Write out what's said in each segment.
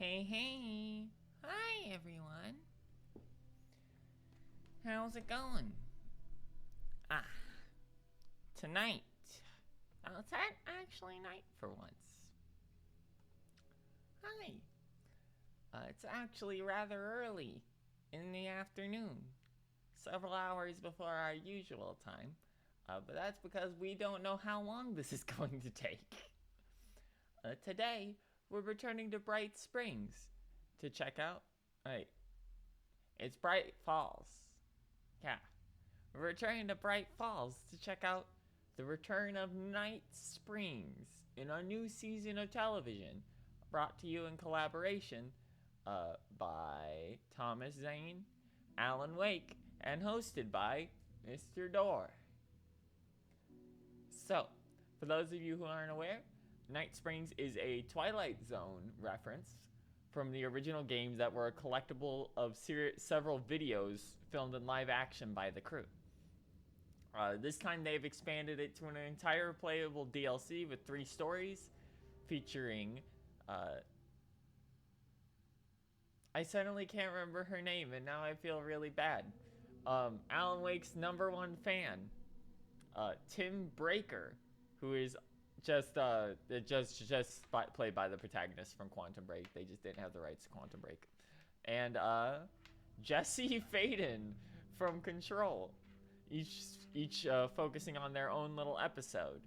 Hey, hey. Hi, everyone. How's it going? Ah, tonight. Oh, it's actually night for once. Hi. It's actually rather early in the afternoon, several hours before our usual time. But that's because we don't know how long this is going to take. Today, we're returning to Bright Springs to check out. Wait, it's Bright Falls. Yeah, we're returning to Bright Falls to check out the return of Night Springs in a new season of television, brought to you in collaboration by Thomas Zane, Alan Wake, and hosted by Mr. Dorr. So, for those of you who aren't aware, Night Springs is a Twilight Zone reference from the original games that were a collectible of several videos filmed in live action by the crew. This time they've expanded it to an entire playable DLC with 3 stories featuring I suddenly can't remember her name and now I feel really bad. Alan Wake's #1 fan, Tim Breaker, who is just played by the protagonist from Quantum Break. They just didn't have the rights to Quantum Break. And Jesse Faden from Control. Each focusing on their own little episode.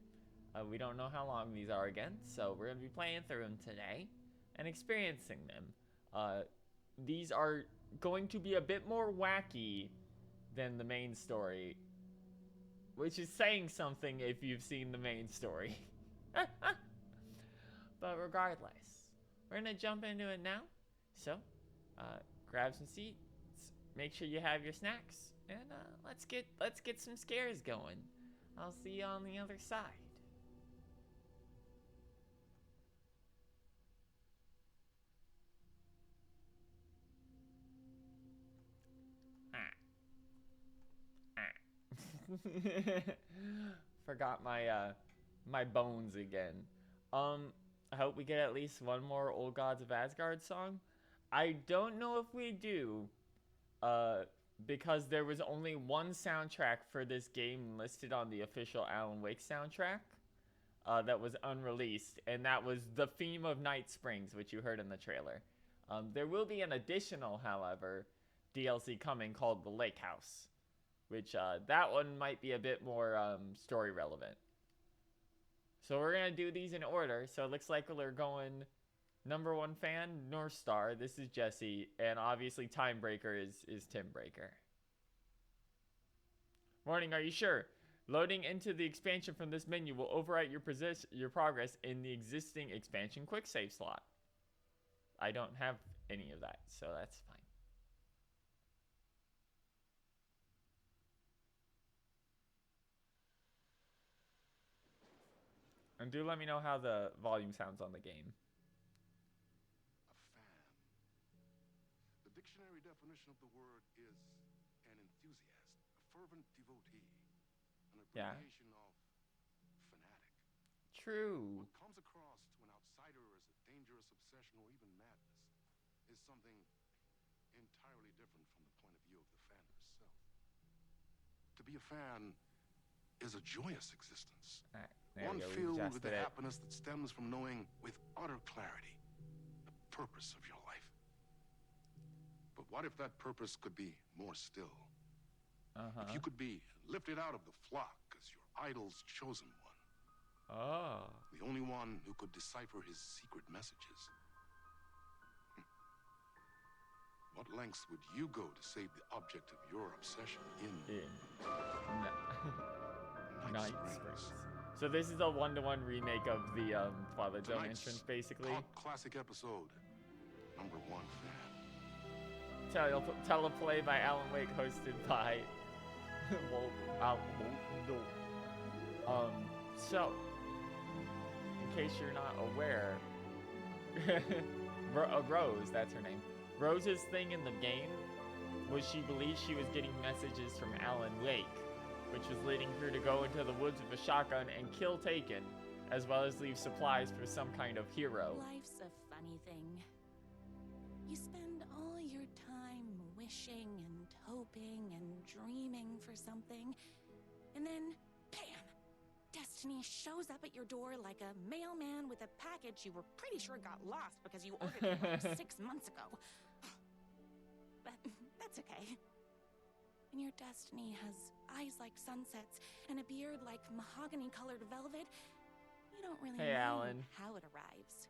We don't know how long these are again, so we're going to be playing through them today and experiencing them. These are going to be a bit more wacky than the main story, which is saying something if you've seen the main story. But regardless, we're going to jump into it now. So, grab some seats, make sure you have your snacks, and let's get some scares going. I'll see you on the other side. Forgot my bones again. I hope we get at least one more Old Gods of Asgard song. I don't know if we do, because there was only one soundtrack for this game listed on the official Alan Wake soundtrack, that was unreleased, and that was the theme of Night Springs, which you heard in the trailer. There will be an additional, however, DLC coming called The Lake House, which that one might be a bit more story relevant. So we're gonna do these in order. So it looks like we're going #1 fan, North Star. This is Jesse, and obviously Timebreaker is Tim Breaker. Warning, are you sure? Loading into the expansion from this menu will overwrite your progress in the existing expansion quick save slot. I don't have any of that, so that's fine. And do let me know how the volume sounds on the game. A fan. The dictionary definition of the word is an enthusiast, a fervent devotee, an abbreviation of fanatic. True. What comes across to an outsider as a dangerous obsession or even madness is something entirely different from the point of view of the fan herself. To be a fan is a joyous existence. One filled with the happiness that stems from knowing with utter clarity the purpose of your life. But what if that purpose could be more still? If you could be lifted out of the flock as your idol's chosen one. Oh. The only one who could decipher his secret messages. What lengths would you go to save the object of your obsession in Night Springs? So this is a 1-to-1 remake of the Twilight Zone entrance, basically. Classic episode, #1 fan. Teleplay by Alan Wake, hosted by So, in case you're not aware, Rose, that's her name. Rose's thing in the game was she believed she was getting messages from Alan Wake, which was leading her to go into the woods with a shotgun and kill Taken, as well as leave supplies for some kind of hero. Life's a funny thing. You spend all your time wishing and hoping and dreaming for something, and then, bam! Destiny shows up at your door like a mailman with a package you were pretty sure got lost because you ordered it like 6 months ago. But that's okay. When your destiny has eyes like sunsets and a beard like mahogany-colored velvet, you don't really Hey, know Alan. how it arrives.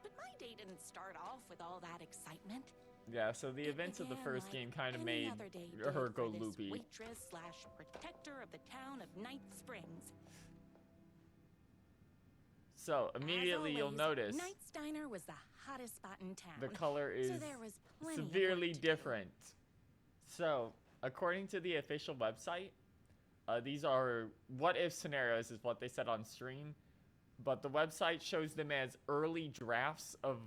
But my day didn't start off with all that excitement. Yeah, so the It events of the began first like game kind of any made other day her did go for this loopy. Waitress slash protector of the town of Night Springs. So immediately As you'll always, notice Knight's Diner was the hottest spot in town. the color is so there was plenty of severely work to do. different. So, according to the official website, these are what if scenarios, is what they said on stream. But the website shows them as early drafts of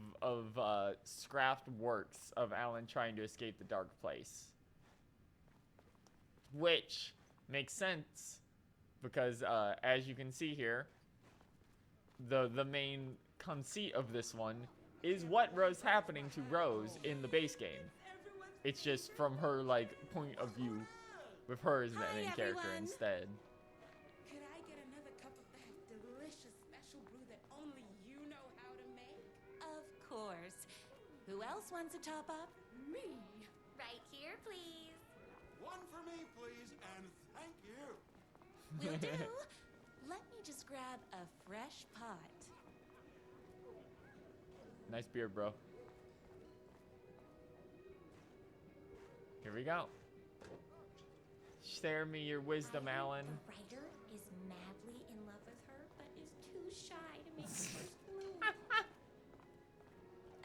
scrapped works of Alan trying to escape the dark place. Which makes sense because, as you can see here, the main conceit of this one is what was happening to Rose in the base game. It's just from her like point of view, with her as the Hi, main character everyone. instead. Could I get another cup of that delicious special brew that only you know how to make? Of course. Who else wants a top up? Me? Right here, please. One for me, please, and thank you. Will do. Let me just grab a fresh pot. Nice beard, bro. Here we go. Share me your wisdom, Alan. The writer is madly in love with her, but is too shy to make the first move.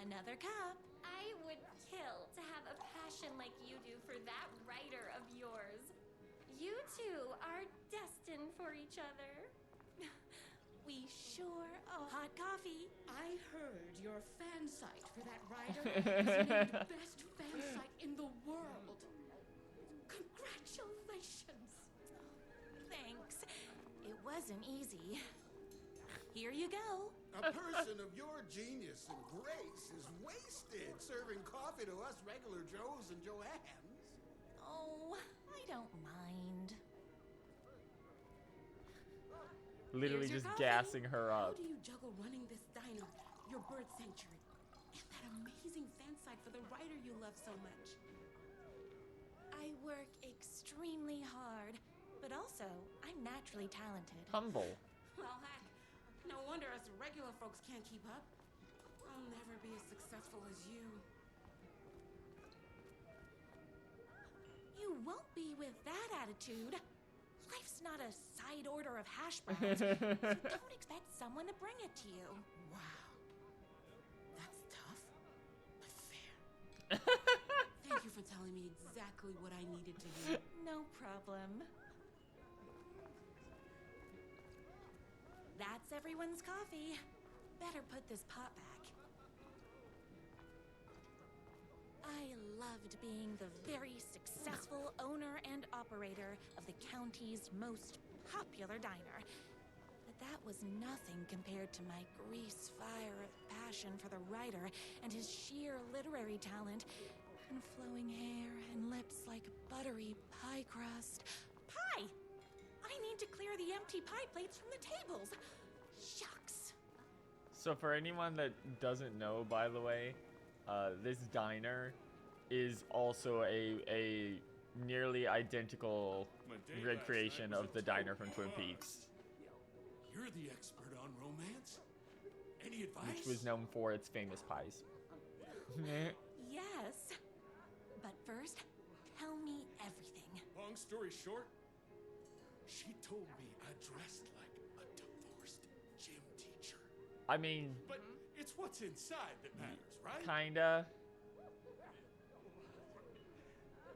Another cup. I would kill to have a passion like you do for that writer of yours. You two are destined for each other. We sure are. Hot coffee. I heard your fan site for that writer is named best fan site in the world. Congratulations. Thanks. It wasn't easy. Here you go. A person of your genius and grace is wasted serving coffee to us regular Joes and Joannes. Oh, I don't mind. Literally Here's your just coffee. gassing her How up. do you juggle running this diner, your bird sanctuary, and that amazing fan site for the writer you love so much? I work extremely hard, but also I'm naturally talented. Humble. Well, heck, no wonder us regular folks can't keep up. I'll never be as successful as you. You won't be with that attitude. Life's not a side order of hash browns. So don't expect someone to bring it to you. Wow. That's tough, but fair. Thank you for telling me exactly what I needed to do. No problem. That's everyone's coffee. Better put this pot back. I loved being the very successful owner and operator of the county's most popular diner. But that was nothing compared to my grease fire of passion for the writer and his sheer literary talent, and flowing hair and lips like buttery pie crust. Pie! I need to clear the empty pie plates from the tables. Shucks. So for anyone that doesn't know, by the way, this diner is also a nearly identical recreation of the diner from Twin Peaks, You're the expert on romance. Any advice? which was known for its famous pies. Yes. But first, tell me everything. Long story short, she told me I dressed like a divorced gym teacher. I mean, But it's what's inside that matters, right? kinda.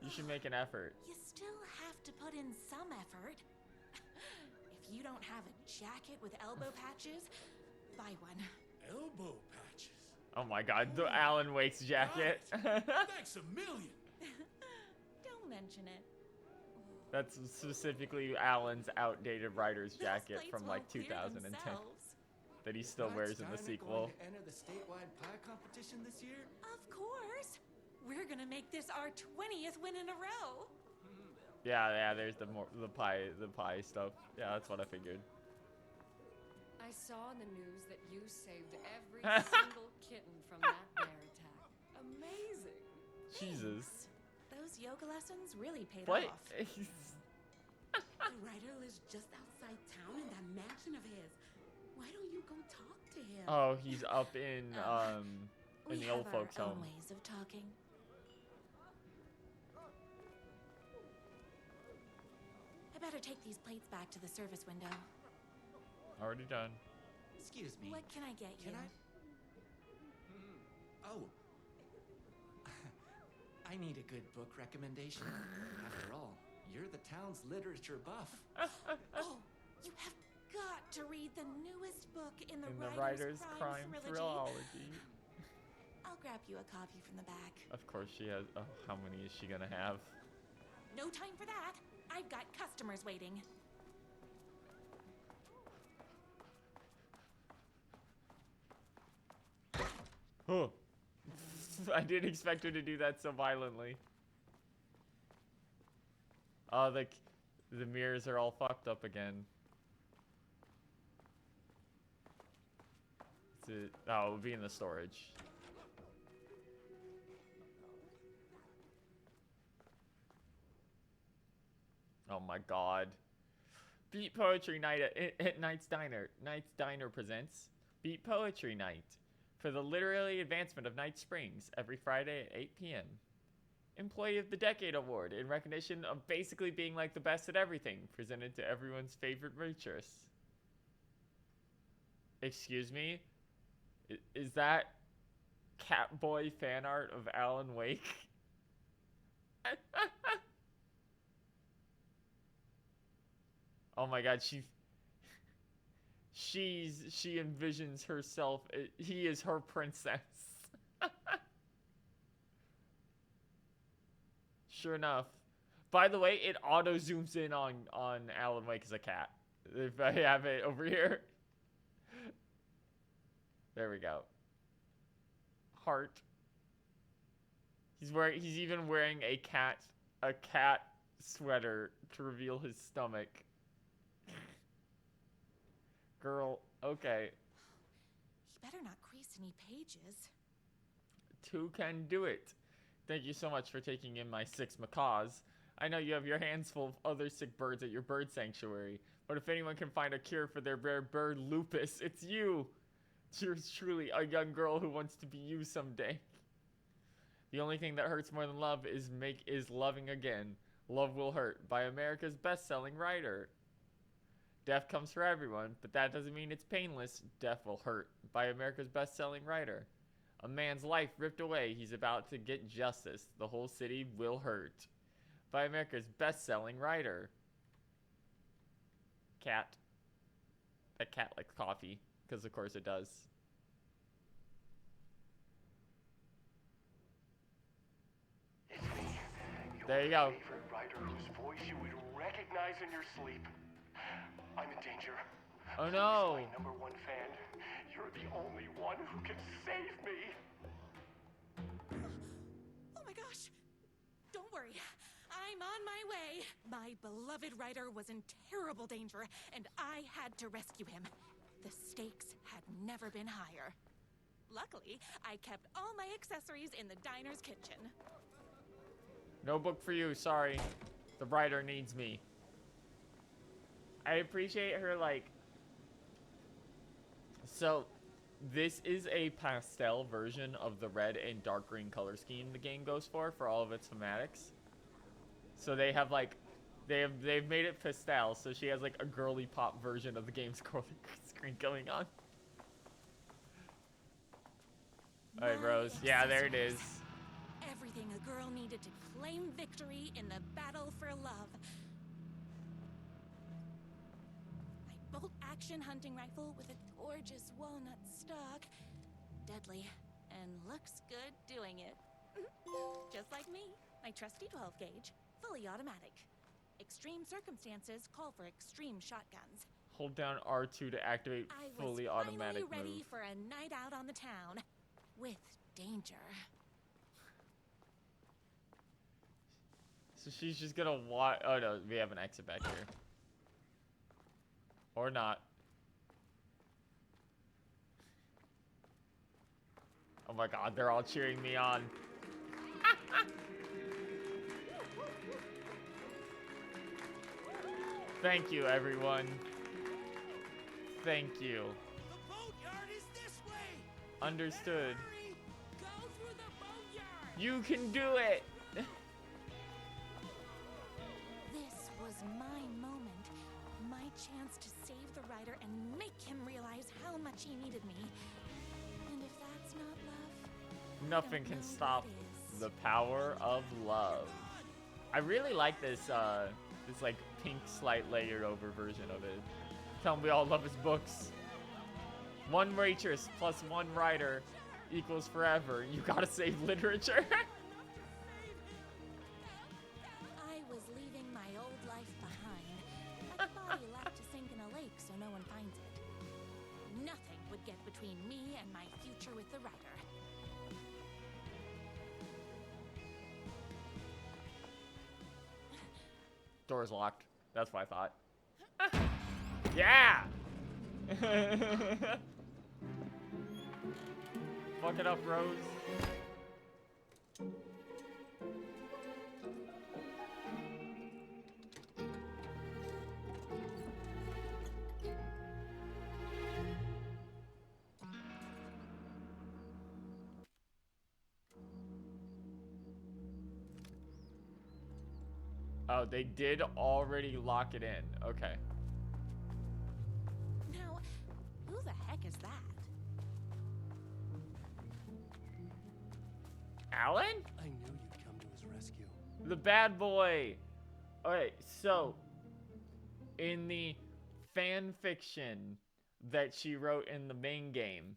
You should make an effort. You still have to put in some effort. If you don't have a jacket with elbow patches, buy one. Elbow patches. Oh my god, the Alan Wake's jacket. Thanks a million. Don't mention it. That's specifically Alan's outdated rider's Those jacket plates from like won't clear 2010 themselves. that he still What's wears in the Dinah sequel. going to enter the statewide pie competition this year? Of course. We're gonna make this our 20th win in a row. Yeah, there's the pie stuff. Yeah, that's what I figured. I saw in the news that you saved every single kitten from that bear attack. Amazing. Jesus. Those yoga lessons really paid What? off. The writer lives just outside town in that mansion of his. Why don't you go talk to him? Oh, he's up in We the have old folks' our own home. ways of talking. I better take these plates back to the service window. Already done. Excuse me. What can I get you? Can I? Oh. I need a good book recommendation. After all, you're the town's literature buff. Oh, you have got to read the newest book in the, In the writer's writer's crime crime trilogy. trilogy. I'll grab you a copy from the back. Of course she has. Oh, how many is she gonna have? No time for that. I've got customers waiting. Oh. I didn't expect her to do that so violently. Oh, the mirrors are all fucked up again. Oh, it would be in the storage. Oh my god. Beat Poetry Night at Knight's Diner. Knight's Diner presents Beat Poetry Night for the literary advancement of Night Springs every Friday at 8 p.m. Employee of the Decade Award in recognition of basically being like the best at everything, presented to everyone's favorite waitress. Excuse me? Is that Catboy fan art of Alan Wake? Oh my god, she envisions herself, he is her princess. Sure enough. By the way, it auto zooms in on Alan Wake as a cat. If I have it over here. There we go. Heart. He's even wearing a cat sweater to reveal his stomach. Girl, okay. He better not crease any pages. 2 can do it. Thank you so much for taking in my 6 macaws. I know you have your hands full of other sick birds at your bird sanctuary, but if anyone can find a cure for their rare bird lupus, it's you. You're truly a young girl who wants to be you someday. The only thing that hurts more than love is loving again. Love Will Hurt by America's best-selling writer. Death comes for everyone, but that doesn't mean it's painless. Death Will Hurt by America's best-selling writer. A man's life ripped away. He's about to get justice. The whole city will hurt. By America's best-selling writer. Cat. That cat likes coffee, because of course it does. It's me. There you go. Favorite writer whose voice you would recognize in your sleep. I'm in danger. Oh no. Please, my #1 fan. You're the only one who can save me. Oh my gosh! Don't worry. I'm on my way. My beloved writer was in terrible danger, and I had to rescue him. The stakes had never been higher. Luckily, I kept all my accessories in the diner's kitchen. No book for you, sorry. The writer needs me. I appreciate her, like... So, this is a pastel version of the red and dark green color scheme the game goes for all of its thematics. So they have, like... They've made it pastel, so she has, like, a girly pop version of the game's girly screen going on. Alright, My Rose. Yeah, there it is. accessories. Everything a girl needed to claim victory in the battle for love. My bolt-action hunting rifle with a gorgeous walnut stock. Deadly, and looks good doing it. Just like me. My trusty 12 gauge, fully automatic. Extreme circumstances call for extreme shotguns. Hold down R2 to activate I was fully finally automatic ready move. for a night out on the town with danger. So she's just gonna watch. Oh no, we have an exit back here. Or not. Oh my god, they're all cheering me on. Thank you, everyone. Thank you. The boatyard is this way. Understood. Hurry! Go through the boatyard. You can do it! This was my moment, my chance to save the writer and make him realize how much he needed me. And if that's not love, Nothing don't can know stop what is. the power of love. I really like this, this like pink slight layered over version of it. Tell him we all love his books. One waitress plus one writer equals forever. You gotta save literature. I was leaving my old life behind. A body left to sink in a lake so no one finds it. Nothing would get between me and my future with the writer. Door's locked. That's what I thought. Yeah! Fuck it up, Rose. Oh, they did already lock it in. Okay. Now, who the heck is that? Alan? I knew you'd come to his rescue. The bad boy. Okay, so in the fan fiction that she wrote in the main game,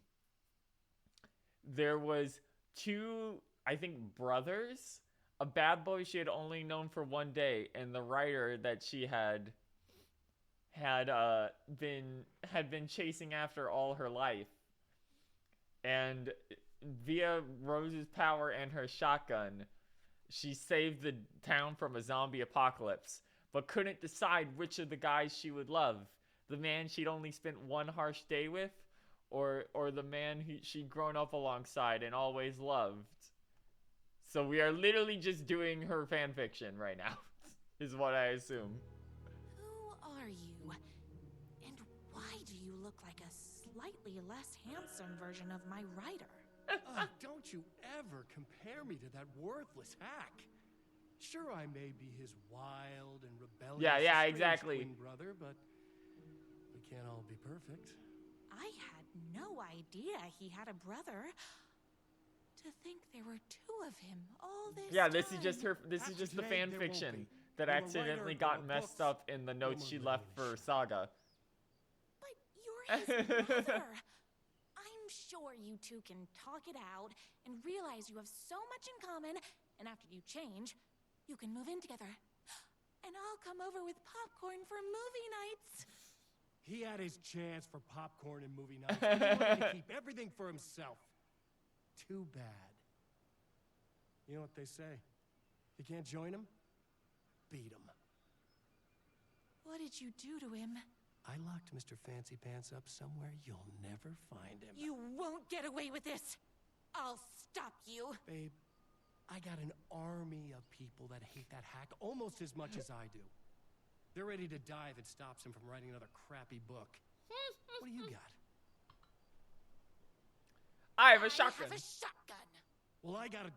there was two, I think, brothers. A bad boy she had only known for one day, and the writer that she had been chasing after all her life. And via Rose's power and her shotgun, she saved the town from a zombie apocalypse, but couldn't decide which of the guys she would love. The man she'd only spent one harsh day with, or the man she'd grown up alongside and always loved. So we are literally just doing her fan fiction right now, is what I assume. Who are you? And why do you look like a slightly less handsome version of my writer? Don't you ever compare me to that worthless hack. Sure, I may be his wild and rebellious Yeah, strange exactly. twin brother, but we can't all be perfect. I had no idea he had a brother. To think there were two of him all this Yeah, this is time. just her. This is just the Today, fan there won't fiction be. that I'm a accidentally writer got of messed books. up in the No notes more she left for lineage. Saga. But you're his brother. I'm sure you two can talk it out and realize you have so much in common, and after you change, you can move in together. And I'll come over with popcorn for movie nights. He had his chance for popcorn and movie nights, but he wanted to keep everything for himself. Too bad. You know what they say? You can't join him? Beat him. What did you do to him? I locked Mr. Fancy Pants up somewhere you'll never find him. You won't get away with this. I'll stop you. Babe, I got an army of people that hate that hack almost as much as I do. They're ready to die if it stops him from writing another crappy book. What do you got? I have a shotgun. I have a shotgun. Well, I got a...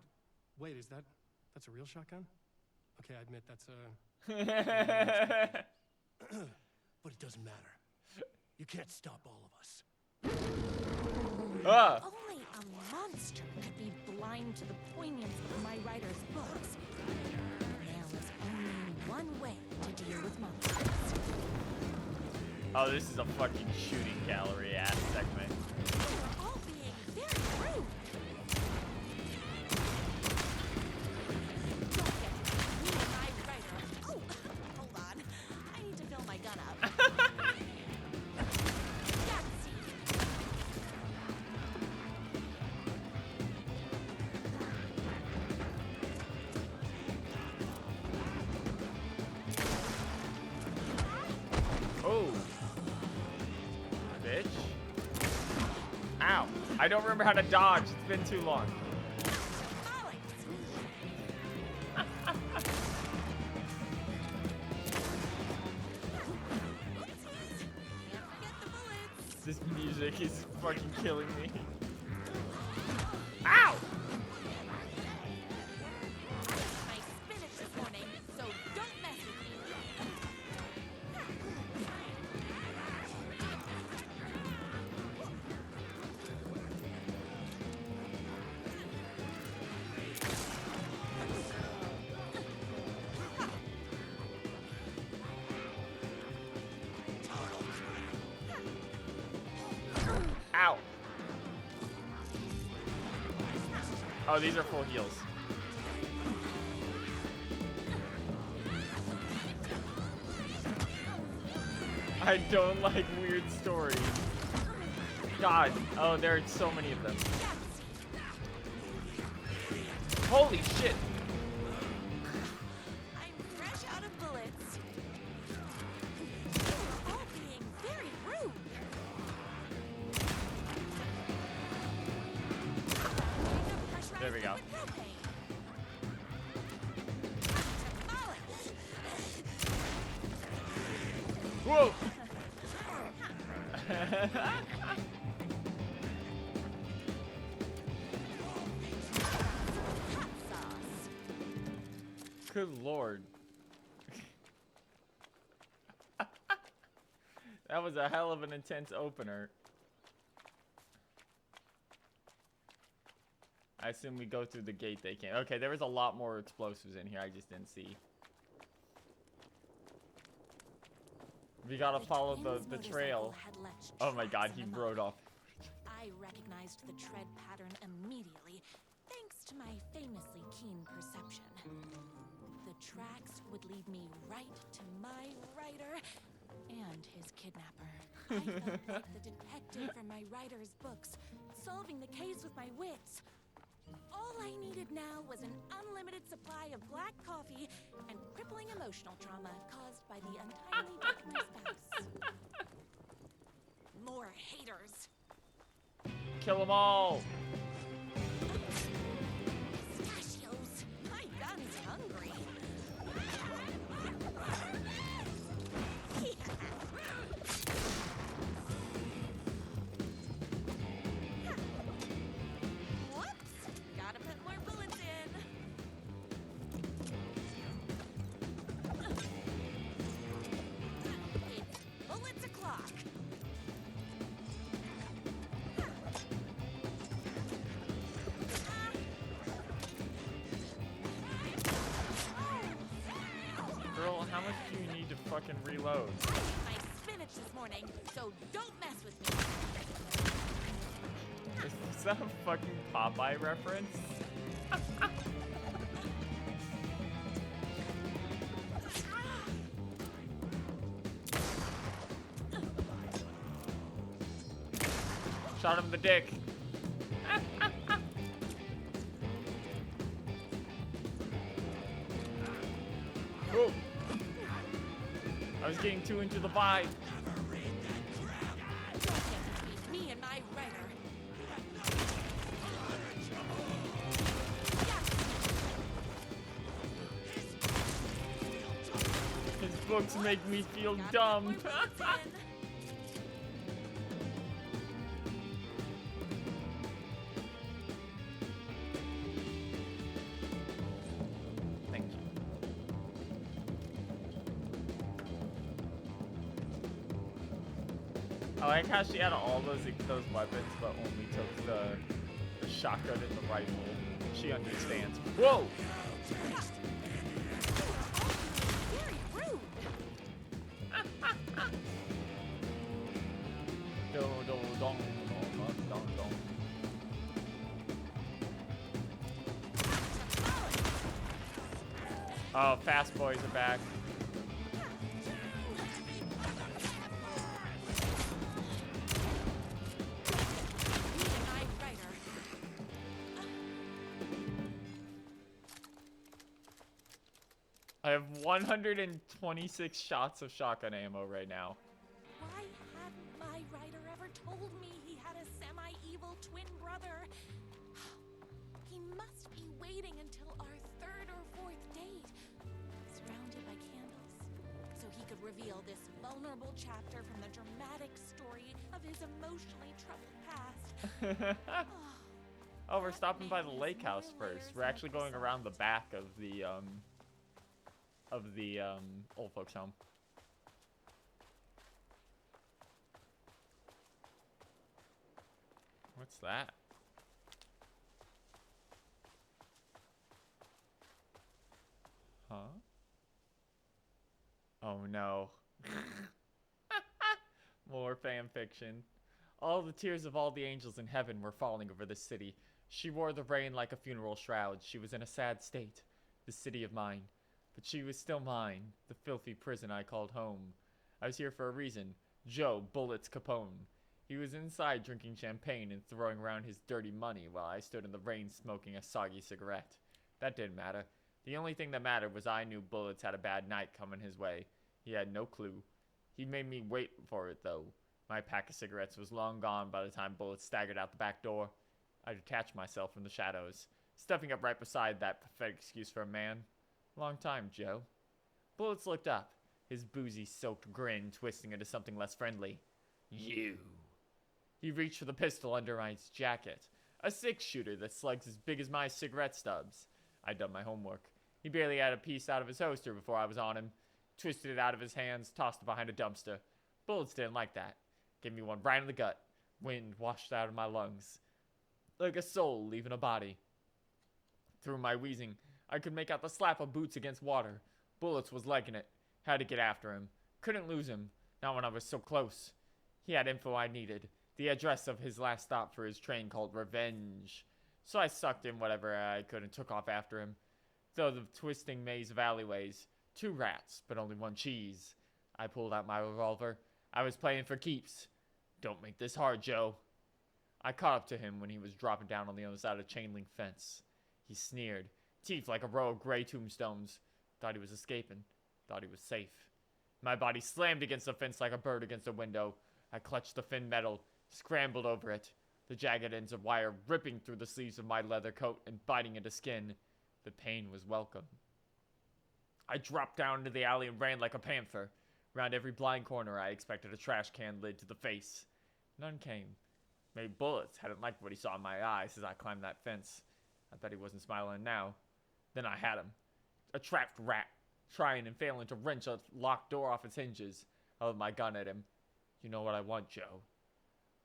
Wait, that's a real shotgun? Okay, I admit that's a... But it doesn't matter. You can't stop all of us. Only a monster could be blind to the poignance of my writer's books. There was only one way to deal with monsters. Oh, this is a fucking shooting gallery ass segment. You're all being very rude. Don't get me and my writer. Oh, hold I don't remember how to dodge. It's been too long. This music is fucking killing me. Ow! My spinach this morning, so don't mess with me. Ow! Oh, these are full heals. I don't like weird stories. God, oh, there are so many of them. Holy shit! I'm fresh out of bullets. You're all being very rude. There we go. Whoa! Good lord. That was a hell of an intense opener. I assume we go through the gate they came. Okay, there was a lot more explosives in here I just didn't see. We gotta follow the trail. Oh my god, he rode off. I recognized the tread pattern immediately, thanks to my famously keen perception. The tracks would lead me right to my rider and his kidnapper. I felt like the detective from my writer's books, solving the case with my wits. All I needed now was an unlimited supply of black coffee and crippling emotional trauma caused by the untimely death of my spouse. More haters. Kill them all! Pistachios. My gun's hungry. Whoops. Gotta put more bullets in. It's bullets o'clock. Girl, how much do you need to fucking reload? My spinach this morning, so don't mess with me. Is that a fucking Popeye reference? Shot him in the dick. Oh. I was getting too into the vibe. Me and my writer. His books make me feel dumb. Thank you. I like how she had all those weapons, but only took the shotgun and the rifle. She understands. Whoa! Very rude. Oh, fast boys are back. Me and my writer. I have 126 shots of shotgun ammo right now. Why hadn't my writer ever told me he had a semi-evil twin brother. He must be waiting until our third or fourth date, surrounded by candles, so he could reveal this vulnerable chapter from the dramatic story of his emotionally troubled past. Oh, we're stopping by the lake house first. We're actually going around the back of the old folks' home. What's that? Huh? Oh no. More fan fiction. All the tears of all the angels in heaven were falling over the city. She wore the rain like a funeral shroud. She was in a sad state, the city of mine. But she was still mine, the filthy prison I called home. I was here for a reason. Joe Bullets Capone. He was inside drinking champagne and throwing around his dirty money while I stood in the rain smoking a soggy cigarette. That didn't matter. The only thing that mattered was I knew Bullets had a bad night coming his way. He had no clue. He made me wait for it, though. My pack of cigarettes was long gone by the time Bullets staggered out the back door. I detached myself from the shadows, stepping up right beside that pathetic excuse for a man. Long time, Joe. Bullets looked up, his boozy-soaked grin twisting into something less friendly. You. He reached for the pistol under my jacket, a six-shooter that slugs as big as my cigarette stubs. I'd done my homework. He barely had a piece out of his holster before I was on him. Twisted it out of his hands, tossed it behind a dumpster. Bullets didn't like that. Gave me one right in the gut. Wind washed out of my lungs, like a soul leaving a body. Through my wheezing, I could make out the slap of boots against water. Bullets was liking it. Had to get after him. Couldn't lose him. Not when I was so close. He had info I needed. The address of his last stop for his train called Revenge. So I sucked in whatever I could and took off after him. Through the twisting maze of alleyways. 2 rats, but only 1 cheese. I pulled out my revolver. I was playing for keeps. Don't make this hard, Joe. I caught up to him when he was dropping down on the other side of the chain-link fence. He sneered, teeth like a row of gray tombstones. Thought he was escaping. Thought he was safe. My body slammed against the fence like a bird against a window. I clutched the thin metal, scrambled over it, the jagged ends of wire ripping through the sleeves of my leather coat and biting into skin. The pain was welcome. I dropped down into the alley and ran like a panther. Round every blind corner, I expected a trash can lid to the face. None came. Maybe Bullets hadn't liked what he saw in my eyes as I climbed that fence. I bet he wasn't smiling now. Then I had him. A trapped rat, trying and failing to wrench a locked door off its hinges. I held my gun at him. You know what I want, Joe.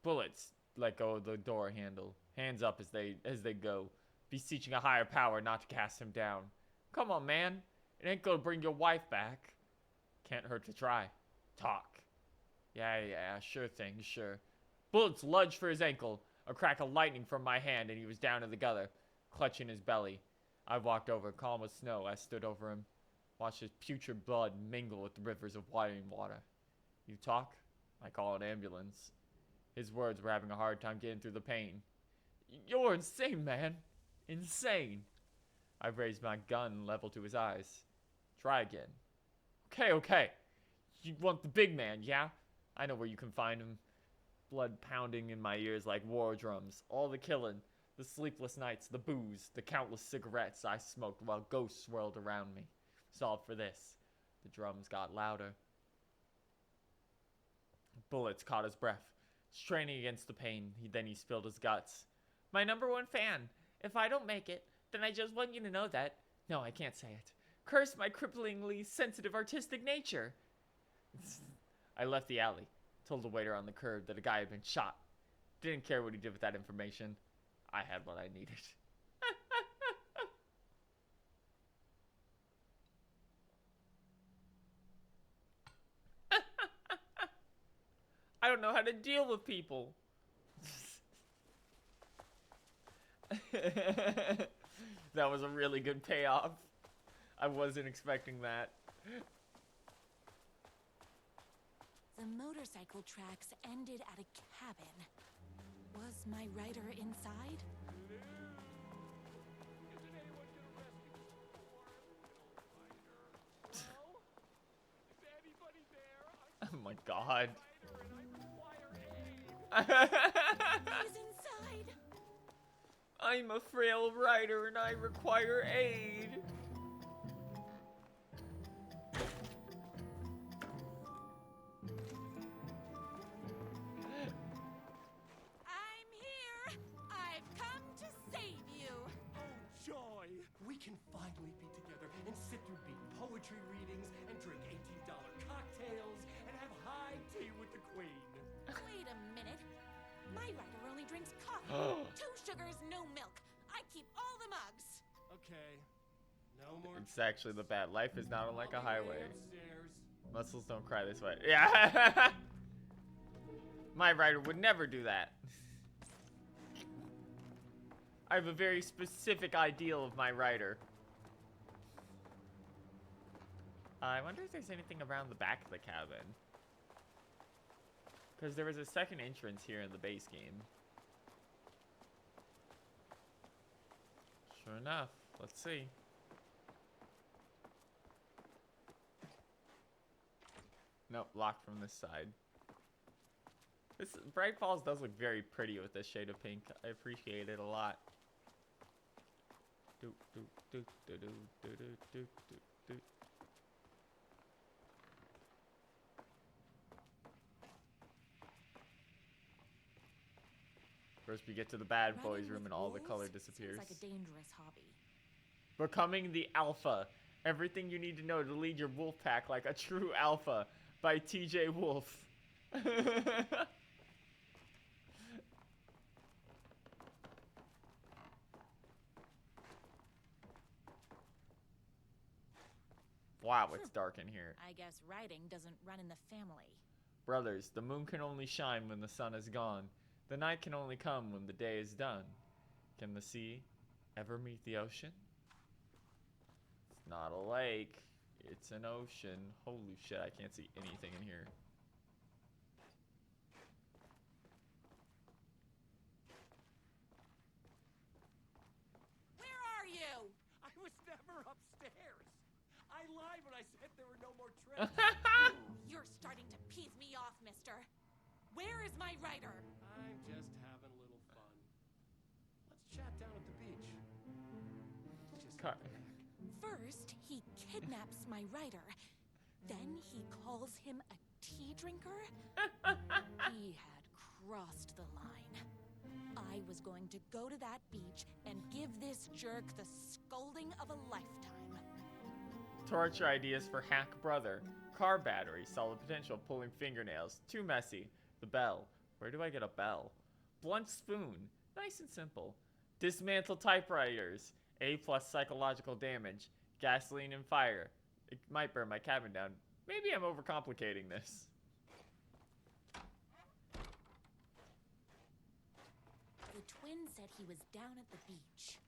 Bullets let go of the door handle, hands up as they go, beseeching a higher power not to cast him down. Come on, man. It ain't gonna bring your wife back. Can't hurt to try. Talk. Yeah, sure thing, sure. Bullets lunged for his ankle, a crack of lightning from my hand, and he was down in the gutter, clutching his belly. I walked over, calm as snow. I stood over him, watched his putrid blood mingle with the rivers of whiting water. You talk? I call an ambulance. His words were having a hard time getting through the pain. You're insane, man. Insane. I raised my gun level to his eyes. Try again. Okay. You want the big man, yeah? I know where you can find him. Blood pounding in my ears like war drums. All the killing, the sleepless nights, the booze, the countless cigarettes I smoked while ghosts swirled around me. Solved for this. The drums got louder. Bullets caught his breath, straining against the pain. Then he spilled his guts. My #1 fan. If I don't make it, then I just want you to know that. No, I can't say it. Curse my cripplingly sensitive artistic nature. I left the alley, told the waiter on the curb that a guy had been shot. Didn't care what he did with that information. I had what I needed. I don't know how to deal with people. That was a really good payoff. I wasn't expecting that. The motorcycle tracks ended at a cabin. Was my rider inside? Oh my god. He's inside. I'm a frail writer and I require aid. I'm here! I've come to save you! Oh, joy! We can finally be together and sit through beat poetry readings and drink $18 cocktails and have high tea with the queen. Wait a minute. My writer only drinks coffee. 2 sugars, no milk. I keep all the mugs. Okay. No more. It's actually the bad. Life is not like a I'll be way highway. upstairs. Muscles don't cry this way. Yeah. My writer would never do that. I have a very specific ideal of my writer. I wonder if there's anything around the back of the cabin. Because there was a second entrance here in the base game. Sure enough. Let's see. Nope, locked from this side. This Bright Falls does look very pretty with this shade of pink. I appreciate it a lot. Do do do do do do do do do. First we get to the bad boys Running room with and all the wolves color seems disappears. like a dangerous hobby. Becoming the Alpha. Everything you need to know to lead your wolf pack like a true alpha by TJ Wolf. Wow, it's dark in here. I guess writing doesn't run in the family. Brothers, the moon can only shine when the sun is gone. The night can only come when the day is done. Can the sea ever meet the ocean? It's not a lake. It's an ocean. Holy shit, I can't see anything in here. Where are you? I was never upstairs. I lied when I said there were no more trips. You're starting to piss me off, mister. Where is my writer? I'm just having a little fun. Let's chat down at the beach. Just Car- First, he kidnaps my writer. Then he calls him a tea drinker. He had crossed the line. I was going to go to that beach and give this jerk the scolding of a lifetime. Torture ideas for hack brother. Car battery. Solid potential. Pulling fingernails. Too messy. The bell. Where do I get a bell? Blunt spoon. Nice and simple. Dismantle typewriters. A+ psychological damage. Gasoline and fire. It might burn my cabin down. Maybe I'm overcomplicating this. The twin said he was down at the beach.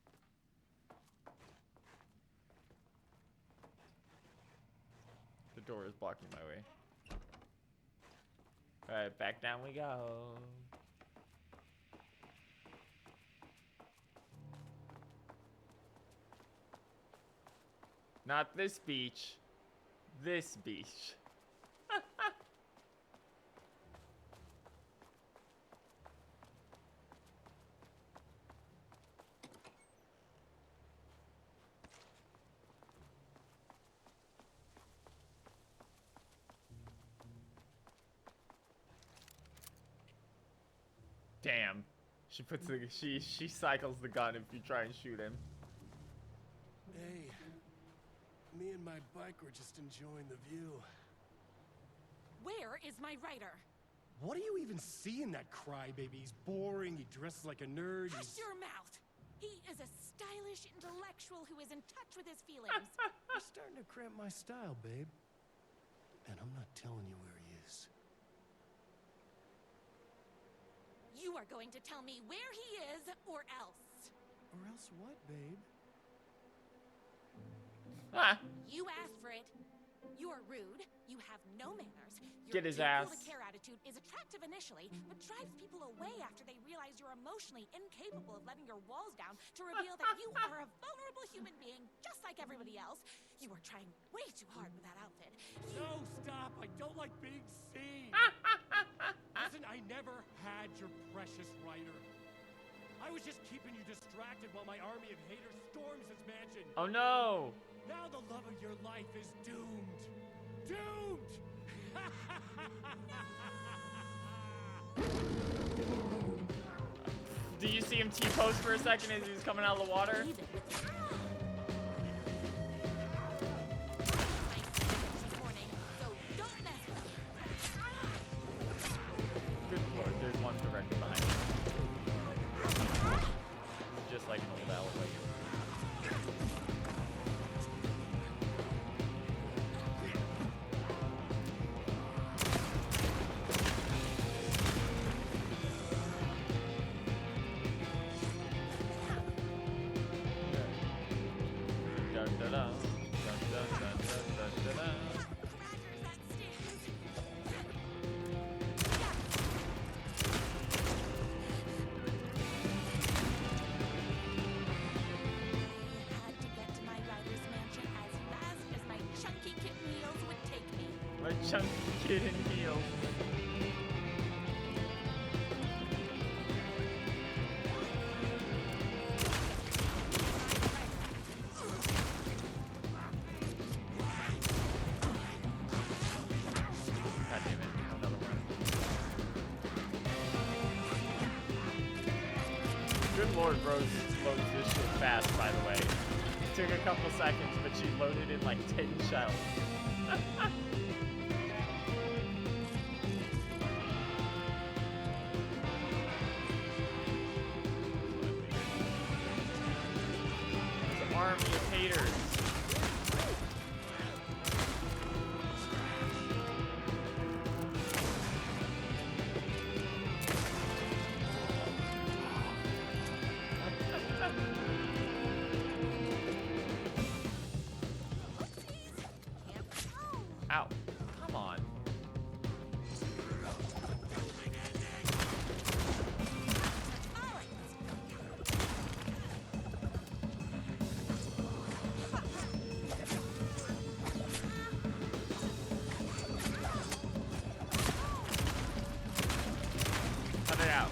The door is blocking my way. Alright, back down we go. Not this beach. This beach. Damn. She puts the she cycles the gun if you try and shoot him. Hey, me and my bike were just enjoying the view. Where is my writer? What do you even see in that crybaby? He's boring, he dresses like a nerd, Hush he's... your mouth! He is a stylish intellectual who is in touch with his feelings. You're starting to cramp my style, babe. And I'm not telling you where he is. You are going to tell me where he is, or else. Or else what, babe? Ah, You asked for it. You are rude. You have no manners. Get Your his take ass. all the care attitude is attractive initially, but drives people away after they realize you're emotionally incapable of letting your walls down to reveal that you are a vulnerable human being just like everybody else. You are trying way too hard with that outfit. No, stop! I don't like being seen! Listen, I never had your precious writer. I was just keeping you distracted while my army of haters storms this mansion. Oh no! Now the love of your life is doomed. Doomed! Did you see him T-pose for a second as he was coming out of the water? Leave it with me. She's warning, so don't mess with me. Good lord, there's one directly behind him. Just like an old elevator. Dun, dun, dun, dun, dun, dun, dun, dun, dun. Crackers at stairs. I had to get to my rider's mansion as fast as my chunky kitten heels would take me. My chunky kid in heels. God damn it, another one. Good lord, Rose loads this shit fast, by the way. It took a couple seconds, but she loaded in like 10 shells. It's an army of haters. Ow. Come on. Cut it out.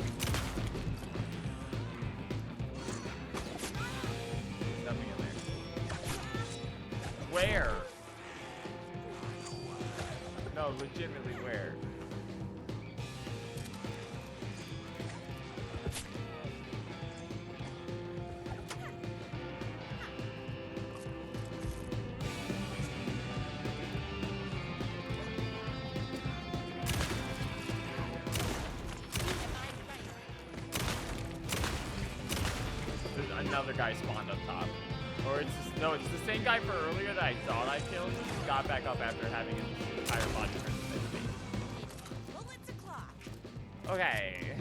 Nothing in there. Where? No, legitimately where? There's another guy spawned up top. Or it's just, no, it's the same guy for earlier that I thought I killed. He just got back up after having his entire body turned to face. Bullets o'clock. Okay.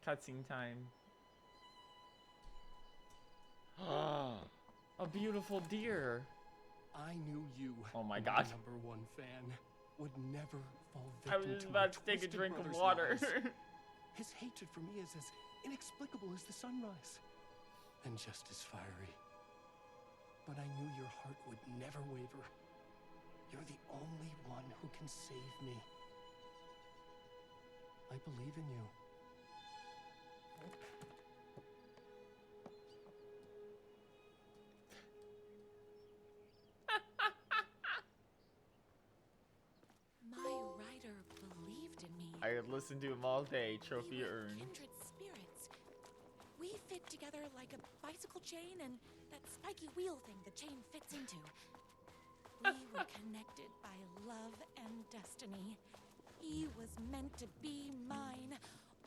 Cutscene time. A beautiful deer. I knew you. Oh my were God. #1 fan. Would never fall I victim was just to about my to take a twisted drink of brother's water. lies. His hatred for me is as inexplicable as the sunrise, and just as fiery. But I knew your heart would never waver. You're the only one who can save me. I believe in you. My rider believed in me. I could listen to him all day. Trophy We were earned. kindred spirits. We fit together like a bicycle chain and that spiky wheel thing the chain fits into. We were connected by love and destiny. He was meant to be mine,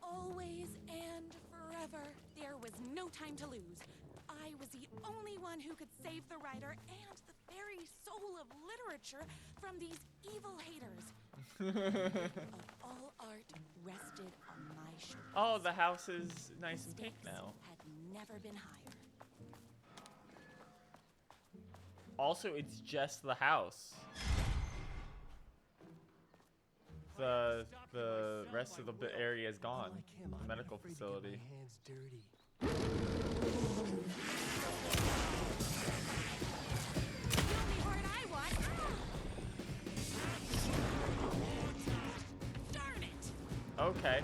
always and forever. There was no time to lose. I was the only one who could save the writer and the very soul of literature from these evil haters. Of all art rested on my shoulders. Oh, the house is nice and pink Stakes now. had never been higher. Also, it's just the house. The rest of the area is gone. The medical facility. The only part I want. Darn it! Okay.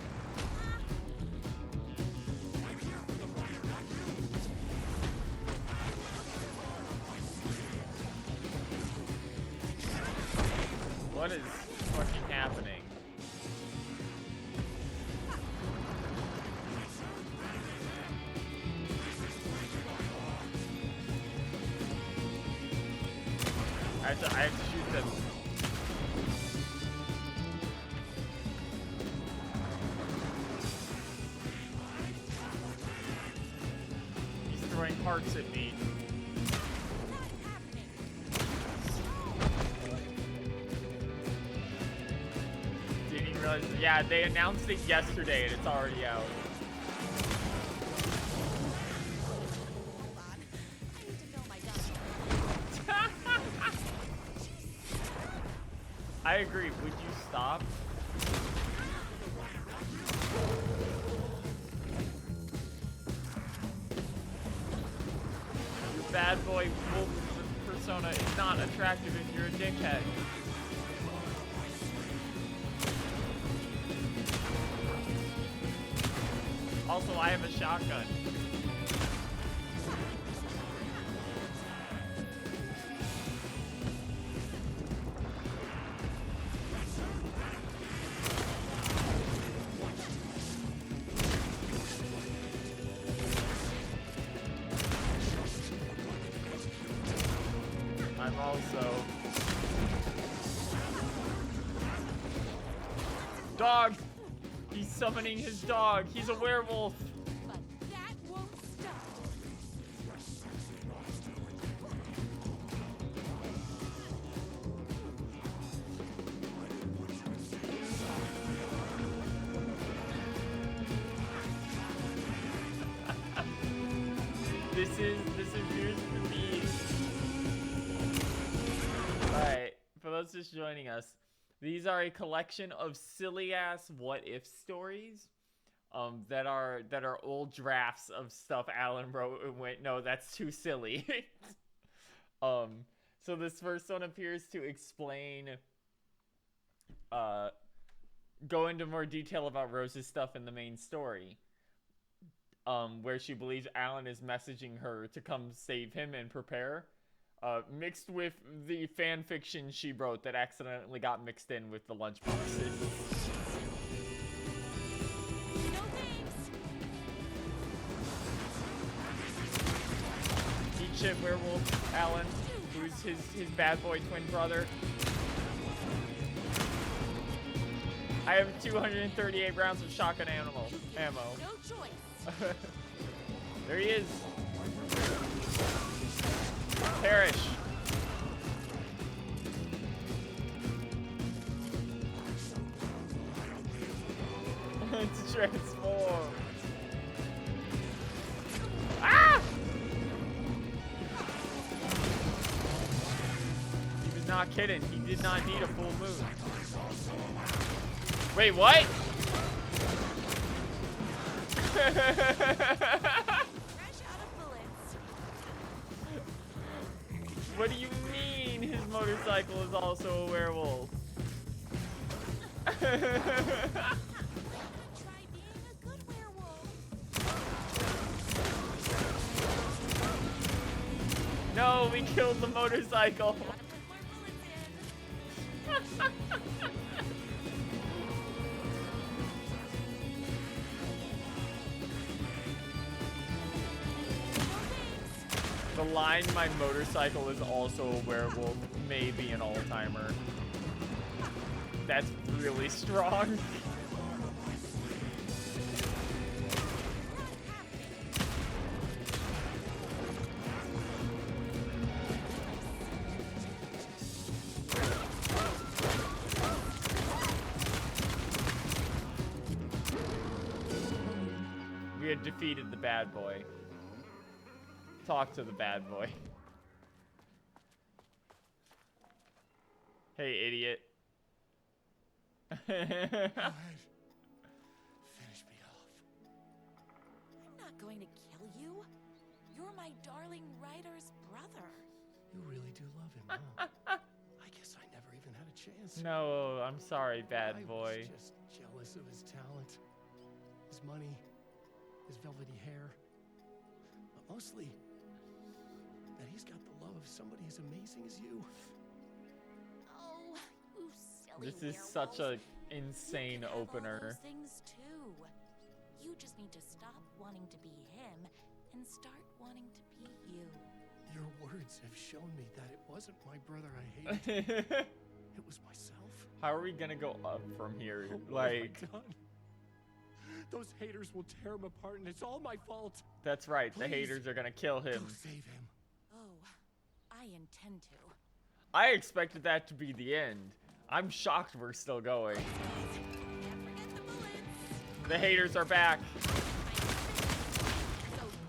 What is fucking happening? I have to shoot them. He's throwing hearts at me. Didn't even realize. Yeah, they announced it yesterday and it's already out. Hold on. I need to fill my dump. I agree. Would you stop? Your bad boy wolf persona is not attractive if you're a dickhead. Also, I have a shotgun. I'm also... Dog! He's summoning his dog. He's a werewolf. But that won't stop. This appears to be... Alright, for those just joining us, these are a collection of silly-ass what-if stories that are old drafts of stuff Alan wrote and went, no, that's too silly. So this first one appears to explain, go into more detail about Rose's stuff in the main story. Where she believes Alan is messaging her to come save him and prepare. Mixed with the fan fiction she wrote that accidentally got mixed in with the lunchboxes. No thanks. Eat shit werewolf Alan, who's his bad boy twin brother. I have 238 rounds of shotgun ammo. No choice. There he is. Perish. To transform. Ah! He was not kidding. He did not need a full moon. Wait, what? Fresh out of bullets. What do you mean his motorcycle is also a werewolf? Try being a good werewolf. No, we killed the motorcycle. Gotta put more bullets in. The line, my motorcycle is also a werewolf, may be an all-timer. That's really strong. We had defeated the bad boy. Talk to the bad boy. Hey, idiot. Go ahead. Finish me off. I'm not going to kill you. You're my darling writer's brother. You really do love him, huh? I guess I never even had a chance. No, I'm sorry, bad I boy. was just jealous of his talent, his money, his velvety hair. But mostly, that he's got the love of somebody as amazing as you. Oh, you silly This is such a insane You can have all opener. those things too. You just need to stop wanting to be him and start wanting to be you. Your words have shown me that it wasn't my brother I hated. It was myself. How are we gonna go up from here? What have I Like, done? Those haters will tear him apart, and it's all my fault. that's right. The Please, haters are gonna kill him. Go save him. Oh, I intend to. I expected that to be the end. I'm shocked we're still going. Can't forget the bullets. The haters are back. So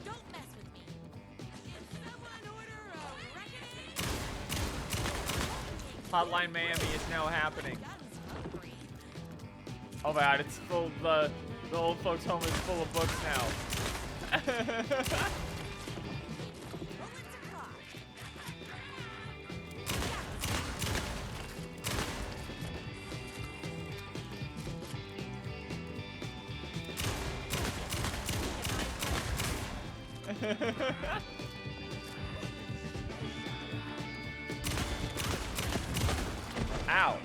don't mess with me. Can someone order a reckoning? Hotline Miami is now happening. Guns hungry. Oh my god, it's full. The old folks' home is full of books now. Bullets o'clock. Ow.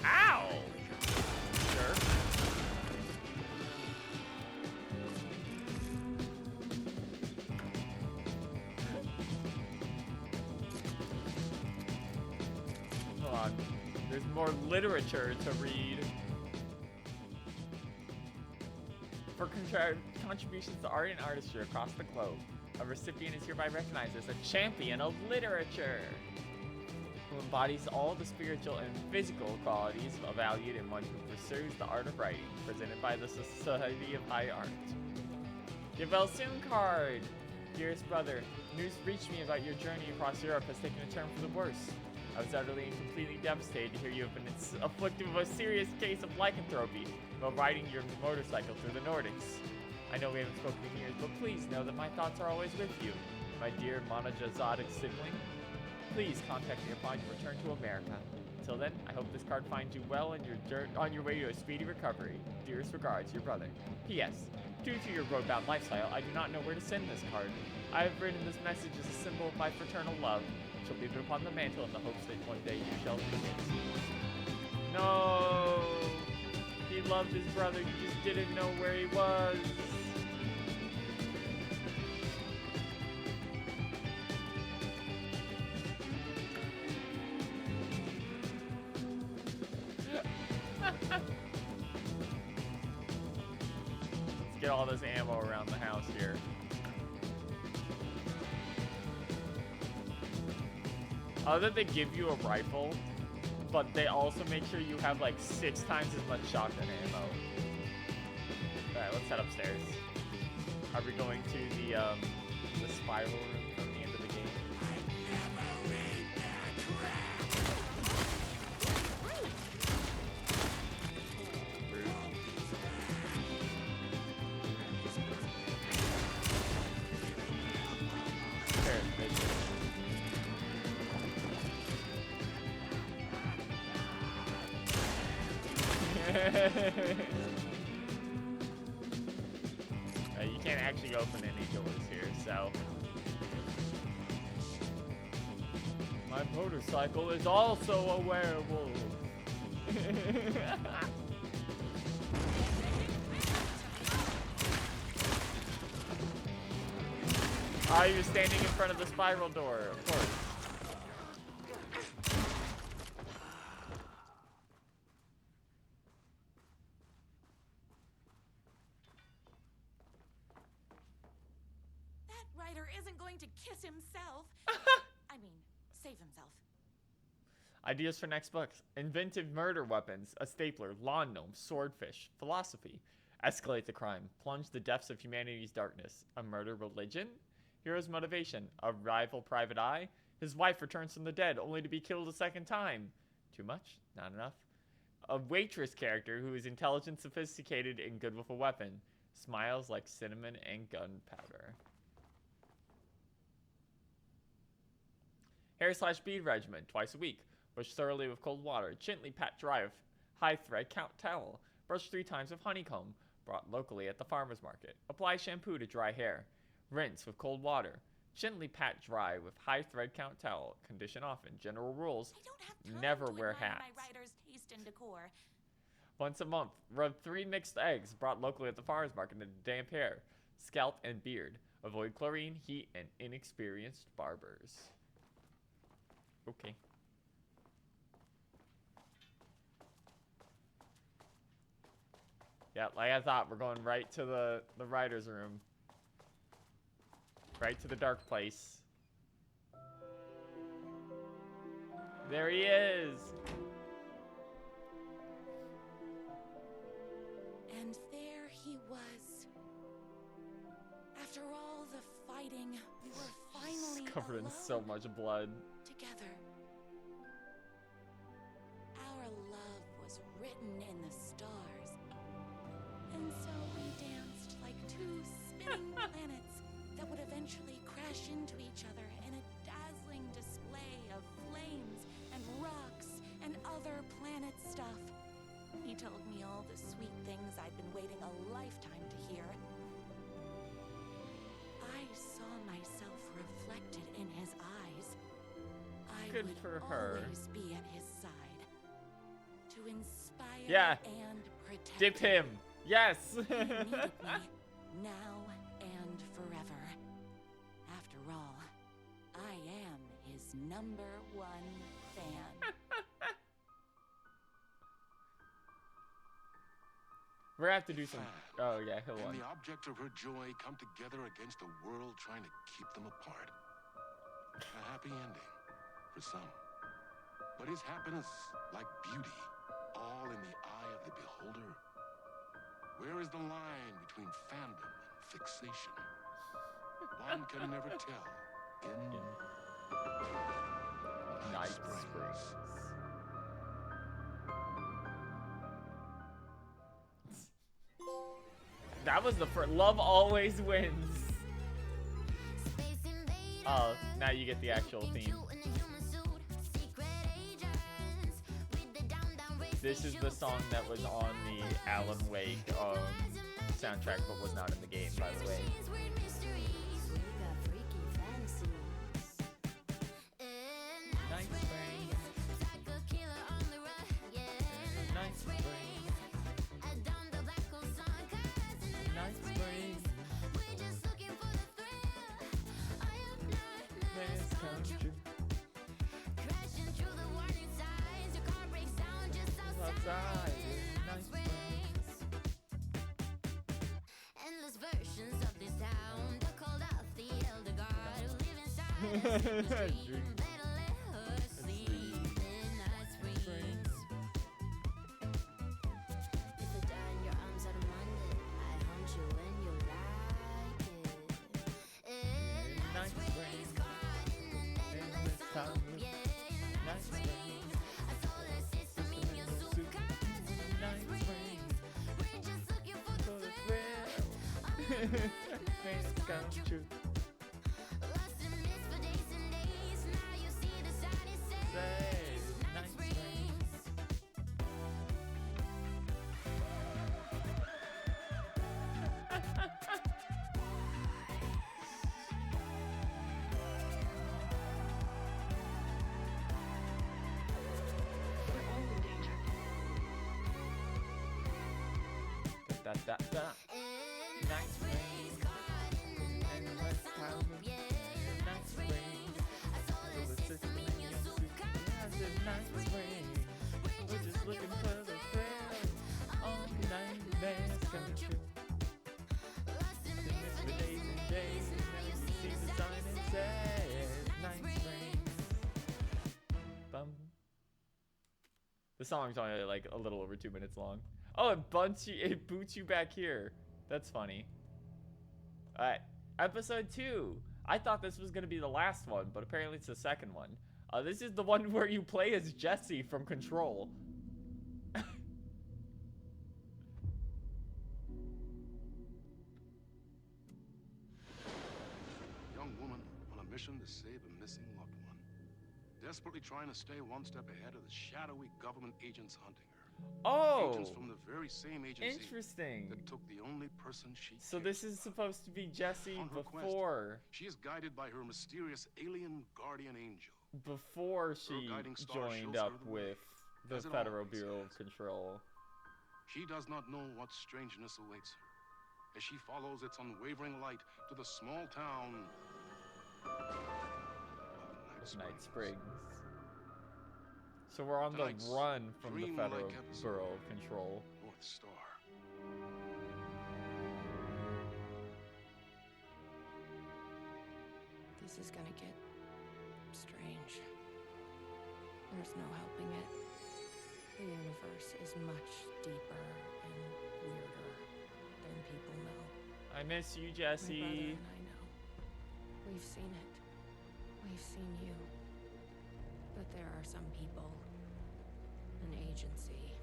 Ow. Sure. Hold on. There's more literature to read. For contributions to art and artistry across the globe, a recipient is hereby recognized as a champion of literature, who embodies all the spiritual and physical qualities valued in one who pursues the art of writing, presented by the Society of High Art. Your Velsoon card! Dearest brother, news reached me about your journey across Europe has taken a turn for the worse. I was utterly and completely devastated to hear you have been afflicted with a serious case of lycanthropy while riding your motorcycle through the Nordics. I know we haven't spoken in years, but please know that my thoughts are always with you, my dear monozygotic sibling. Please contact me upon your return to America. Till then, I hope this card finds you well in on your way to a speedy recovery. Dearest regards, your brother. P.S. Due to your roadbound lifestyle, I do not know where to send this card. I have written this message as a symbol of my fraternal love. Shall leave it upon the mantle in the hopes that one day you shall meet it. No! He loved his brother, he just didn't know where he was. Let's get all this ammo around the house here. Other than they give you a rifle, but they also make sure you have like 6 times as much shotgun ammo. Alright, let's head upstairs. Are we going to the spiral room from the end of the game? Rude. Fair, bitch. You can't actually open any doors here, so. My motorcycle is also a werewolf. Ah, you're standing in front of the spiral door, of course. That writer isn't going to kiss himself. I mean, save himself. Ideas for next books. Inventive murder weapons, a stapler, lawn gnome, swordfish, philosophy. Escalate the crime, plunge the depths of humanity's darkness. A murder religion? Hero's motivation, a rival private eye. His wife returns from the dead only to be killed a second time. Too much? Not enough? A waitress character who is intelligent, sophisticated, and good with a weapon. Smiles like cinnamon and gunpowder. Hair/bead regimen, twice a week. Brush thoroughly with cold water. Gently pat dry with high thread count towel. Brush 3 times with honeycomb, brought locally at the farmer's market. Apply shampoo to dry hair. Rinse with cold water. Gently pat dry with high thread count towel. Condition often. General rules. I don't have time Never to wear admire hats. my writer's taste and decor. Once a month, rub 3 mixed eggs brought locally at the farmer's market into damp hair, scalp, and beard. Avoid chlorine, heat, and inexperienced barbers. Okay. Yeah, like I thought, we're going right to the writer's room. Right to the dark place. There he is! And there he was. After all the fighting, we were finally He's covered in alone so much blood. together. Our love was written in the stars. And so we danced like 2 spinning planets that would eventually crash into each other in a dazzling display of flames and rocks and other planet stuff. He told me all the sweet things I'd been waiting a lifetime to hear. I saw myself reflected in his eyes. I Good would for her. always be at his side to inspire Yeah. and protect Dip him! Yes! He needed me now and forever. After all, I am his #1 fan. We're gonna have to do some. Oh yeah, he'll And win. the object of her joy come together against a world trying to keep them apart. A happy ending for some. But is happiness, like beauty, all in the eye of the beholder? Where is the line between fandom and fixation? One can never tell. In Night Springs. Springs. That was the first. Love always wins. Oh, now you get the actual theme. This is the song that was on the Alan Wake soundtrack, but was not in the game, by the way. Night Springs. Night Springs. Night Springs. Nightmares come true. Outside in Night Springs. Endless versions of this town. They're called out the elder god who live inside us. We dream better let her sleep in Night Springs. If I die in your arms out of Monday, I hunt you when you like it. In Night Springs, caught in the net like Endless some time. yeah. Night Springs. I saw the system in your suit, 'cause in Night Night Springs. Springs, we're just looking for For the thrill. Nightmares come true. lost in mist for days and days. Now you see the sign it says Say, Night Springs. Da da da. in Night Springs. caught in the net Endless like some time. yeah. Night Springs. I saw For the the system in your suit, Yes, it's Night Springs. We're just looking for the thrill. All nightmares come true. lost in Been mist missed for for days and days. Now you see the sign and says Night Springs. Bum. The song's only like a little over 2 minutes long. Oh, it boots you back here. That's funny. Alright, episode 2. I thought this was gonna be the last one, but apparently it's the second one. This is the one where you play as Jesse from Control. Young woman on a mission to save a missing loved one. Desperately trying to stay one step ahead of the shadowy government agents hunting her. Oh, Agents from the very same agency interesting. that took the only person she So cared this is supposed to be Jesse On her quest, before She is guided by her mysterious alien guardian angel. before she guiding star joined shows her up the way, with the as it Federal always Bureau has. of Control. She does not know what strangeness awaits her as she follows its unwavering light to the small town of Night Springs. So we're on Tonight's the run from the dreamlike Federal episode. Bureau of Control. North Star. This is gonna get strange. There's no helping it. The universe is much deeper and weirder than people know. I miss you, My Jesse. brother and I know. We've seen it. We've seen you. But there are some people, an agency,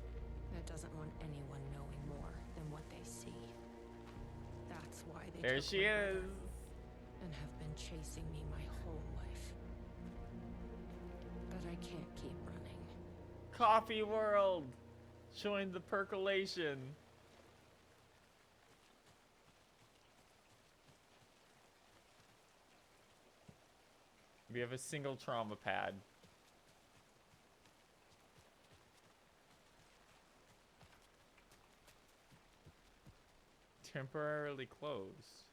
that doesn't want anyone knowing more than what they see. That's why they There took she my brother is. and have been chasing me my whole life. But I can't keep running. Coffee World. Join the percolation. We have a single trauma pad. Temporarily closed.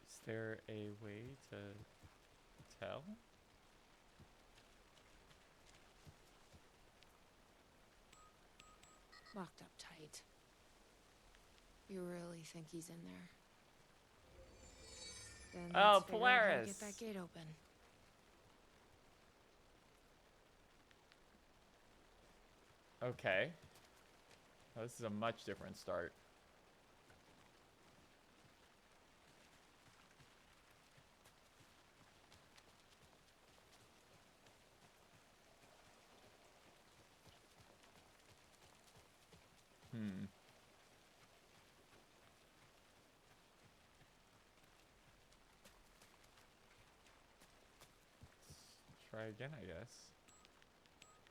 Is there a way to tell? Locked up tight. You really think he's in there? Then Oh, let's figure out how to Polaris. get that gate open. Okay. Oh, this is a much different start. Hmm. Let's try again, I guess.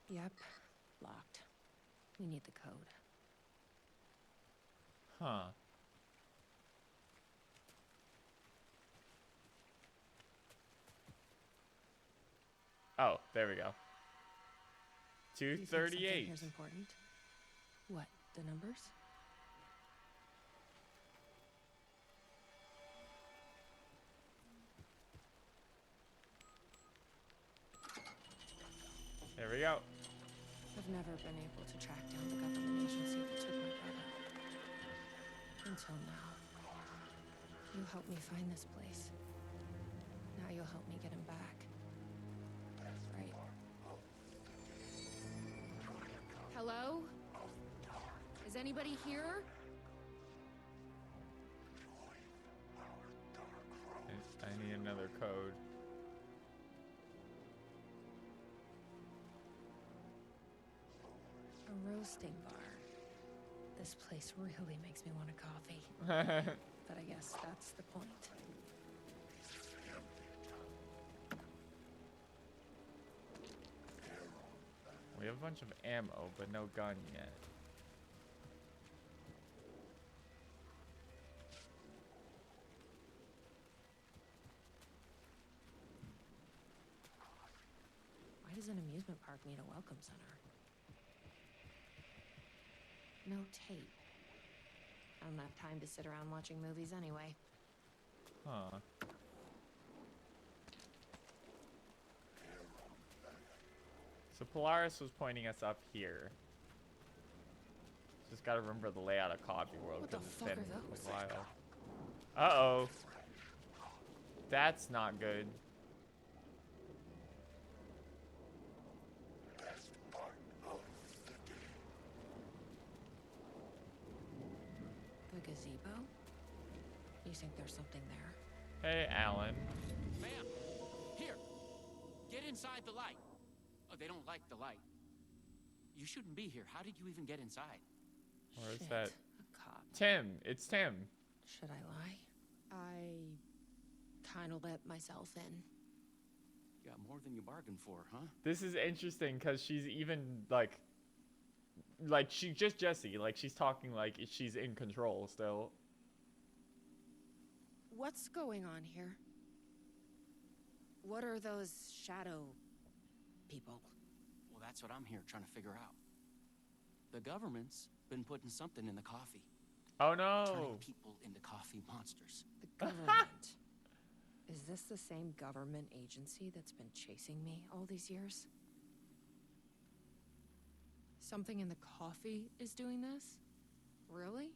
Yep, locked. We need the code. Huh. Oh, there we go. Do you think something 238. here's important? What, the numbers? There we go. I've never been able to track down the government agency that took my brother. Until now. You helped me find this place. Now you'll help me get him back. Right? Hello? Is anybody here? I need another code. A roasting bar. This place really makes me want a coffee. But I guess that's the point. We have a bunch of ammo, but no gun yet. Why does an amusement park need a welcome center? No tape. I don't have time to sit around watching movies anyway. Huh. So Polaris was pointing us up here. Just gotta remember the layout of Coffee World What the because it's fuck been are those? a while. Uh-oh. That's not good. The gazebo? You think there's something there? Hey, Alan. Ma'am, here. Get inside the light. Oh, they don't like the light. You shouldn't be here. How did you even get inside? Where is Shit, that? a cop. Tim. It's Tim. Should I lie? I kind of let myself in. You got more than you bargained for, huh? This is interesting because she's even like she just Jessie. Like she's talking like she's in control still. What's going on here? What are those shadow people? Well, that's what I'm here trying to figure out. The government's been putting something in the coffee. Oh no! Turning people into coffee monsters. The government. Is this the same government agency that's been chasing me all these years? Something in the coffee is doing this? Really?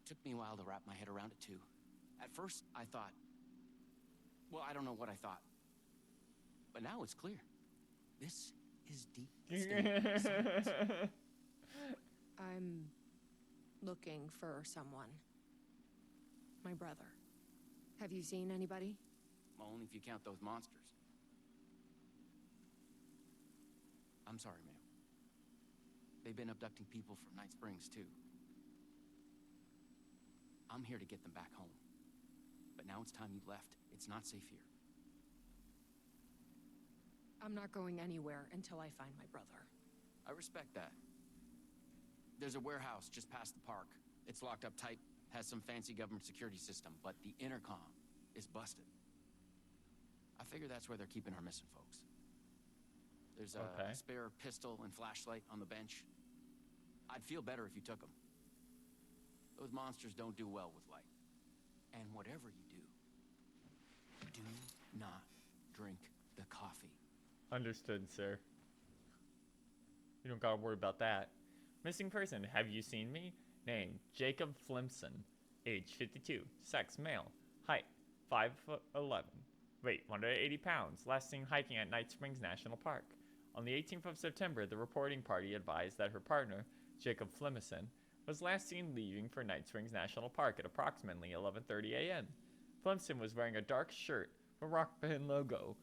Took me a while to wrap my head around it, too. At first, I thought... Well, I don't know what I thought. But now it's clear. This is deep state science. I'm looking for someone. My brother. Have you seen anybody? Well, only if you count those monsters. I'm sorry, ma'am. They've been abducting people from Night Springs, too. I'm here to get them back home. But now it's time you left. It's not safe here. I'm not going anywhere until I find my brother. I respect that. There's a warehouse just past the park. It's locked up tight, has some fancy government security system, but the intercom is busted. I figure that's where they're keeping our missing folks. There's a spare pistol and flashlight on the bench. I'd feel better if you took them. Those monsters don't do well with light. And whatever you do not drink the coffee. Understood, sir. You don't gotta worry about that. Missing person. Have you seen me? Name: Jacob Flimson. Age: 52. Sex: male. Height: 5'11". Weight: 180 pounds. Last seen hiking at Night Springs National Park. On the 18th of September, the reporting party advised that her partner, Jacob Flimson, was last seen leaving for Night Springs National Park at approximately 11:30 a.m. Flimson was wearing a dark shirt with Rock Band logo,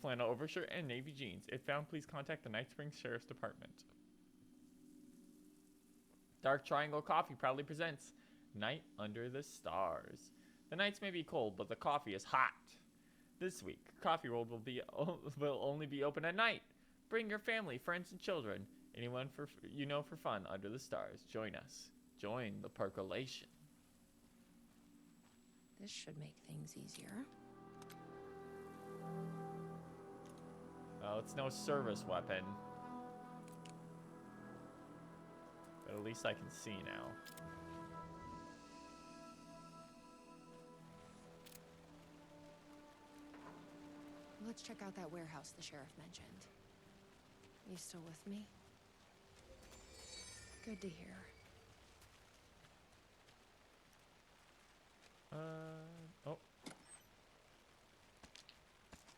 flannel overshirt, and navy jeans. If found, please contact the Night Springs Sheriff's Department. Dark Triangle Coffee proudly presents Night Under the Stars. The nights may be cold, but the coffee is hot. This week, Coffee World will only be open at night. Bring your family, friends, and children. Anyone for fun under the stars. Join us. Join the percolation. This should make things easier. Well, it's no service weapon. But at least I can see now. Let's check out that warehouse the sheriff mentioned. You still with me? Good to hear. Oh.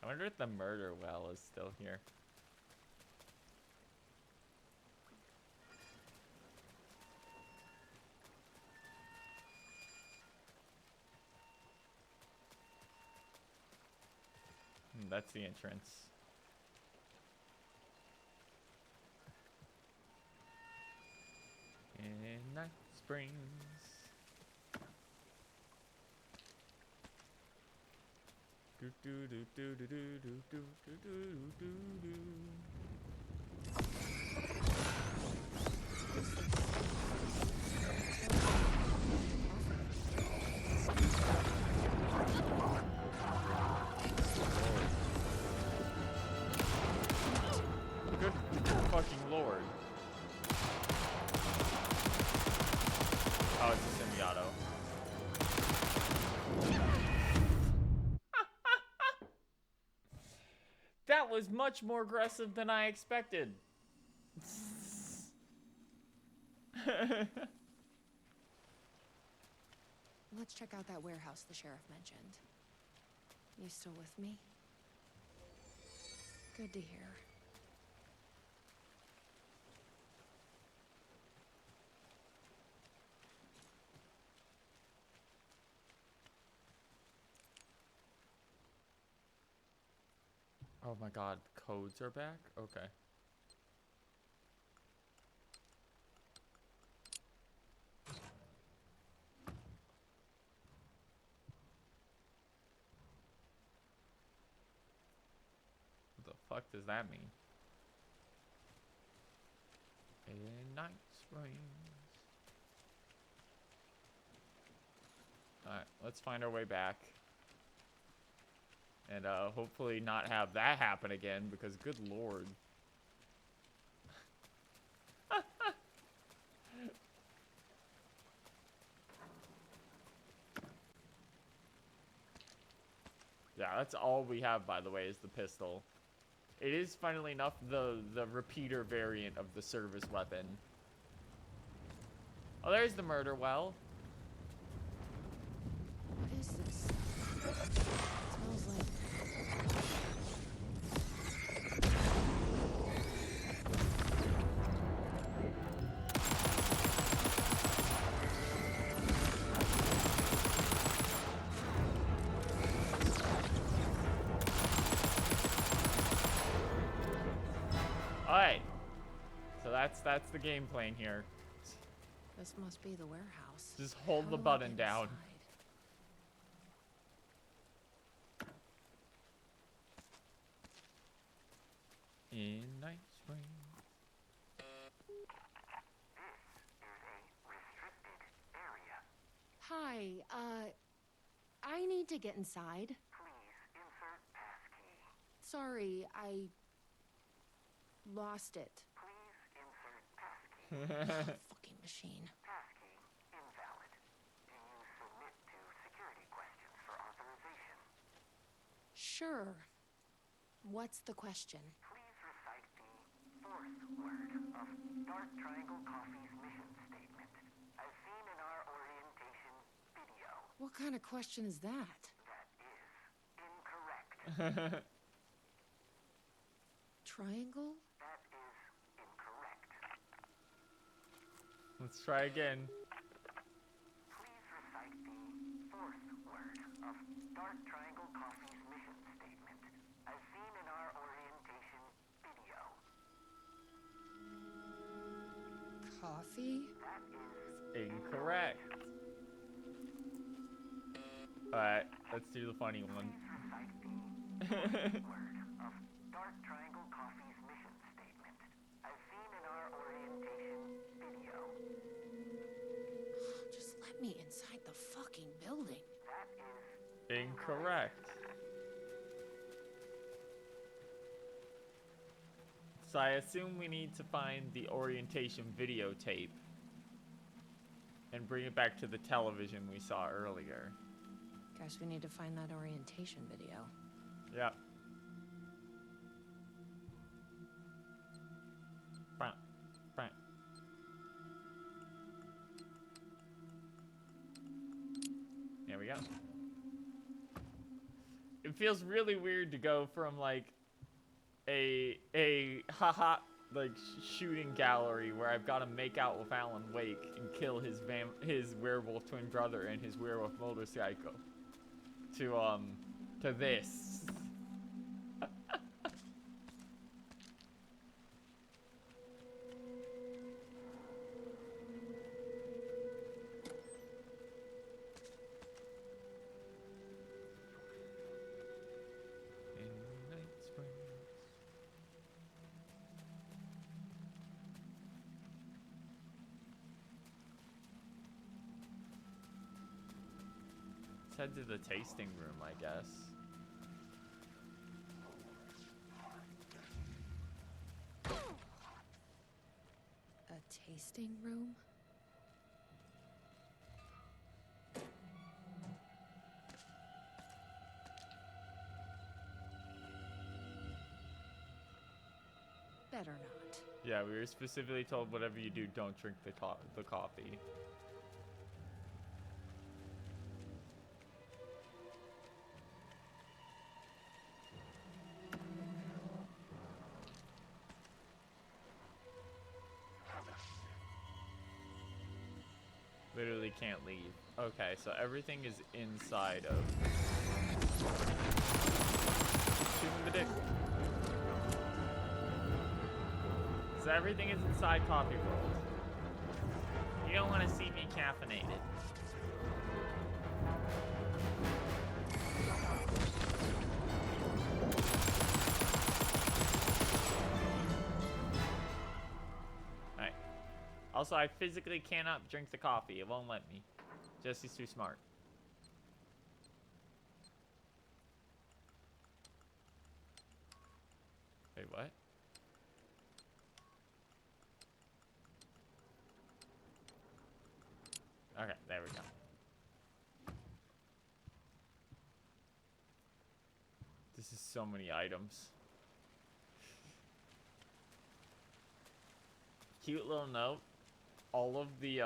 I wonder if the murder well is still here. That's the entrance. In Night Springs. Do do do do do do do do do do do. Good fucking lord. Oh, it's a semi-auto. That was much more aggressive than I expected. Let's check out that warehouse the sheriff mentioned. You still with me? Good to hear. Oh my god, codes are back? Okay. What the fuck does that mean? In Night Springs. Alright, let's find our way back. And hopefully not have that happen again, because good lord. Yeah, that's all we have, by the way, is the pistol. It is, funnily enough, the repeater variant of the service weapon. Oh, there's the murder well. What is this? It smells like... Alright. So that's the game plan here. This must be the warehouse. Just hold How the do I button get down. inside? In Night Springs. Hi, I need to get inside. Please insert passkey. Sorry, I lost it. Please insert passkey. Fucking machine. Passkey invalid. Do you submit to security questions for authorization? Sure. What's the question? Please recite the fourth word of Dark Triangle Coffee's mission statement, as seen in our orientation video. What kind of question is that? That is incorrect. Triangle? That is incorrect. Let's try again. Please recite the fourth word of Dark Triangle Coffee's mission statement, as seen in our orientation video. Coffee? That is Incorrect. Alright, let's do the funny one. Please recite the word of Dark Triangle Coffee's mission statement, as seen in our orientation video. Just let me inside the fucking building. That is Incorrect. So I assume we need to find the orientation videotape and bring it back to the television we saw earlier. Guess we need to find that orientation video. Yep. Bam, bam. There we go. It feels really weird to go from like a haha like shooting gallery where I've got to make out with Alan Wake and kill his werewolf twin brother and his werewolf motorcycle to this. In Night Springs. Let's head to the tasting room, I guess. A tasting room? Better not. Yeah, we were specifically told whatever you do, don't drink the coffee. Literally can't leave. Okay, so everything is inside of... Shoot him in the dick. So everything is inside Coffee World. You don't want to see me caffeinated. Alright. Also, I physically cannot drink the coffee. It won't let me. Jesse's too smart. Wait, what? Okay, there we go. This is so many items. Cute little note. All of the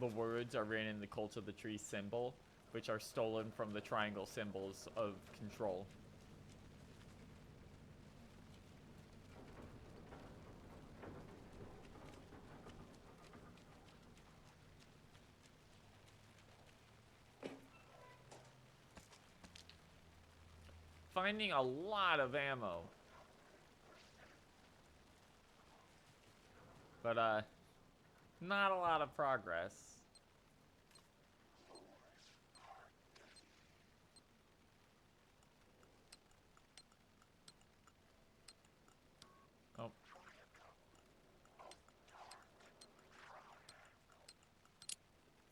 words are written in the Cult of the Tree symbol, which are stolen from the triangle symbols of Control. Finding a lot of ammo. But, not a lot of progress. Oh.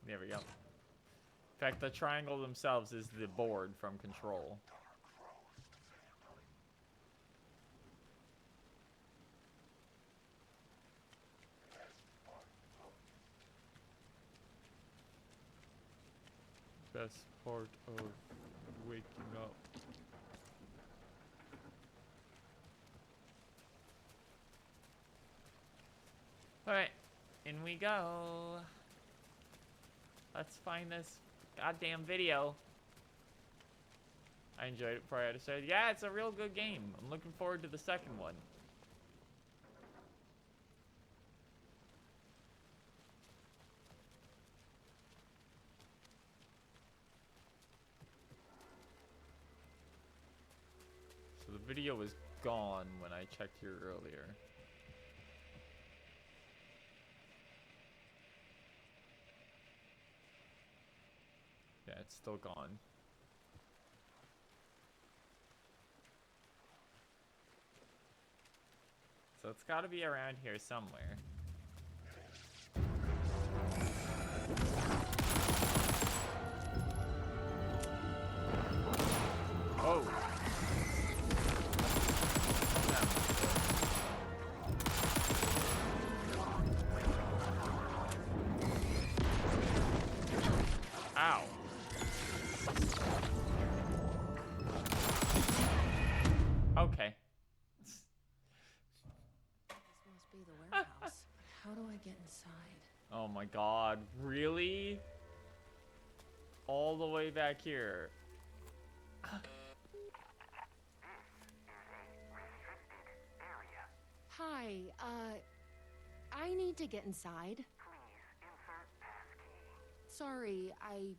There we go. In fact, the triangle themselves is the board from Control. Best part of waking up. Alright, in we go. Let's find this goddamn video. I enjoyed it before I had to say, yeah, it's a real good game. I'm looking forward to the second one. So the video was gone when I checked here earlier. Yeah, it's still gone. So it's got to be around here somewhere. Oh. Ow. Okay. This must be the warehouse. How do I get inside? Oh my god, really? All the way back here. Hi, I need to get inside. Please insert passkey. Sorry, I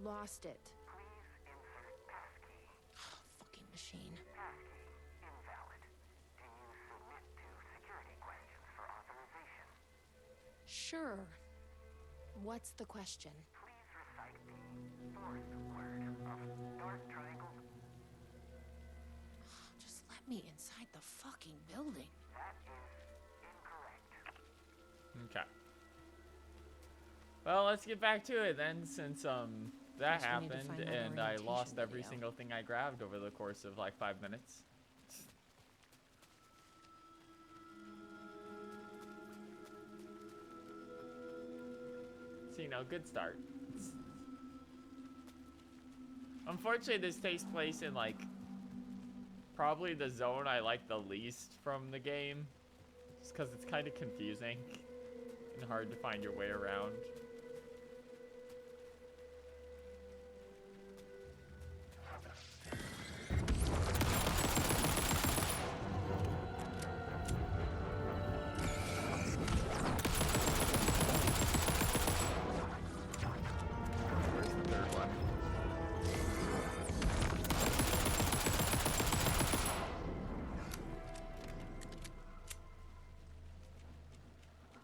lost it. Please insert passkey. Fucking machine. Passkey invalid. Do you submit to security questions for authorization? Sure. What's the question? Please recite the fourth word of Dark Triangle. Just let me inside the fucking building. That is incorrect. Okay. Well, let's get back to it then, since that Guess we need to happened find that and I orientation lost every video. single thing I grabbed over the course of like 5 minutes. So, you know, good start. Unfortunately, this takes place in like probably the zone I like the least from the game, just because it's kind of confusing and hard to find your way around.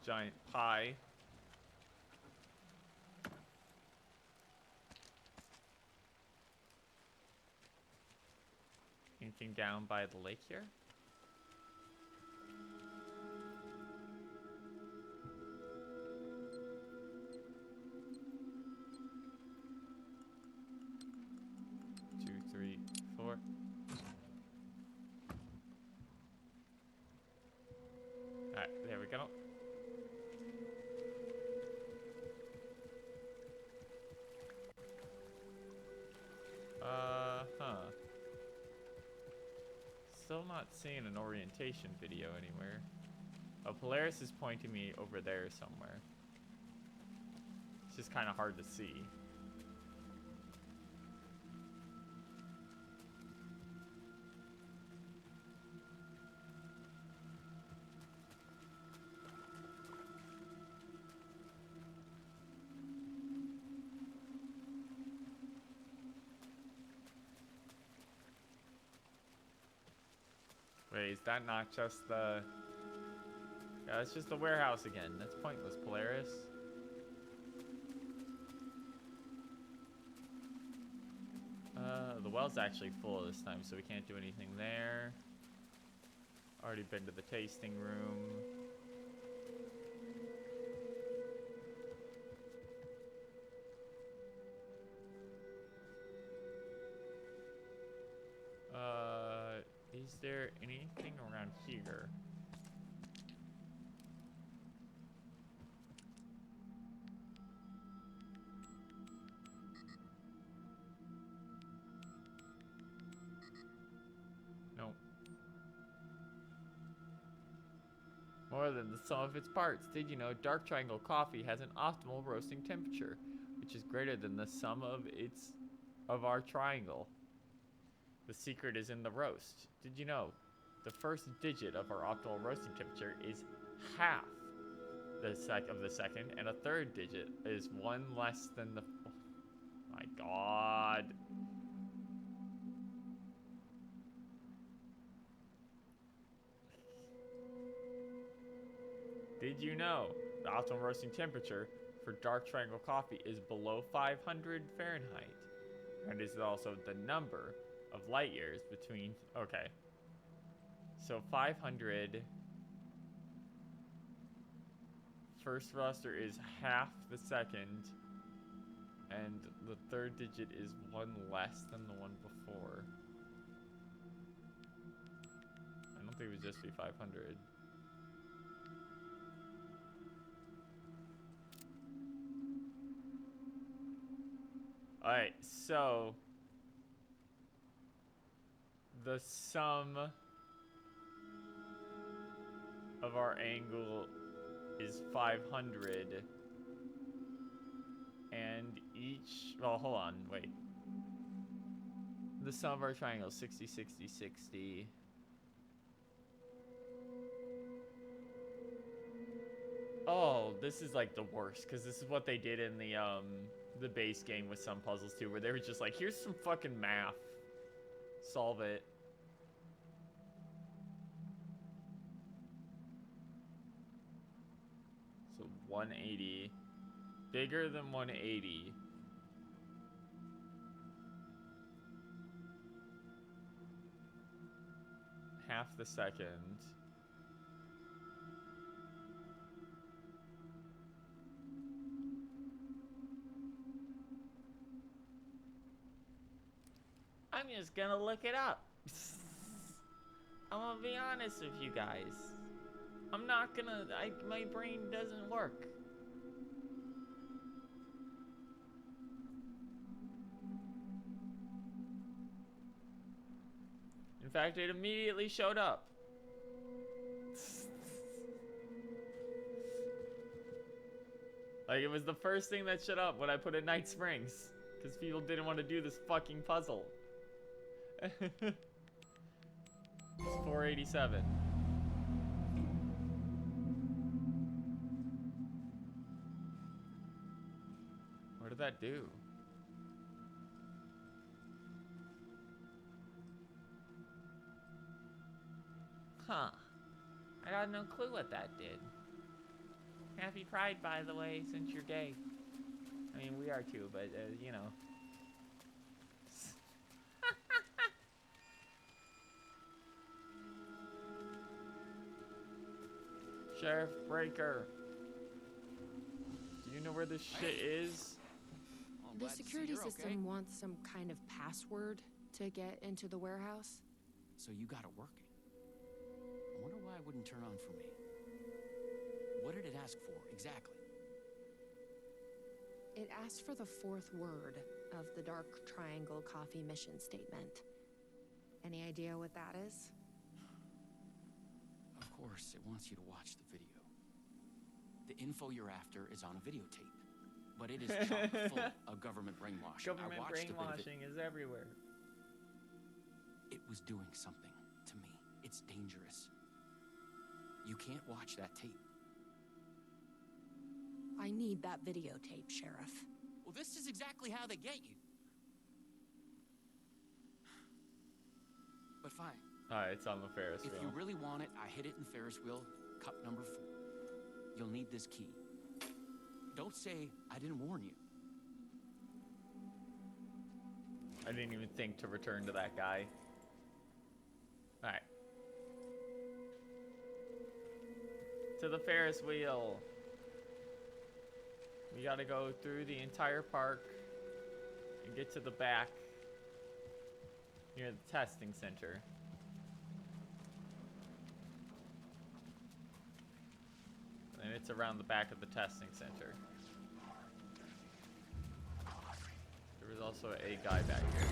giant pie. Anything down by the lake here? Two, three, four. Alright, there we go. Still not seeing an orientation video anywhere. Oh, Polaris is pointing me over there somewhere. It's just kind of hard to see. Wait, is that not just the... Yeah, it's just the warehouse again. That's pointless, Polaris. The well's actually full this time, so we can't do anything there. Already been to the tasting room. Is there anything around here? Nope. More than the sum of its parts. Did you know Dark Triangle coffee has an optimal roasting temperature, which is greater than the sum of our triangle? The secret is in the roast. Did you know the first digit of our optimal roasting temperature is half of the second, and a third digit is one less than the... Oh my god. Did you know the optimal roasting temperature for Dark Triangle coffee is below 500 Fahrenheit? And is also the number of light years between... Okay. So 500... First roster is half the second. And the third digit is one less than the one before. I don't think it would just be 500. Alright, so... the sum of our angle is 500. And each... Well, hold on, wait. The sum of our triangle is 60, 60, 60. Oh, this is like the worst, because this is what they did in the base game with some puzzles too, where they were just like, here's some fucking math. Solve it. So 180. Bigger than 180. Half the second. I'm just gonna look it up. I'm gonna be honest with you guys. I'm not gonna, my brain doesn't work. In fact, it immediately showed up. Like, it was the first thing that showed up when I put in Night Springs. Because people didn't want to do this fucking puzzle. It's 487. What did that do? Huh. I got no clue what that did. Happy Pride, by the way, since you're gay. I mean, we are too, but, you know. Sheriff Breaker. Do you know where this shit is? Well, I'm The glad to see security you're system okay. wants some kind of password to get into the warehouse. So you got it working. I wonder why it wouldn't turn on for me. What did it ask for, exactly? It asked for the fourth word of the Dark Triangle Coffee mission statement. Any idea what that is? Of course, it wants you to watch the video. The info you're after is on a videotape, but it is chock full of government brainwashing. Government I watched a bit of it. brainwashing is everywhere. It was doing something to me. It's dangerous. You can't watch that tape. I need that videotape, Sheriff. Well, this is exactly how they get you. But fine. Alright, it's on the Ferris If wheel. you really want it, I hid it in Ferris wheel, cup number 4. You'll need this key. Don't say I didn't warn you. I didn't even think to return to that guy. Alright. To the Ferris wheel. We gotta go through the entire park and get to the back near the testing center. And it's around the back of the testing center. There was also a guy back here.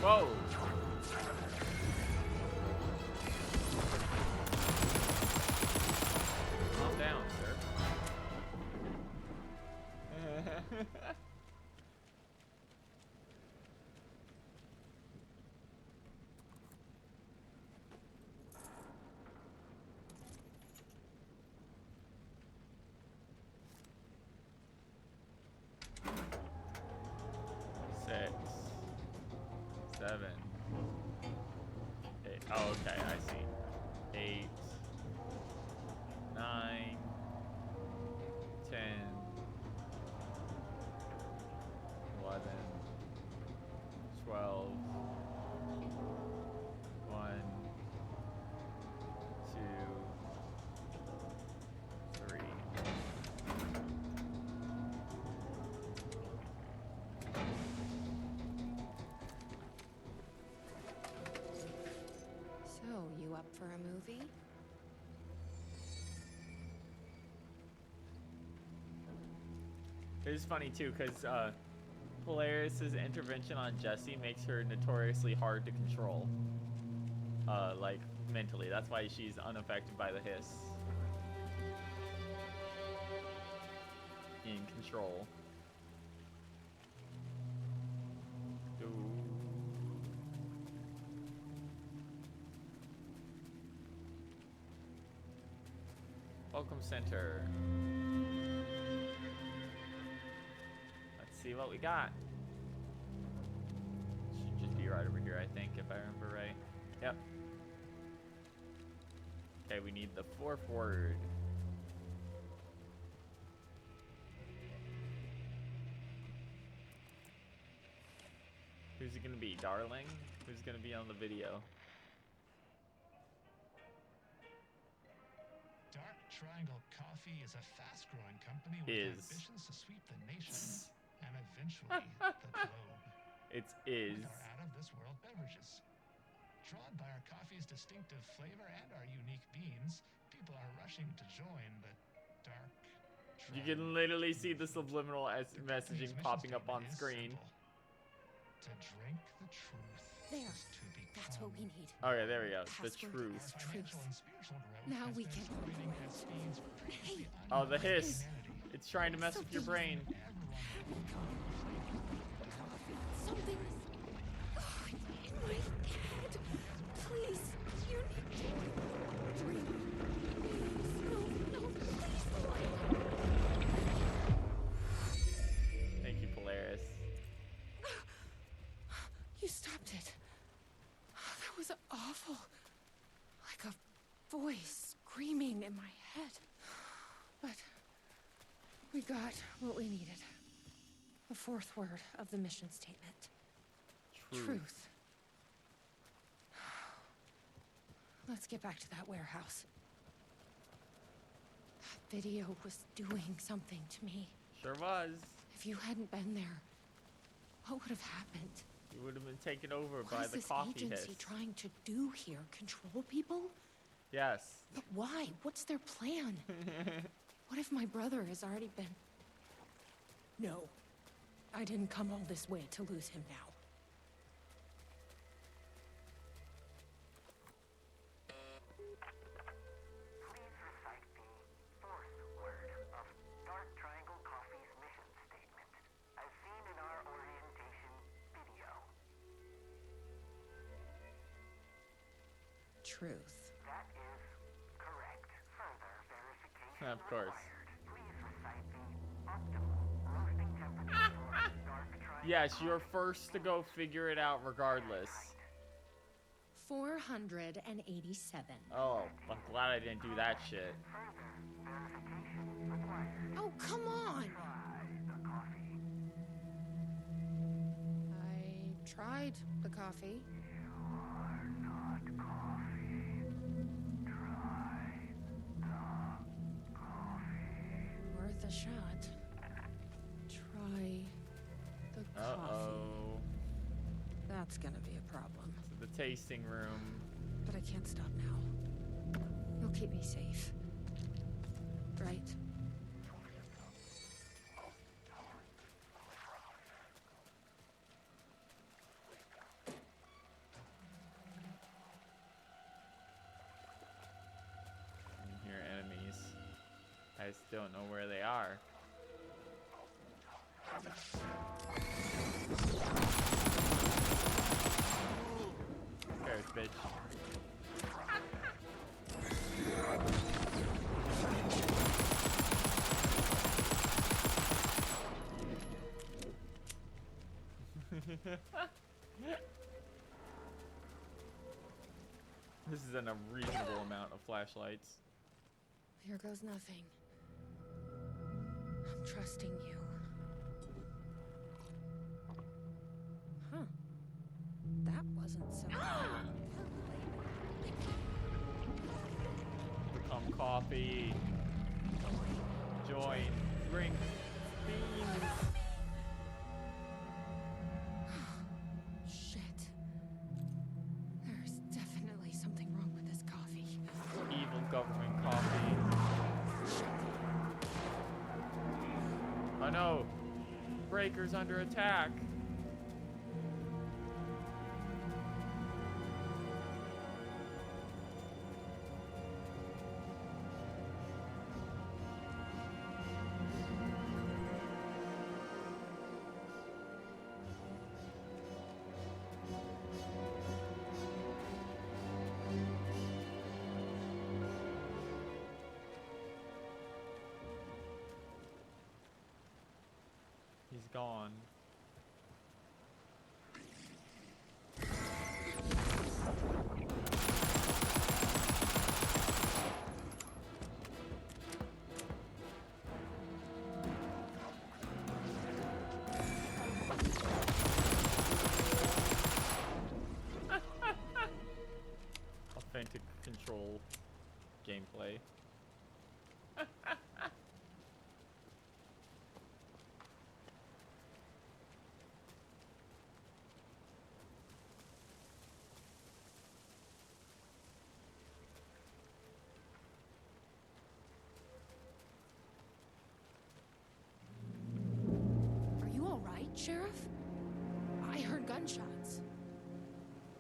Whoa! Calm down, sir. Six, 7, 8. Oh, okay, I see. 8, 9, 10, 11, 12, 1, 2, 3. So, you up for a movie? It was funny too, because Polaris's intervention on Jessie makes her notoriously hard to control. Like, mentally. That's why she's unaffected by the hiss. In control. Ooh. Welcome center. Let's see what we got. Should just be right over here, I think, if I remember right. Yep. Okay, we need the fourth word. Who's it gonna be, darling? Who's gonna be on the video? Dark Triangle Coffee is a fast-growing company with ambitions to sweep the nation and eventually the globe. It is. With our out-of-this-world beverages. Drawn by our coffee's distinctive flavor and our unique beans, people are rushing to join the Dark Triangle. You can literally see the subliminal messaging mission popping up on statement is screen. simple. To drink the truth There. is to become. That's what we need. Okay, there we go. The Password. truth. Our financial and spiritual growth Now has we been can screaming avoid at speeds previously Oh, the unknown to hiss. humanity. It's trying to mess with your brain. Something in my head. Please, you need to drink. Please, no, please. Thank you, Polaris. You stopped it. That was awful. voice screaming in my head. But we got what we needed. The fourth word of the mission statement. Truth. Let's get back to that warehouse. That video was doing something to me. Sure was. If you hadn't been there, what would have happened? You would have been taken over by What is the this coffee agency hiss. trying to do here? Control people? Yes. But why? What's their plan? What if my brother has already been... No. I didn't come all this way to lose him now. Please recite the fourth word of Dark Triangle Coffee's mission statement, as seen in our orientation video. Truth. That is correct. Further verification Of course. required. Please recite the optimal roasting temperature for Dark Triangle. Yes, you're first to go figure it out regardless. 487. Oh, I'm glad I didn't do that shit. Further verification required. Oh, come on! Try the coffee. I tried the coffee. Are not coffee. Try the coffee. Worth a shot. Try the coffee. Uh-oh. That's gonna be a problem. To the tasting room. But I can't stop now. You'll keep me safe. Right? I can hear enemies. I just don't know where they are. There's bitch. This is an unreasonable amount of flashlights. Here goes nothing. I'm trusting you. Huh. That wasn't so Become coffee. Join. Drink. Beans. Shit. There's definitely something wrong with this coffee. Evil government coffee. Oh no! Breaker's under attack. He's gone. Authentic control gameplay. Are you all right, Sheriff? I heard gunshots.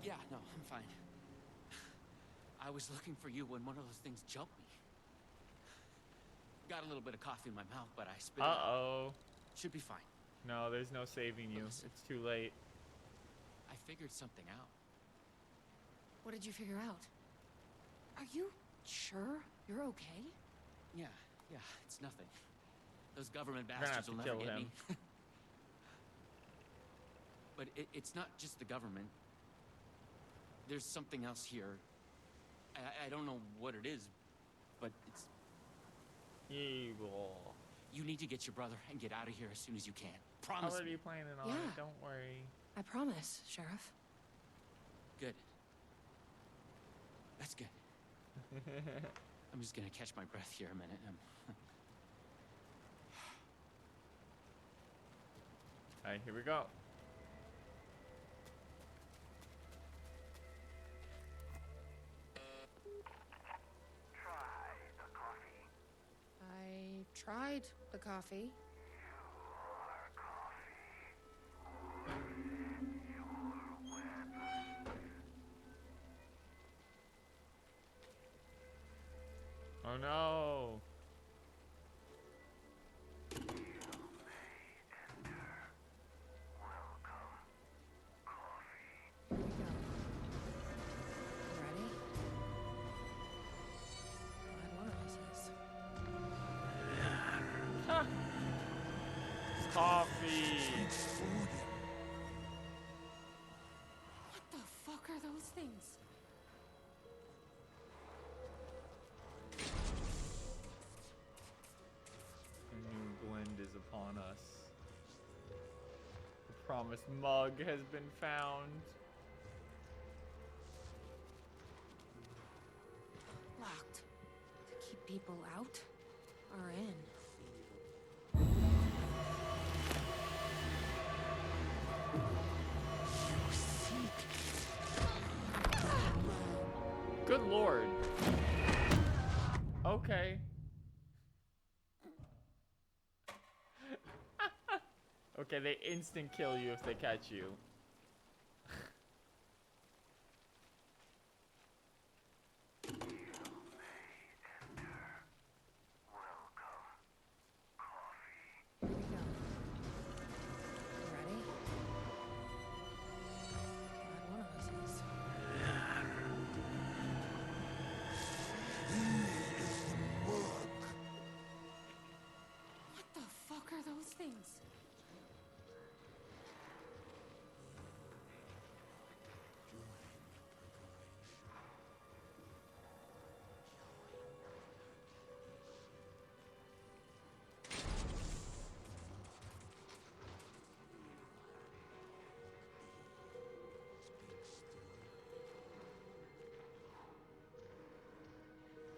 Yeah, no, I'm fine. I was looking for you when one of those things jumped me. Got a little bit of coffee in my mouth, but I spit it out. Uh-oh. Should be fine. No, there's no saving you. Listen. It's too late. I figured something out. What did you figure out? Are you sure you're okay? Yeah, it's nothing. Those government You're gonna have bastards will to never kill get him. me. But it's not just the government. There's something else here I don't know what it is, but it's... Evil. You need to get your brother and get out of here as soon as you can. I'm Promise already me. planning on Yeah. it, don't worry. I promise, Sheriff. Good. That's good. I'm just gonna catch my breath here a minute. Alright, here we go. Try the coffee. I tried the coffee. Your coffee. Your web. Oh no. Here we go. You ready? Glad one of us is. Coffee. What the fuck are those things? A new blend is upon us. The promised mug has been found. Locked. To keep people out or in. Good lord. Okay. Okay, they instant kill you if they catch you. Here we go. You ready? Glad one of us is. What the fuck are those things?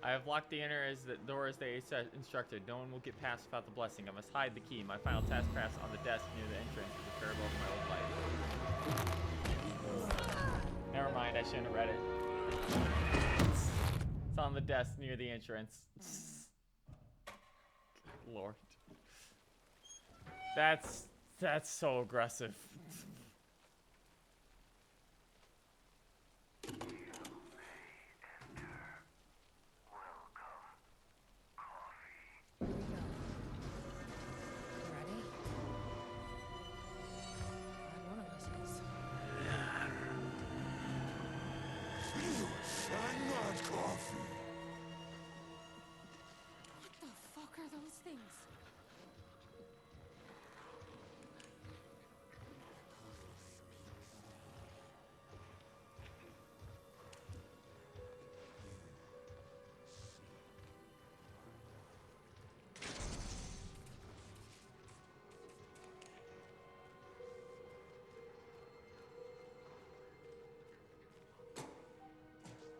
I have locked the inner as the door as they instructed. No one will get past without the blessing. I must hide the key. My final task pass on the desk near the entrance is a farewell to my old life. Never mind, I shouldn't have read it. It's on the desk near the entrance. Good Lord. That's so aggressive. Here we go. You ready? Glad one of us is. What the fuck are those things?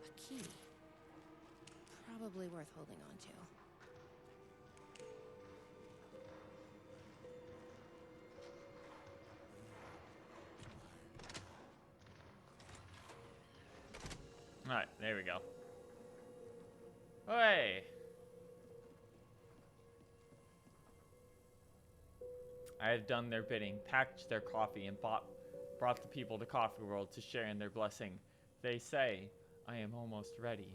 A key. Probably worth holding on to. Alright, there we go. Hey! I have done their bidding, packaged their coffee, and brought the people to Coffee World to share in their blessing. They say, I am almost ready.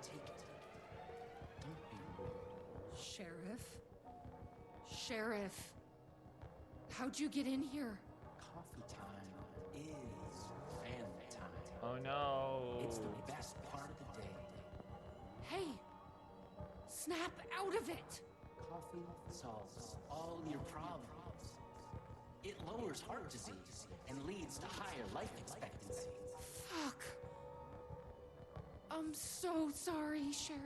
Take it. Don't be rude. Sheriff? Sheriff! How'd you get in here? Coffee time is family time. Oh no. It's the best part of the day. Hey! Snap out of it! Coffee solves all your problems. It lowers lowers heart disease and leads to higher life expectancy. Fuck. I'm so sorry, Sheriff.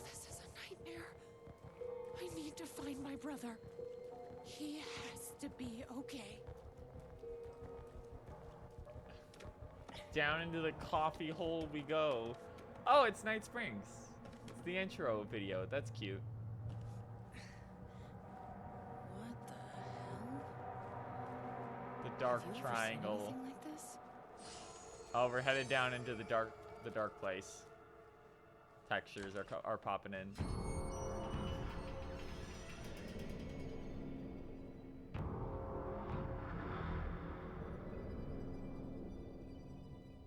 This is a nightmare. I need to find my brother. He has to be okay. Down into the coffee hole we go. Oh, it's Night Springs. It's the intro video. That's cute. What the hell? The dark Have you ever seen triangle. anything like this? Oh, we're headed down into the dark place. Textures are popping in.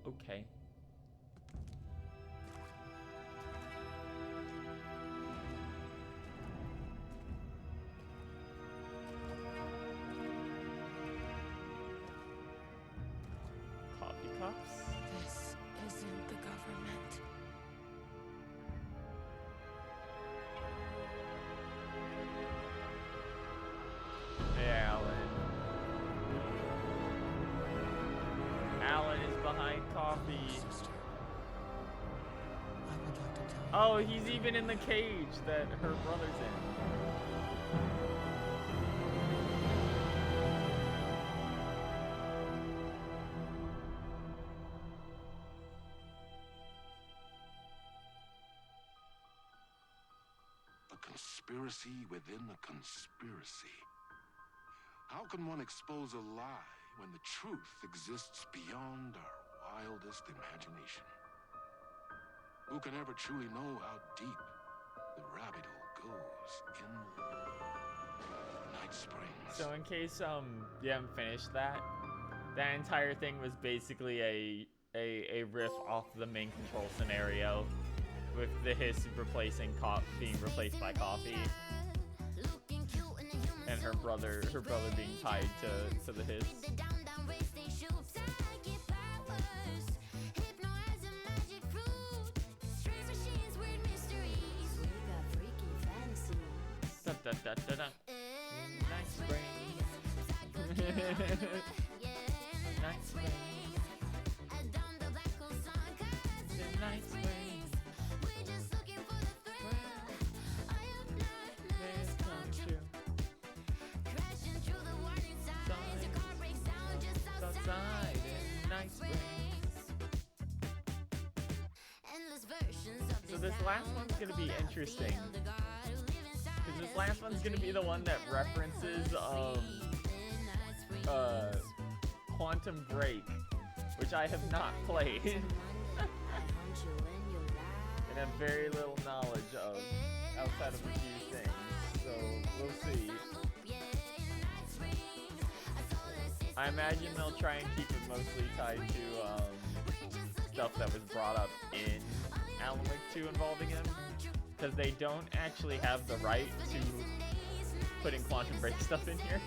Okay. Coffee cups? This isn't the government. Hey, Alan. Alan is behind coffee. Sister, I would like to tell you. Oh, he's even in the cage that her brother's in. A conspiracy within a conspiracy. How can one expose a lie when the truth exists beyond our wildest imagination? Who can ever truly know how deep the rabbit hole goes in Night Springs? So in case you haven't finished that entire thing was basically a riff off the main control scenario, with the hiss replacing being replaced by coffee, and her brother being tied to the hiss. Da, da, da, da, da. Night Springs. Night Springs. The Night Springs. Dreams come true. Outside in Night Springs. So this last one's gonna be interesting. Because this last one's gonna be the one that references Quantum Break, which I have not played. And have very little knowledge of outside of a few things. So we'll see. I imagine they'll try and keep it mostly tied to stuff that was brought up in Alan Wake 2 involving him, because they don't actually have the right to put in Quantum Break stuff in here.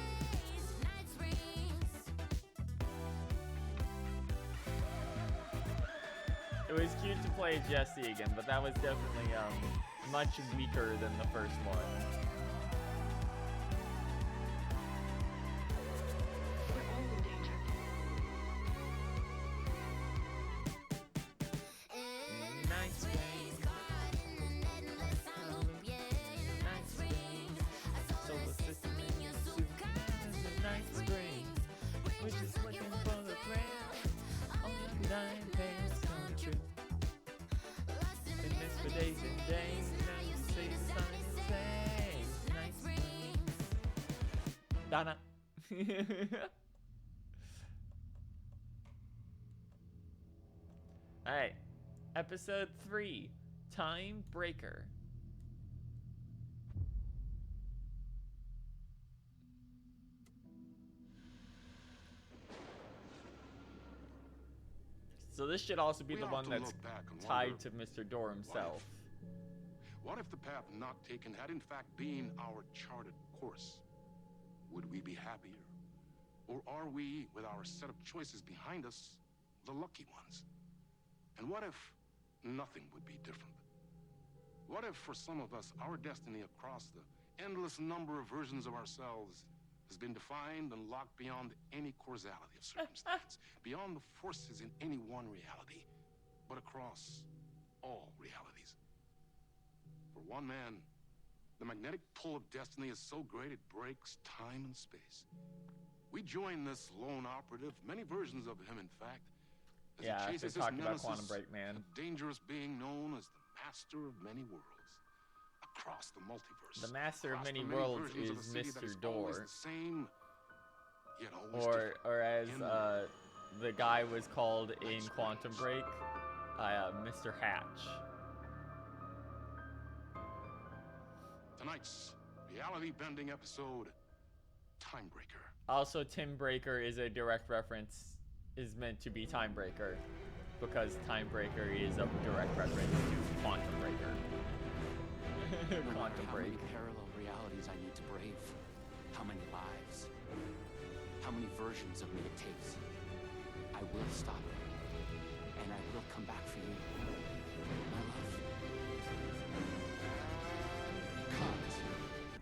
It was cute to play Jesse again, but that was definitely much weaker than the first one. Night Springs. Night Springs. Solar system in your suit. The Night Springs. Which is looking for the thrill. Only 9 days come true. Been missed for days and days. Now you say the sun is saying Night Springs. Donna. Alright. Episode 3, Time Breaker. So this should also be We the ought one to that's look back and tied wonder, to Mr. Dorr himself. What if the path not taken had in fact been our charted course? Would we be happier? Or are we, with our set of choices behind us, the lucky ones? And what if nothing would be different? What if for some of us, our destiny across the endless number of versions of ourselves has been defined and locked beyond any causality of circumstance, beyond the forces in any one reality, but across all realities. For one man, the magnetic pull of destiny is so great it breaks time and space. We join this lone operative, many versions of him, in fact, as Yeah, he they're chases his talking about nemesis, Quantum Break, man. a dangerous being known as the Master of Many Worlds, across the multiverse. The Master of across Many the Worlds versions of is a city that Mr. is always Door. the same, yet always different. Or as In the guy was called in Quantum Break, Mr. Hatch. Tonight's reality-bending episode, Timebreaker. Also, Tim Breaker is a direct reference, is meant to be Timebreaker, because Timebreaker is a direct reference to Quantum Breaker. No matter Quantum how Break. many parallel realities I need to brave, how many lives, how many versions of me it takes, I will stop it, and I will come back for you, my love. Cut.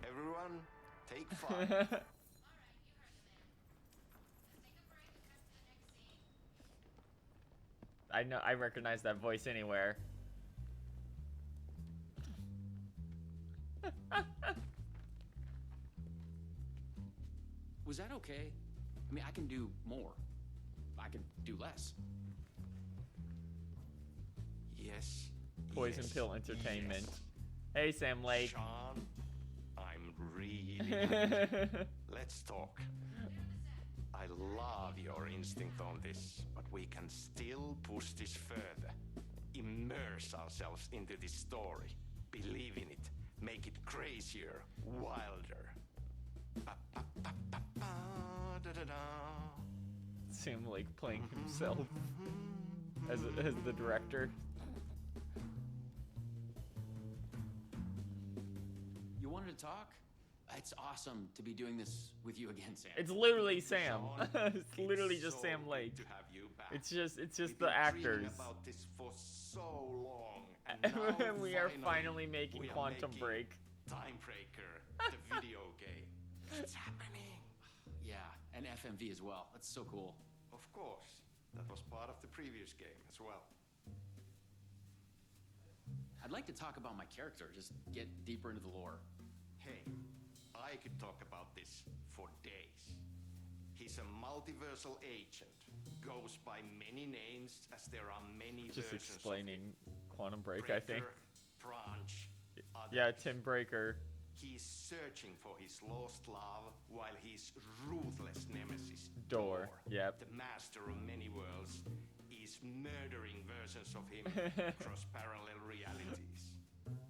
Everyone, take 5. I know, I recognize that voice anywhere. Was that okay? I mean, I can do more. I can do less. Yes. Poison yes, Pill Entertainment. yes. Hey, Sam Lake. Sean, I'm really hungry. Let's talk. I love your instinct on this, but we can still push this further. Immerse ourselves into this story. Believe in it. Make it crazier, wilder. Da-da-da. Sam Lake playing himself as the director. You wanted to talk? It's awesome to be doing this with you again, Sam. It's literally Sam. Sean, It's literally just so Sam good Lake. to have you back. It's just We've the been dreaming actors. about this for so long, and now We are finally making we are Quantum making Break. Timebreaker, the video game. It's happening. Yeah, and FMV as well. That's so cool. Of course, that was part of the previous game as well. I'd like to talk about my character, just get deeper into the lore. Hey, I could talk about this for days. He's a multiversal agent, goes by many names as there are many Just versions explaining Quantum of Break, him. I think. Breaker, Branch, Yeah, others. Tim Breaker. He's searching for his lost love while his ruthless nemesis, Door, yep. the master of many worlds, is murdering versions of him across parallel realities.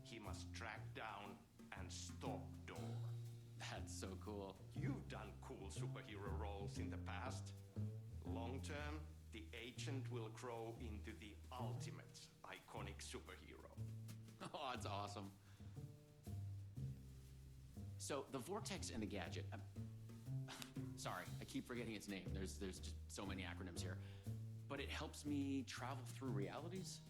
He must track down and stop Door. That's so cool. You've done cool superhero roles in the past. Long term, the agent will grow into the ultimate iconic superhero. Oh, that's awesome. So, the Vortex and the Gadget. Sorry, I keep forgetting its name. There's just so many acronyms here. But it helps me travel through realities?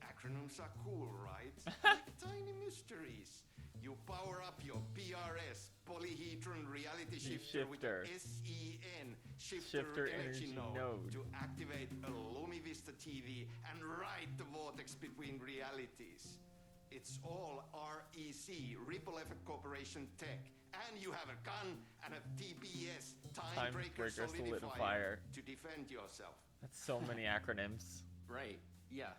Acronyms are cool, right? Like tiny mysteries. You power up your PRS, Polyhedron Reality Shifter, with Shifter. SEN, Shifter Energy Node. to activate a LumiVista TV and ride the vortex between realities. It's all REC, Ripple Effect Corporation tech. And you have a gun and a TBS, Timebreaker Timebreaker Solidifier, Solidifier. to defend yourself. That's so many acronyms. Right, yeah.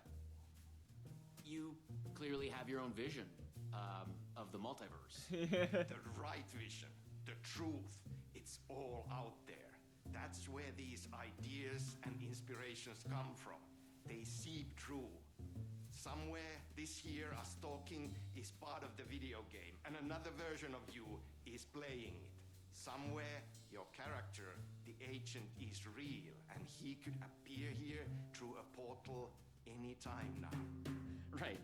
You clearly have your own vision of the multiverse. The right vision, the truth, it's all out there. That's where these ideas and inspirations come from. They seep through. Somewhere this here, us talking, is part of the video game, and another version of you is playing it. Somewhere, your character, the agent, is real, and he could appear here through a portal anytime now. Right.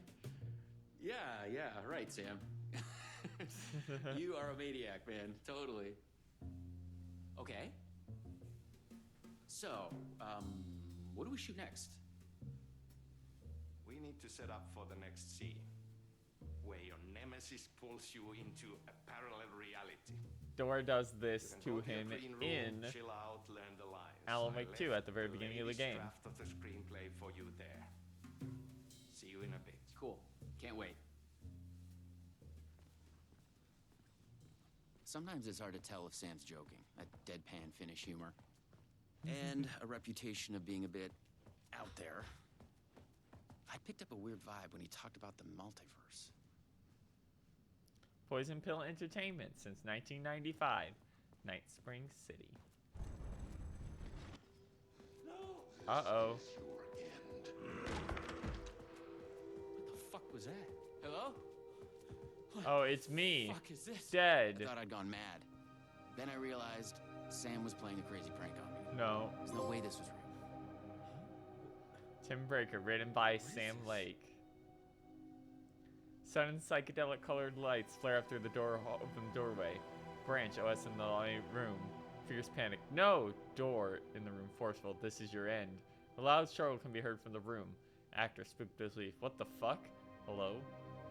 Yeah, right, Sam. You are a maniac, man. Totally. Okay. So, what do we shoot next? We need to set up for the next scene, where your nemesis pulls you into a parallel reality. Dora does You this can go to your him green room, in chill out, learn the lines. Alan I Wake 2 left at the very beginning of the latest game. draft of the screenplay for you there. See you in a bit. Cool. Can't wait. Sometimes it's hard to tell if Sam's joking. That deadpan Finnish humor. And a reputation of being a bit out there. I picked up a weird vibe when he talked about the multiverse. Poison Pill Entertainment since 1995. Night Spring City. Uh-oh. What the fuck was that? Hello? Oh, it's me. Fuck is this? Dead. I thought I'd gone mad. Then I realized Sam was playing a crazy prank on me. No. There's no way this was real. Tim Breaker, written by Sam Lake. Sudden psychedelic colored lights flare up through the open doorway. Branch, OS in the room. Fierce panic. No! Door in the room, forceful. This is your end. A loud struggle can be heard from the room. Actor, spooked disbelief. What the fuck? Hello?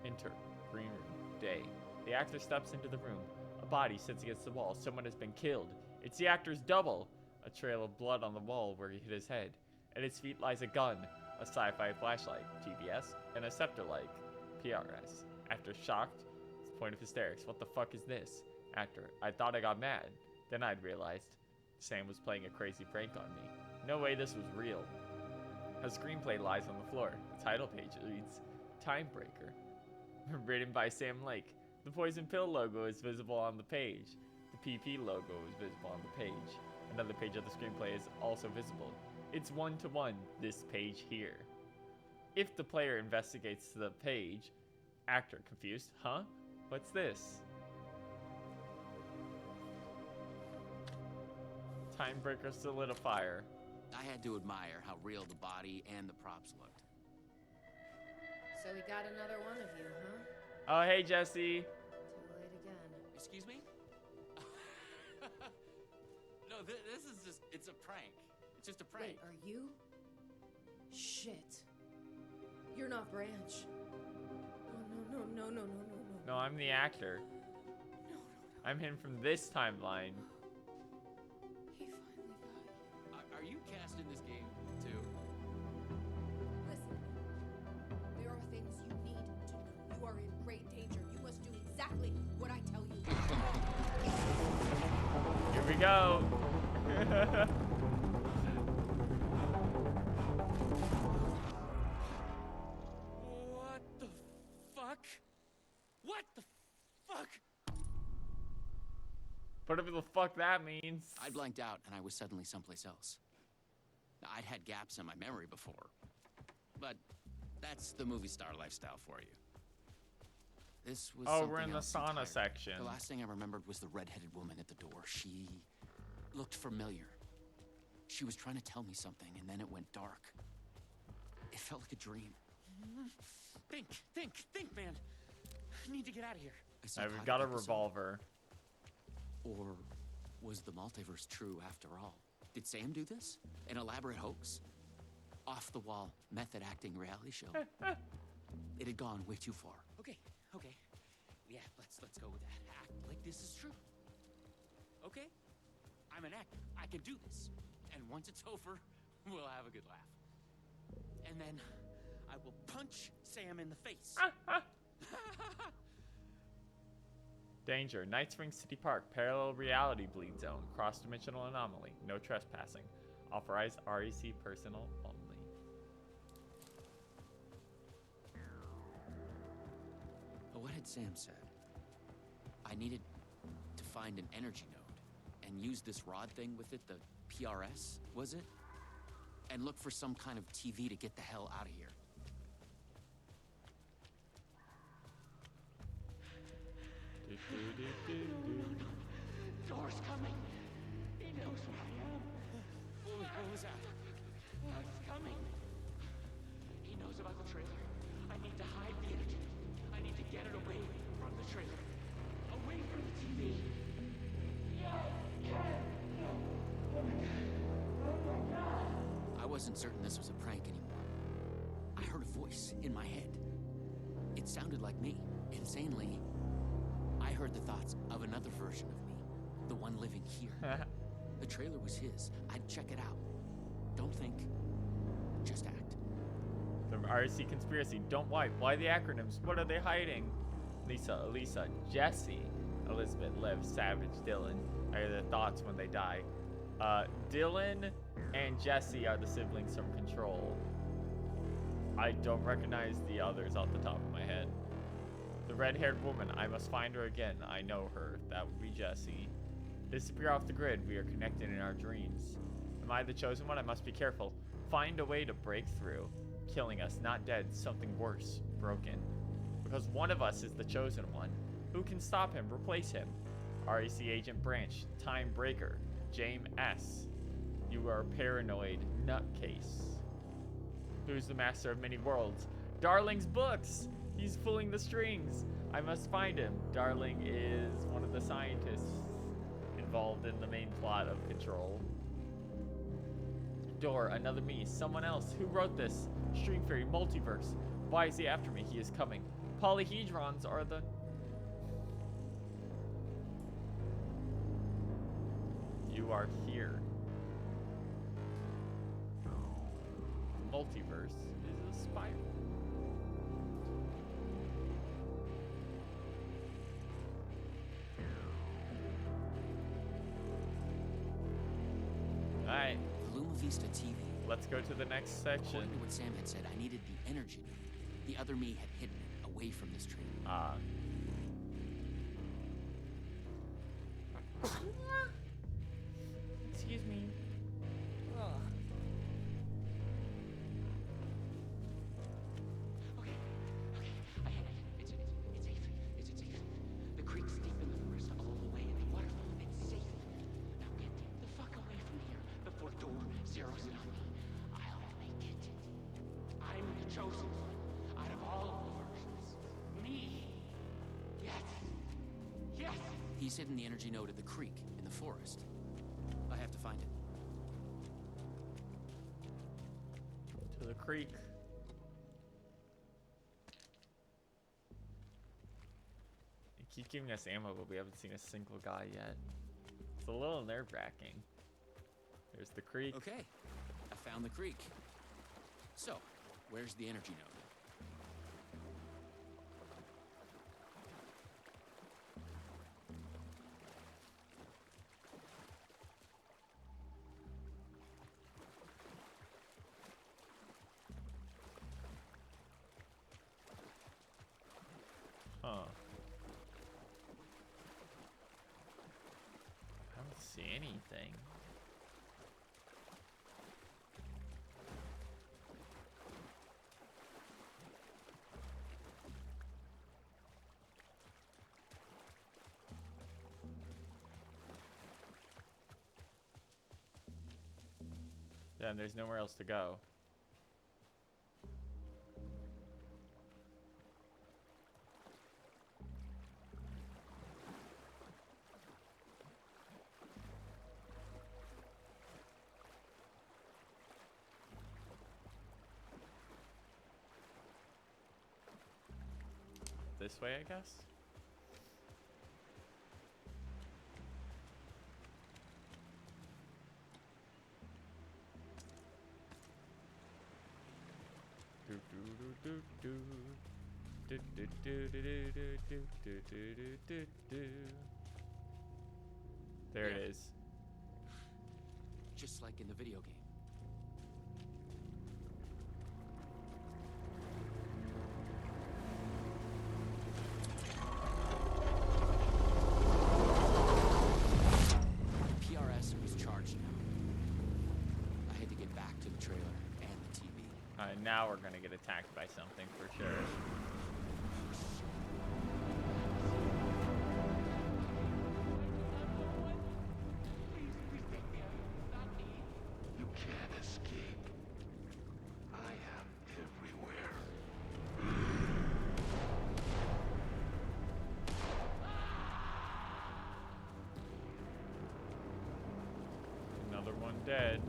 Enter. Green room. Day. The actor steps into the room. A body sits against the wall. Someone has been killed. It's the actor's double. A trail of blood on the wall where he hit his head. At his feet lies a gun, a sci-fi flashlight, TBS, and a scepter-like, PRS. Actor shocked. It's the point of hysterics. What the fuck is this? Actor, I thought I got mad. Then I'd realized Sam was playing a crazy prank on me. No way this was real. A screenplay lies on the floor. The title page reads, Timebreaker. Written by Sam Lake. The Poison Pill logo is visible on the page. The PP logo is visible on the page. Another page of the screenplay is also visible. It's one-to-one, this page here. If the player investigates the page, actor confused, huh? What's this? Timebreaker solidifier. I had to admire how real the body and the props looked. So we got another one of you, huh? Oh, hey, Jesse. Too late again. Excuse me? No, this is just, it's a prank. It's just a prank. Wait, are you? Shit. You're not Branch. No. No, I'm the actor. No. I'm him from this timeline. He finally got you. Are you cast in this game, too? Listen. There are things you need to know. You are in great danger. You must do exactly what I tell you. Here we go. What the fuck? What the fuck? Whatever the fuck that means. I blanked out and I was suddenly someplace else. I'd had gaps in my memory before, but that's the movie star lifestyle for you. This was Oh, we're in something the else sauna entirely. section. The last thing I remembered was the red-headed woman at the door. She looked familiar. She was trying to tell me something, and then it went dark. It felt like a dream. Think, man. I need to get out of here. We've got a revolver. Or was the multiverse true after all? Did Sam do this? An elaborate hoax? Off-the-wall, method-acting reality show? It had gone way too far. Okay. Yeah, let's go with that. Act like this is true. Okay? I'm an actor. I can do this. And once it's over, we'll have a good laugh. And then I will punch Sam in the face. Danger. Night Spring City Park. Parallel reality bleed zone. Cross-dimensional anomaly. No trespassing. Authorized REC personnel only. But what had Sam said? I needed to find an energy node and use this rod thing with it, the PRS, was it? And look for some kind of TV to get the hell out of here. Door's coming. He knows where I am. What was that? What's coming? He knows about the trailer. I need to hide the energy. I need to get it away from the trailer. Away from the TV. I wasn't certain this was a prank anymore. I heard a voice in my head. It sounded like me. Insanely, I heard the thoughts of another version of me. one living here. The trailer was his. I'd check it out. Don't think, just act. The RC conspiracy. Don't wipe. Why the acronyms? What are they hiding? Lisa, Elisa, Jesse, Elizabeth, Liv, Savage, Dylan. I hear their thoughts when they die. Dylan and Jesse are the siblings from Control. I don't recognize the others off the top of my head. The red-haired woman. I must find her again. I know her. That would be Jesse. Disappear off the grid. We are connected in our dreams. Am I the chosen one? I must be careful. Find a way to break through. Killing us. Not dead. Something worse. Broken. Because one of us is the chosen one. Who can stop him? Replace him. REC Agent Branch. Time Breaker. James S. You are a paranoid nutcase. Who's the master of many worlds? Darling's books! He's pulling the strings. I must find him. Darling is one of the scientists involved in the main plot of Control. Door, another me, someone else. Who wrote this? String Fairy, Multiverse. Why is he after me? He is coming. Polyhedrons are the... You are here. The multiverse is a spiral. Alright. Luma Vista TV. Let's go to the next section. According to what Sam had said, I needed the energy node. The other me had hidden it away from this train. Ah. Excuse me. Okay. It's safe. The creek's deep in the forest, all the way in the waterfall. It's safe. Now get the fuck away from here before door zeroes in on me. I'll make it. I'm the chosen one out of all of the versions. Me. Yes. He's hidden the energy node at the creek in the forest. I have to find it. To the creek. They keep giving us ammo, but we haven't seen a single guy yet. It's a little nerve-wracking. There's the creek. Okay, I found the creek. So, where's the energy node? Huh. I don't see anything. Then there's nowhere else to go. This way, I guess? There it is. Just like in the video game. PRS was charged now. I had to get back to the trailer and the TV. Alright, now we're gonna get attacked by something for sure. You can't escape. I am everywhere. Another one dead.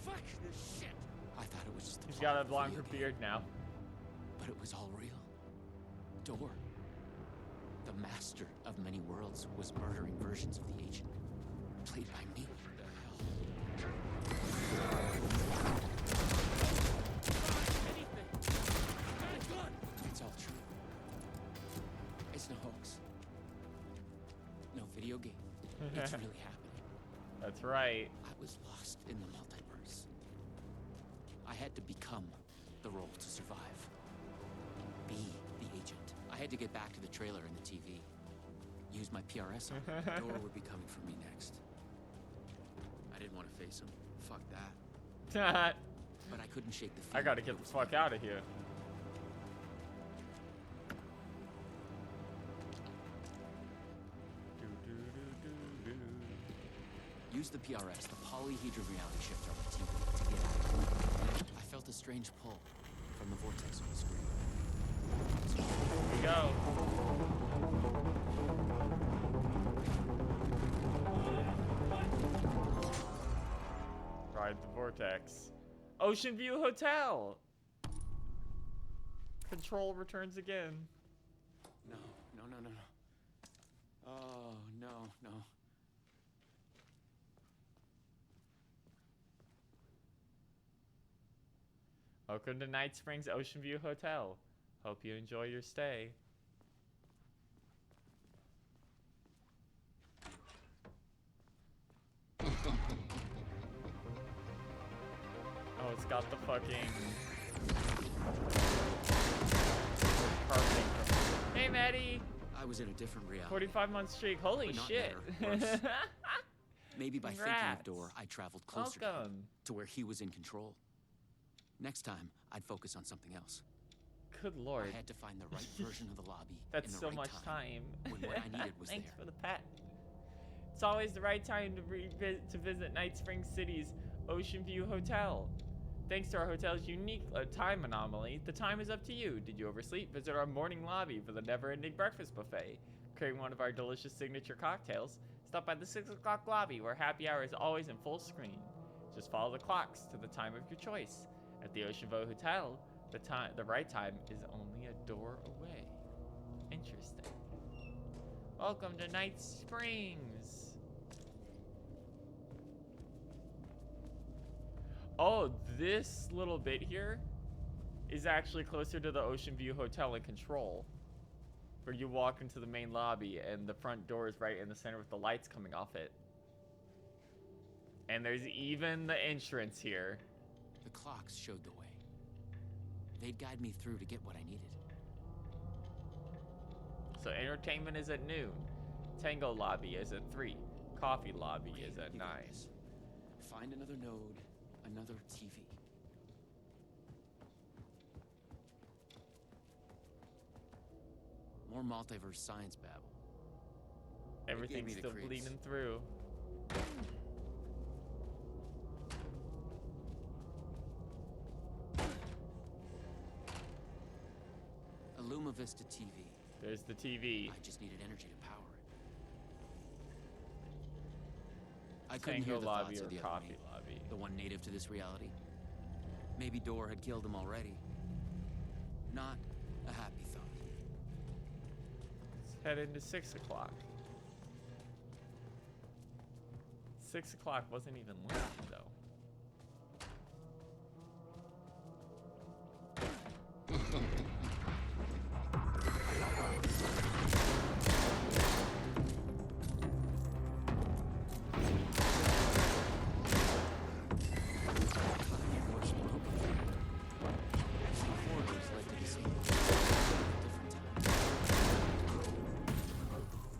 Fuck this shit! I thought it was just He's got a longer beard now. But it was all real. Door. The master of many worlds, was murdering versions of the agent. Played by me. What the hell? It's all true. It's no hoax. No video game. It's really happening. That's right. I was lost in the multiverse. I had to become the role to survive. Be the agent. I had to get back to the trailer and the TV. Use my PRS on him. Dora would be coming for me next. I didn't want to face him. Fuck that. But I couldn't shake the feeling. I gotta get the fuck out of here. Use the PRS, the polyhedron reality shifter on the TV, to get out. I felt a strange pull from the vortex on the screen. Here we go. Ride the vortex. Ocean View Hotel. Control returns again. No. Oh, no. Welcome to Night Springs Ocean View Hotel. Hope you enjoy your stay. Oh, it's got the fucking carpeting. Hey, Maddie. I was in a different reality. 45-month streak. Holy But not shit. better, worse. Maybe by thinking of Congrats. Dor, I traveled closer to him, Welcome. to where he was in control. Next time, I'd focus on something else. Good lord. I had to find the right version of the lobby. That's in the so right much time. when what I needed was Thanks there. for the pet. It's always the right time to visit Night Springs City's Ocean View Hotel. Thanks to our hotel's unique time anomaly, the time is up to you. Did you oversleep? Visit our morning lobby for the never-ending breakfast buffet. Crave one of our delicious signature cocktails? Stop by the 6 o'clock lobby where happy hour is always in full screen. Just follow the clocks to the time of your choice. At the Ocean View Hotel, the right time is only a door away. Interesting. Welcome to Night Springs. Oh, this little bit here is actually closer to the Ocean View Hotel in Control, where you walk into the main lobby and the front door is right in the center with the lights coming off it. And there's even the entrance here. The clocks showed the way. They'd guide me through to get what I needed. So entertainment is at noon. Tango lobby is at 3. Coffee lobby is at 9. Find another node, another TV. More multiverse science babble. Everything's me the still creeps. bleeding through. Illuma Vista TV. There's the TV. I just needed energy to power it. I couldn't hear Tango the lobby thoughts or of the other coffee me, lobby. the one native to this reality. Maybe Dor had killed him already. Not a happy thought. Let's head into 6 o'clock. 6 o'clock wasn't even lit though.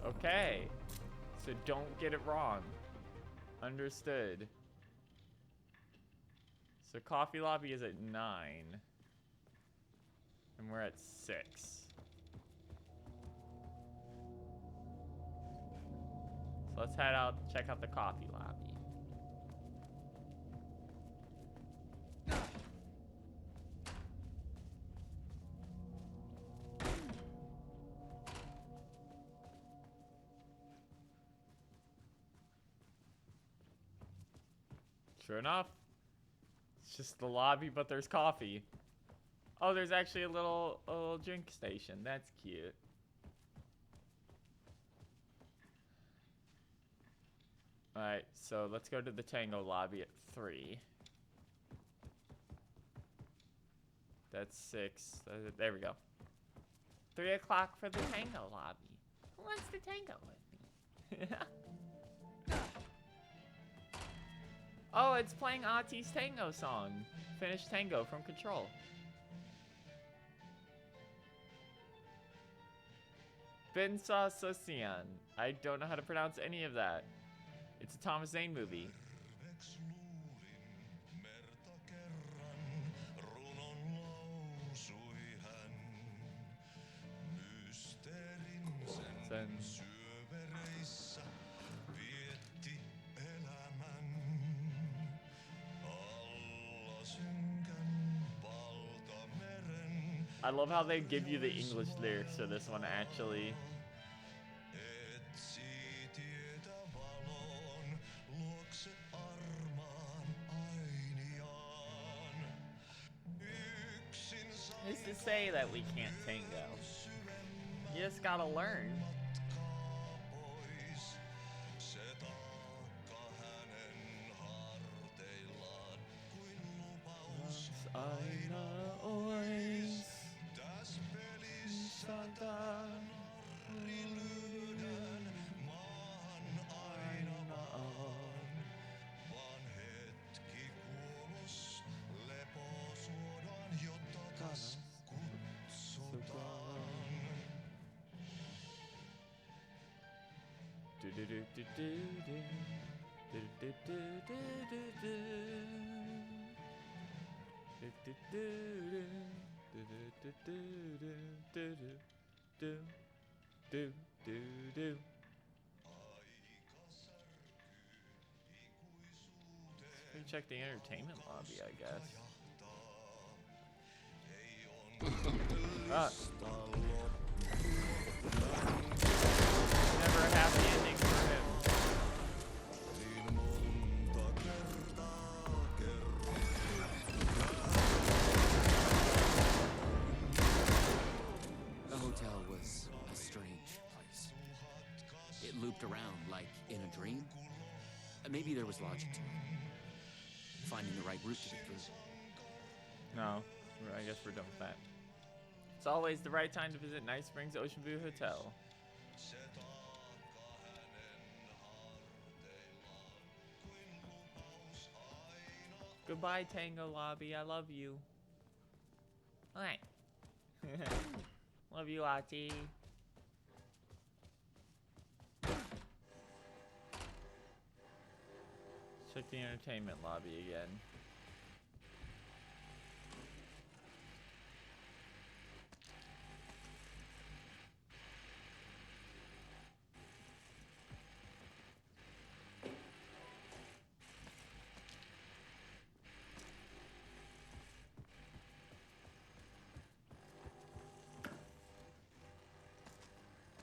Okay, so don't get it wrong. Understood. So coffee lobby is at 9. And we're at 6. So let's head out, check out the coffee lobby. Sure enough, it's just the lobby, but there's coffee. Oh, there's actually a little drink station. That's cute. Alright, so let's go to the Tango lobby at 3. That's 6. There we go. 3 o'clock for the Tango lobby. Who wants to tango with me? Oh, it's playing Ati's Tango song. Finish Tango from Control. Bensa Sosian. I don't know how to pronounce any of that. It's a Thomas Zane movie. I love how they give you the English lyrics for this one, actually. Who's to say that we can't tango? You just gotta learn. Check the entertainment lobby, I guess. Never a happy ending for him. The hotel was a strange place. It looped around like in a dream. Maybe there was logic to it. Finding the right route to get through. No, I guess we're done with that. It's always the right time to visit Night Springs Ocean View Hotel. Goodbye, Tango Lobby. I love you. Alright. Love you, Ati. Check the entertainment lobby again.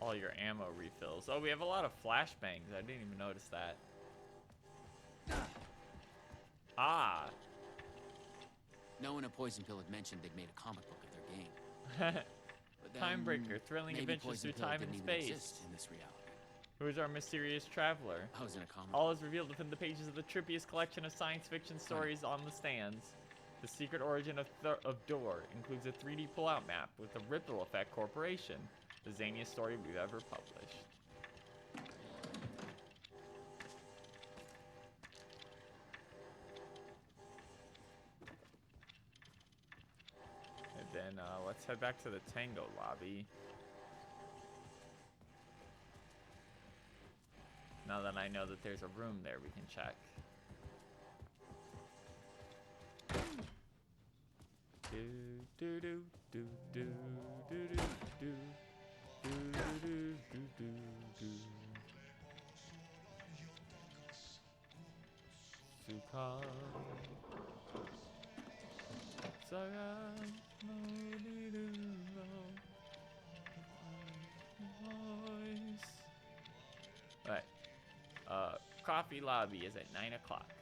All your ammo refills. Oh, we have a lot of flashbangs. I didn't even notice that. Ah. No one at Poison Pill had mentioned they'd made a comic book of their game. But then, Timebreaker, thrilling maybe adventures Poison through Pill time didn't and even space. exist in this reality. Who is our mysterious traveler? I was in a comic All is revealed within the pages of the trippiest collection of science fiction stories on the stands. The secret origin of Door includes a 3D pullout map with the Ripple Effect Corporation, the zaniest story we've ever published. And then let's head back to the Tango lobby. Now that I know that there's a room there, we can check. Do do do do do do do do do do do do. Suka. Sagan. Alright. Coffee lobby is at 9 o'clock.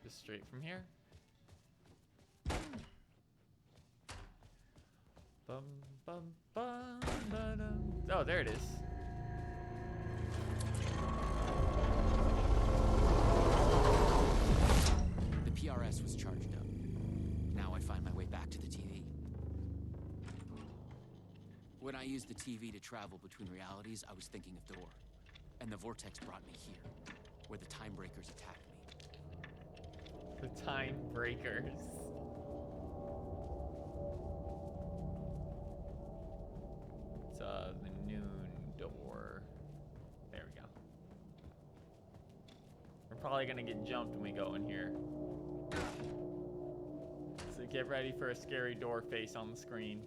Just straight from here. Bum, bum, bum, ba-dum. Oh, there it is. The PRS was charged up. Now I find my way back to the TV. When I used the TV to travel between realities, I was thinking of Door. And the vortex brought me here, where the Time Breakers attacked me. The Time Breakers. It's the noon door. There we go. We're probably gonna get jumped when we go in here. So get ready for a scary door face on the screen.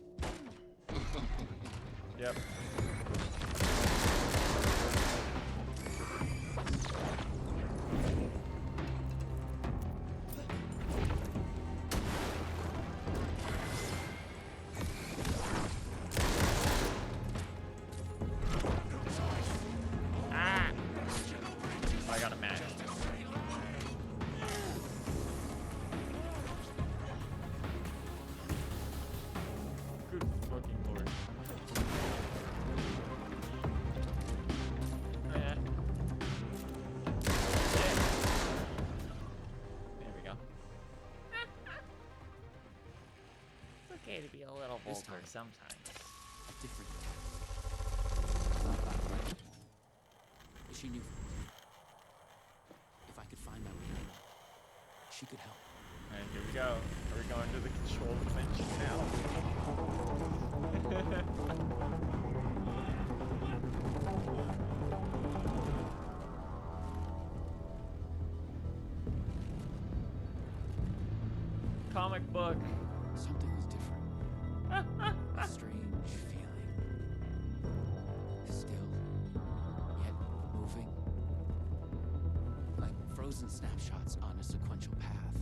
Yep. Ah! I got a match. Good fucking lord. Oh, yeah. Shit. There we go. It's okay to be a little This vulgar time. sometimes. A different. She knew. If I could find my way in, she could help. And here we go. Are we going to the control dimension now? Comic book. Something was different. A strange feeling. Still, yet moving. Like frozen snapshots on a sequential path.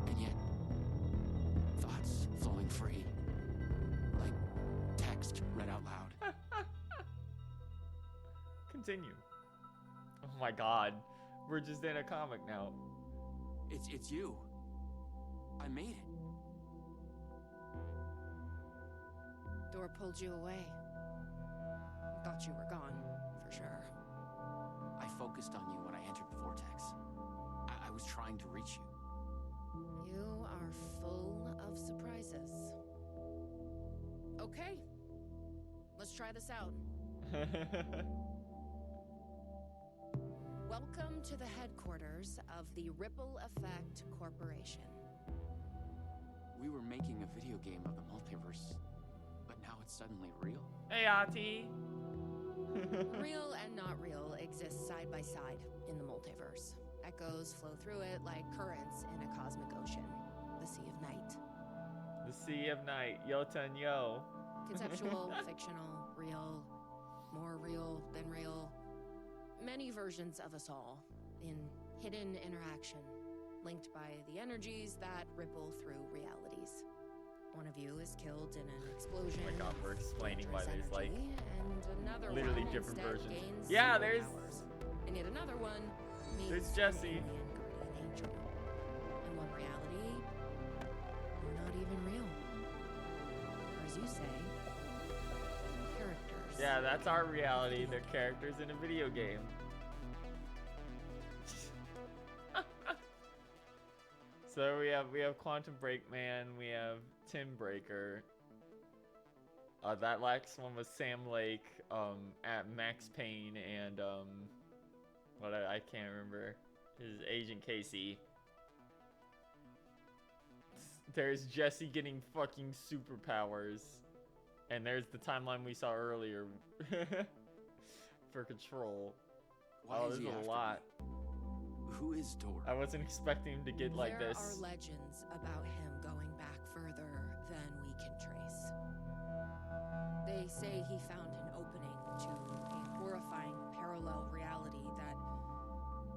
And yet, thoughts flowing free. Like text read out loud. Continue. Oh my god. We're just in a comic now. It's you. I made it. Door pulled you away. Thought you were gone, for sure. I focused on you when I entered the vortex. I was trying to reach you. You are full of surprises. Okay. Let's try this out. Welcome to the headquarters of the Ripple Effect Corporation. We were making a video game of the multiverse, but now it's suddenly real? Hey, Ati. Real and not real exist side by side in the multiverse. Echoes flow through it like currents in a cosmic ocean, the Sea of Night. The Sea of Night. Yota and Yo. Conceptual, fictional, real, more real than real. Many versions of us all in hidden interaction, linked by the energies that ripple through realities. One of you is killed in an explosion. Oh my god, we're explaining why dangerous there's like energy, and another literally one different instead versions. gains Yeah, superpowers. there's And yet another one meets There's an Jesse. alien guardian angel. In one reality, you're not even real. Or as you say, characters. Yeah, that's our reality. They're characters in a video game. So we have Quantum Break Man, we have Tim Breaker. That last one was Sam Lake, at Max Payne, and what I can't remember, his Agent Casey. There's Jesse getting fucking superpowers, and there's the timeline we saw earlier for Control. Why Oh, is there's he a after lot. me? Who is Door? I wasn't expecting him to get like There this. are legends about him going back further than we can trace. They say he found an opening to a horrifying parallel reality that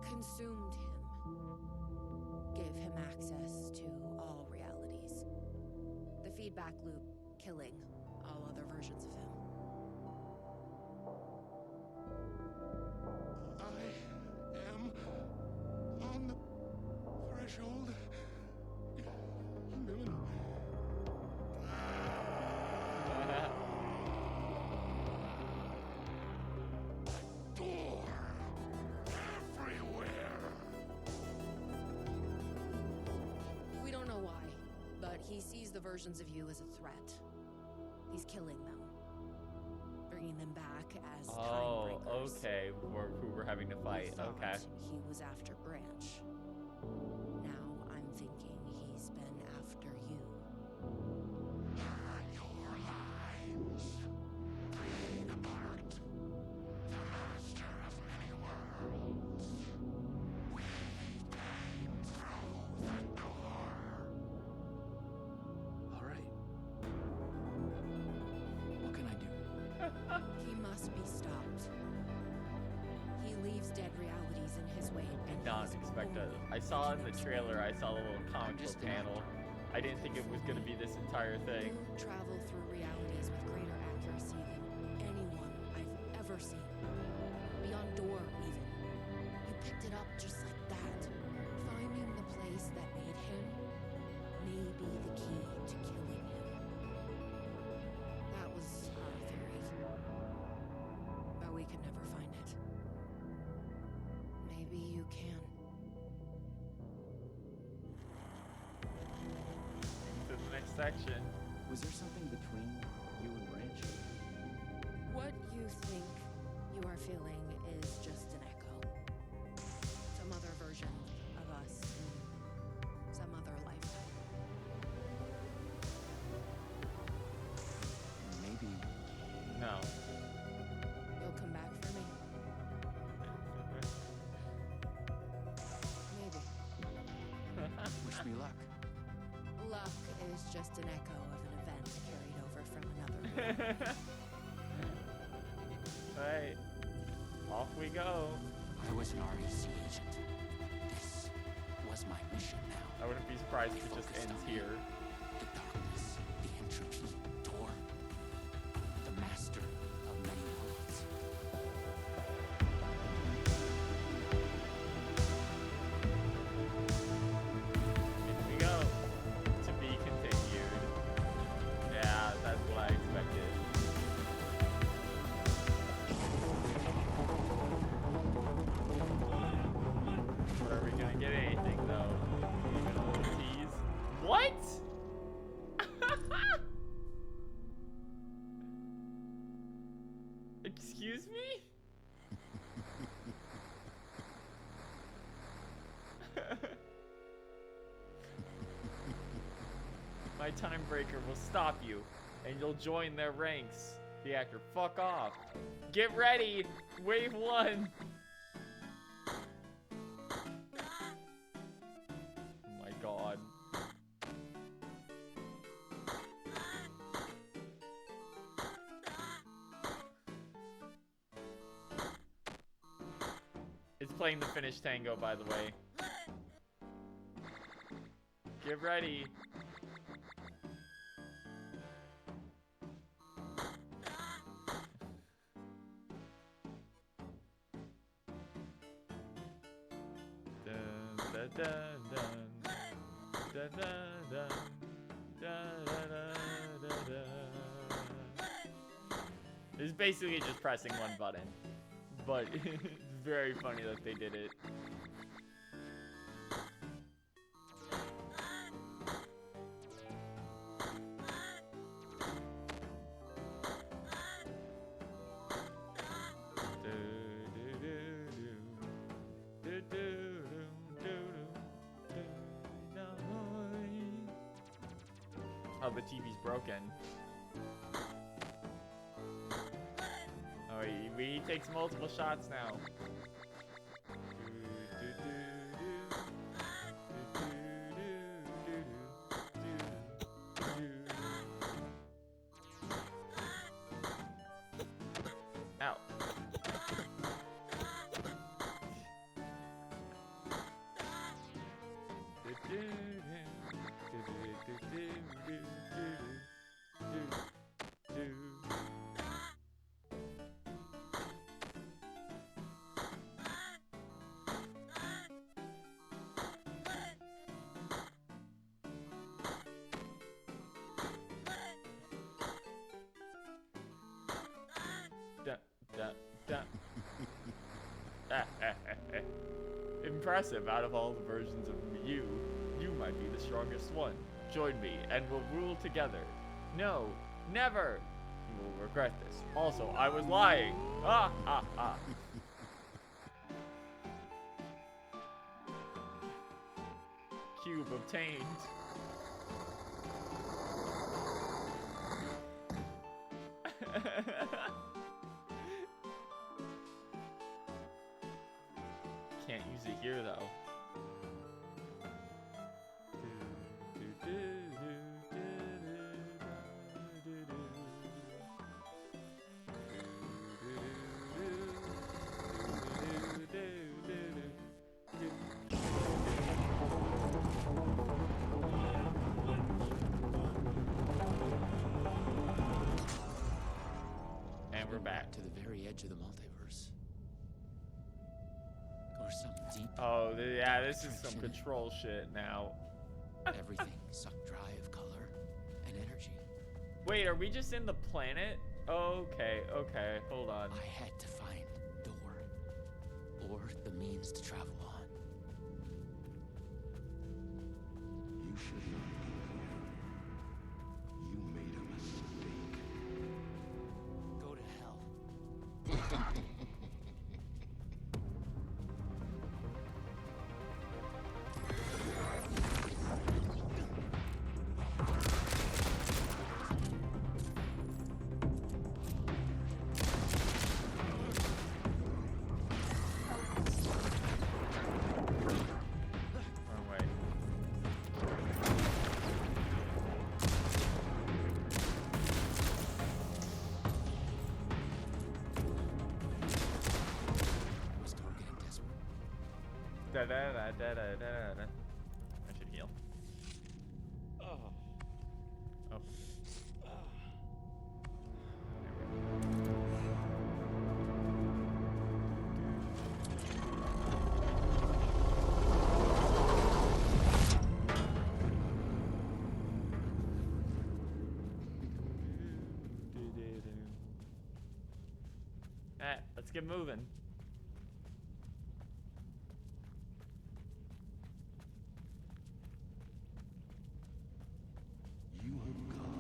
consumed him, gave him access to all realities. The feedback loop killing all other versions of him. I am on the threshold. Millen. versions of you as a threat. He's killing them. Bringing them back as Oh, Timebreakers. okay. Who we're having to You fight. thought Okay. he was after Branch. Now I'm thinking he's been after you. All right. What can I do? He must be stopped. He leaves dead realities in his wake. Did and not he's expect that. only I saw in the making them trailer, I saw the little comic book just an panel. I didn't think it was going to be this entire thing. You travel through realities with greater accuracy than anyone I've ever seen. Beyond Door, even. You picked it up just like that. Finding the place that made him may be the key to killing him. That was our theory. But we could never find it. Maybe you can. To the next section. Was there something between you and Branch? What you think you are feeling is just an echo. Some other version of us in some other lifetime. Maybe. No. You'll come back for me. Maybe. Wish me luck. Luck is just an echo of an event carried over from another world. Alright. Off we go. I was an REC agent. This was my mission now. I wouldn't be surprised if it just Focused ends on here. The darkness, the entropy, Tor. The master of many worlds. Here we go. To be continued. Yeah, that's what I expected. But are we gonna get anything though? Even a little tease. What? Excuse me? My time breaker will stop you, and you'll join their ranks. The actor, fuck off. Get ready! Wave 1! Oh my god. It's playing the Finnish tango, by the way. Get ready. Dun, dun, dun, dun. Dun, dun, dun. Dun, dun, dun, dun, dun. It's basically just pressing one button, but it's very funny that they did it. Oh, the TV's broken. Oh, he takes multiple shots now. Ow. Impressive. Out of all the versions of you, you might be the strongest one. join me and we'll rule together. No, never! You will regret this. Also, I was lying. Ah, ah, ah. Cube obtained. Can't use it here though. And we're back to the very edge of the multiverse. Or some deep. Oh, yeah, this is some control shit now. Everything sucked dry of color and energy. Wait, are we just in the planet? Okay, okay, hold on. I had to find Door, or the means to travel on. You should not be here. You made a mistake. Go to hell. Wrong way. Was Door getting desperate? Da da da da da da da. I should heal. Oh. Oh. Alright, let's get moving. You have gone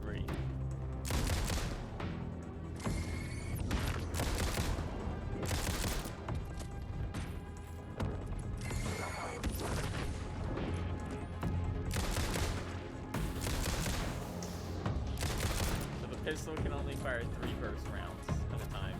Three. So the pistol can only fire 3 burst rounds at a time.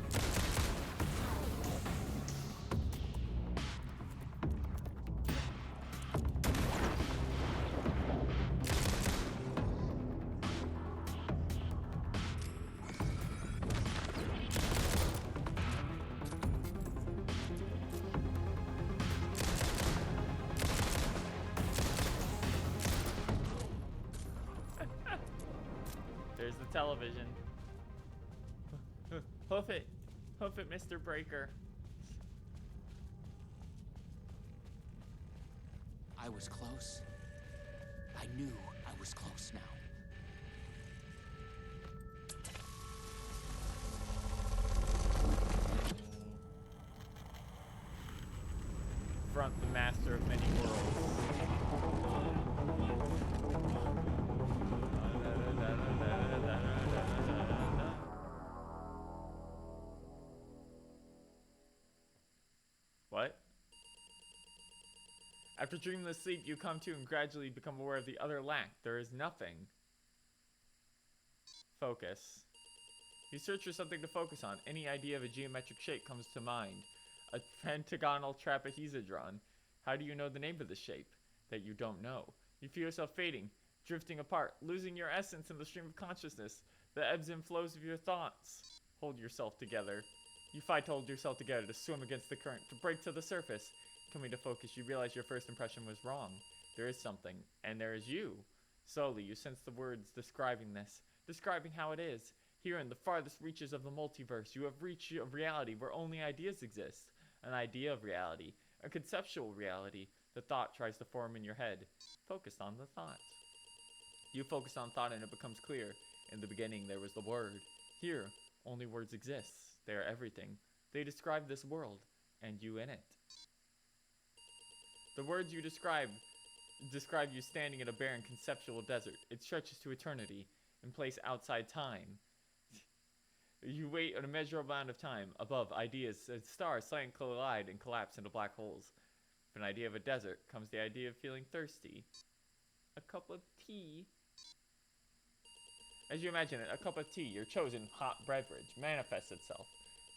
There's the television. Hoof it, Mr. Breaker. I was close. I knew I was close now. Front the master of many worlds. What? After dreamless sleep, you come to and gradually become aware of the other lack. There is nothing. Focus. You search for something to focus on. Any idea of a geometric shape comes to mind. A pentagonal trapezohedron. How do you know the name of the shape? That you don't know. You feel yourself fading, drifting apart, losing your essence in the stream of consciousness, the ebbs and flows of your thoughts. Hold yourself together. You fight to hold yourself together, to swim against the current, to break to the surface. Coming to focus, you realize your first impression was wrong. There is something, and there is you. Slowly, you sense the words describing this, describing how it is. Here in the farthest reaches of the multiverse, you have reached a reality where only ideas exist. An idea of reality, a conceptual reality. The thought tries to form in your head. Focus on the thought. You focus on thought and it becomes clear. In the beginning there was the word. Here, only words exist. They are everything. They describe this world, and you in it. The words you describe you standing in a barren conceptual desert. It stretches to eternity, in place outside time. You wait an immeasurable amount of time. Above, ideas and stars slightly collide and collapse into black holes. With an idea of a desert comes the idea of feeling thirsty. A cup of tea. As you imagine it, a cup of tea, your chosen hot beverage, manifests itself.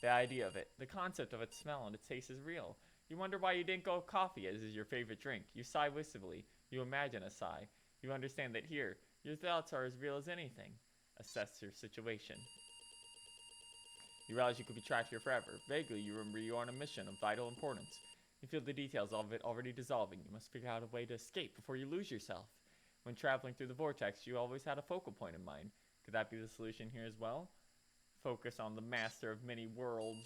The idea of it, the concept of its smell and its taste is real. You wonder why you didn't go with coffee as is your favorite drink. You sigh wistfully. You imagine a sigh. You understand that here, your thoughts are as real as anything. Assess your situation. You realize you could be trapped here forever. Vaguely, you remember you are on a mission of vital importance. You feel the details of it already dissolving. You must figure out a way to escape before you lose yourself. When traveling through the vortex, you always had a focal point in mind. Could that be the solution here as well? Focus on the master of many worlds.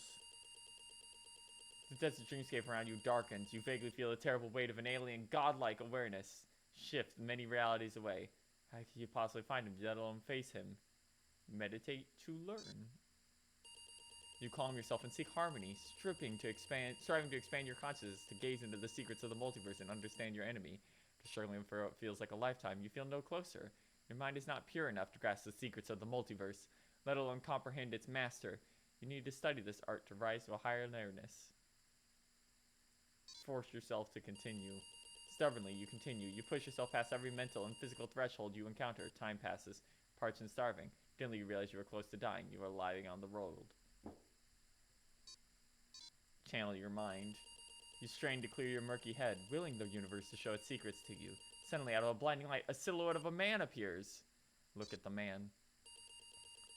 The desert dreamscape around you darkens. You vaguely feel the terrible weight of an alien godlike awareness. Shift many realities away. How can you possibly find him, let alone face him? Meditate to learn. You calm yourself and seek harmony, striving to expand your consciousness to gaze into the secrets of the multiverse and understand your enemy. Struggling for what feels like a lifetime, you feel no closer. Your mind is not pure enough to grasp the secrets of the multiverse, let alone comprehend its master. You need to study this art to rise to a higher awareness. Force yourself to continue. Stubbornly, you continue. You push yourself past every mental and physical threshold you encounter. Time passes, parched and starving. Dimly, you realize you are close to dying. You are lying on the road. Channel your mind. You strain to clear your murky head, willing the universe to show its secrets to you. Suddenly, out of a blinding light, a silhouette of a man appears. Look at the man.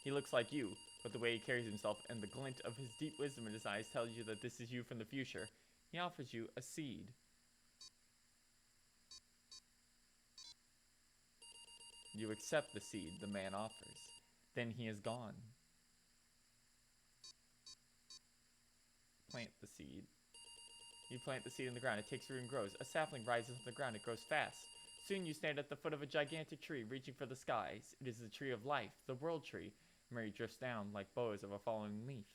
He looks like you, but the way he carries himself and the glint of his deep wisdom in his eyes tells you that this is you from the future. He offers you a seed. You accept the seed the man offers. Then he is gone. Plant the seed. You plant the seed in the ground. It takes root and grows. A sapling rises from the ground. It grows fast. Soon you stand at the foot of a gigantic tree, reaching for the skies. It is the tree of life, the world tree. Memory drifts down like bows of a falling leaf.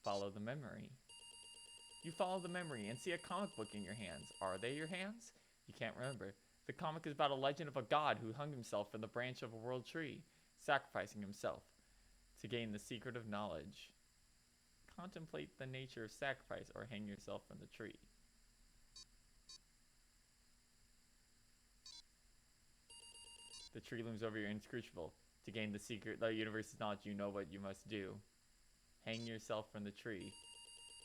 Follow the memory. You follow the memory and see a comic book in your hands. Are they your hands? You can't remember. The comic is about a legend of a god who hung himself from the branch of a world tree, sacrificing himself to gain the secret of knowledge. Contemplate the nature of sacrifice or hang yourself from the tree. The tree looms over you inscrutable. To gain the secret, the universe's knowledge, you know what you must do. Hang yourself from the tree.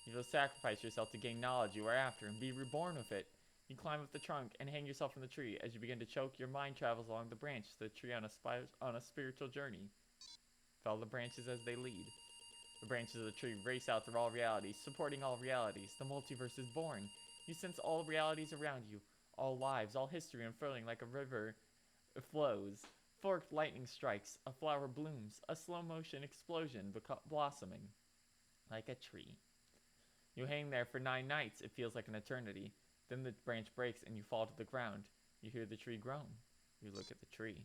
You will sacrifice yourself to gain knowledge you are after and be reborn with it. You climb up the trunk and hang yourself from the tree. As you begin to choke, your mind travels along the branch to the tree on a spiritual journey. Follow the branches as they lead. The branches of the tree race out through all realities, supporting all realities. The multiverse is born. You sense all realities around you, all lives, all history unfurling like a river flows. Forked lightning strikes, a flower blooms, a slow motion explosion blossoming like a tree. You hang there for 9 nights. It feels like an eternity. Then the branch breaks and you fall to the ground. You hear the tree groan. You look at the tree.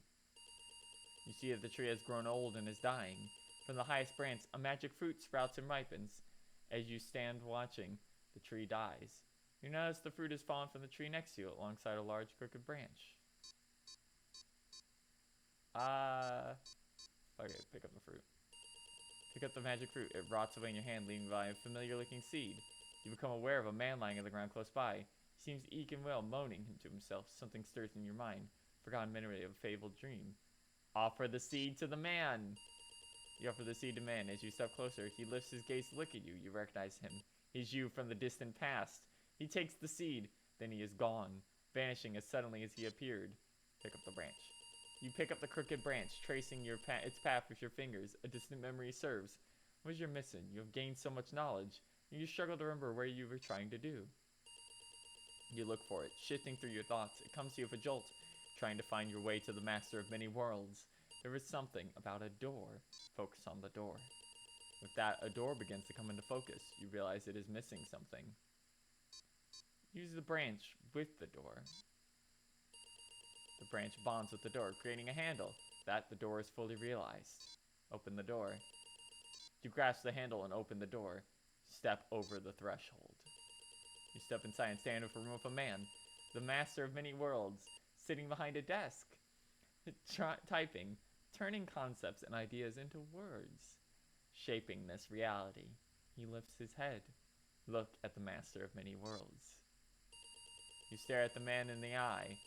You see that the tree has grown old and is dying. From the highest branch, a magic fruit sprouts and ripens. As you stand watching, the tree dies. You notice the fruit has fallen from the tree next to you alongside a large crooked branch. Okay, pick up the fruit. Pick up the magic fruit. It rots away in your hand, leaving by a familiar-looking seed. You become aware of a man lying on the ground close by. He seems eke and well, moaning to himself. Something stirs in your mind. Forgotten memory of a fabled dream. Offer the seed to the man! You offer the seed to man. As you step closer, he lifts his gaze to look at you. You recognize him. He's you from the distant past. He takes the seed. Then he is gone, vanishing as suddenly as he appeared. Pick up the branch. You pick up the crooked branch, tracing its path with your fingers. A distant memory serves. What is your mission? You have gained so much knowledge. You struggle to remember where you were trying to do. You look for it, shifting through your thoughts. It comes to you with a jolt, trying to find your way to the master of many worlds. There is something about a door. Focus on the door. With that, a door begins to come into focus. You realize it is missing something. Use the branch with the door. The branch bonds with the door, creating a handle. That the door is fully realized. Open the door. You grasp the handle and open the door. Step over the threshold. You step inside and stand in the room of a man, the master of many worlds, sitting behind a desk, typing, turning concepts and ideas into words, shaping this reality. He lifts his head. Look at the master of many worlds. You stare at the man in the eye.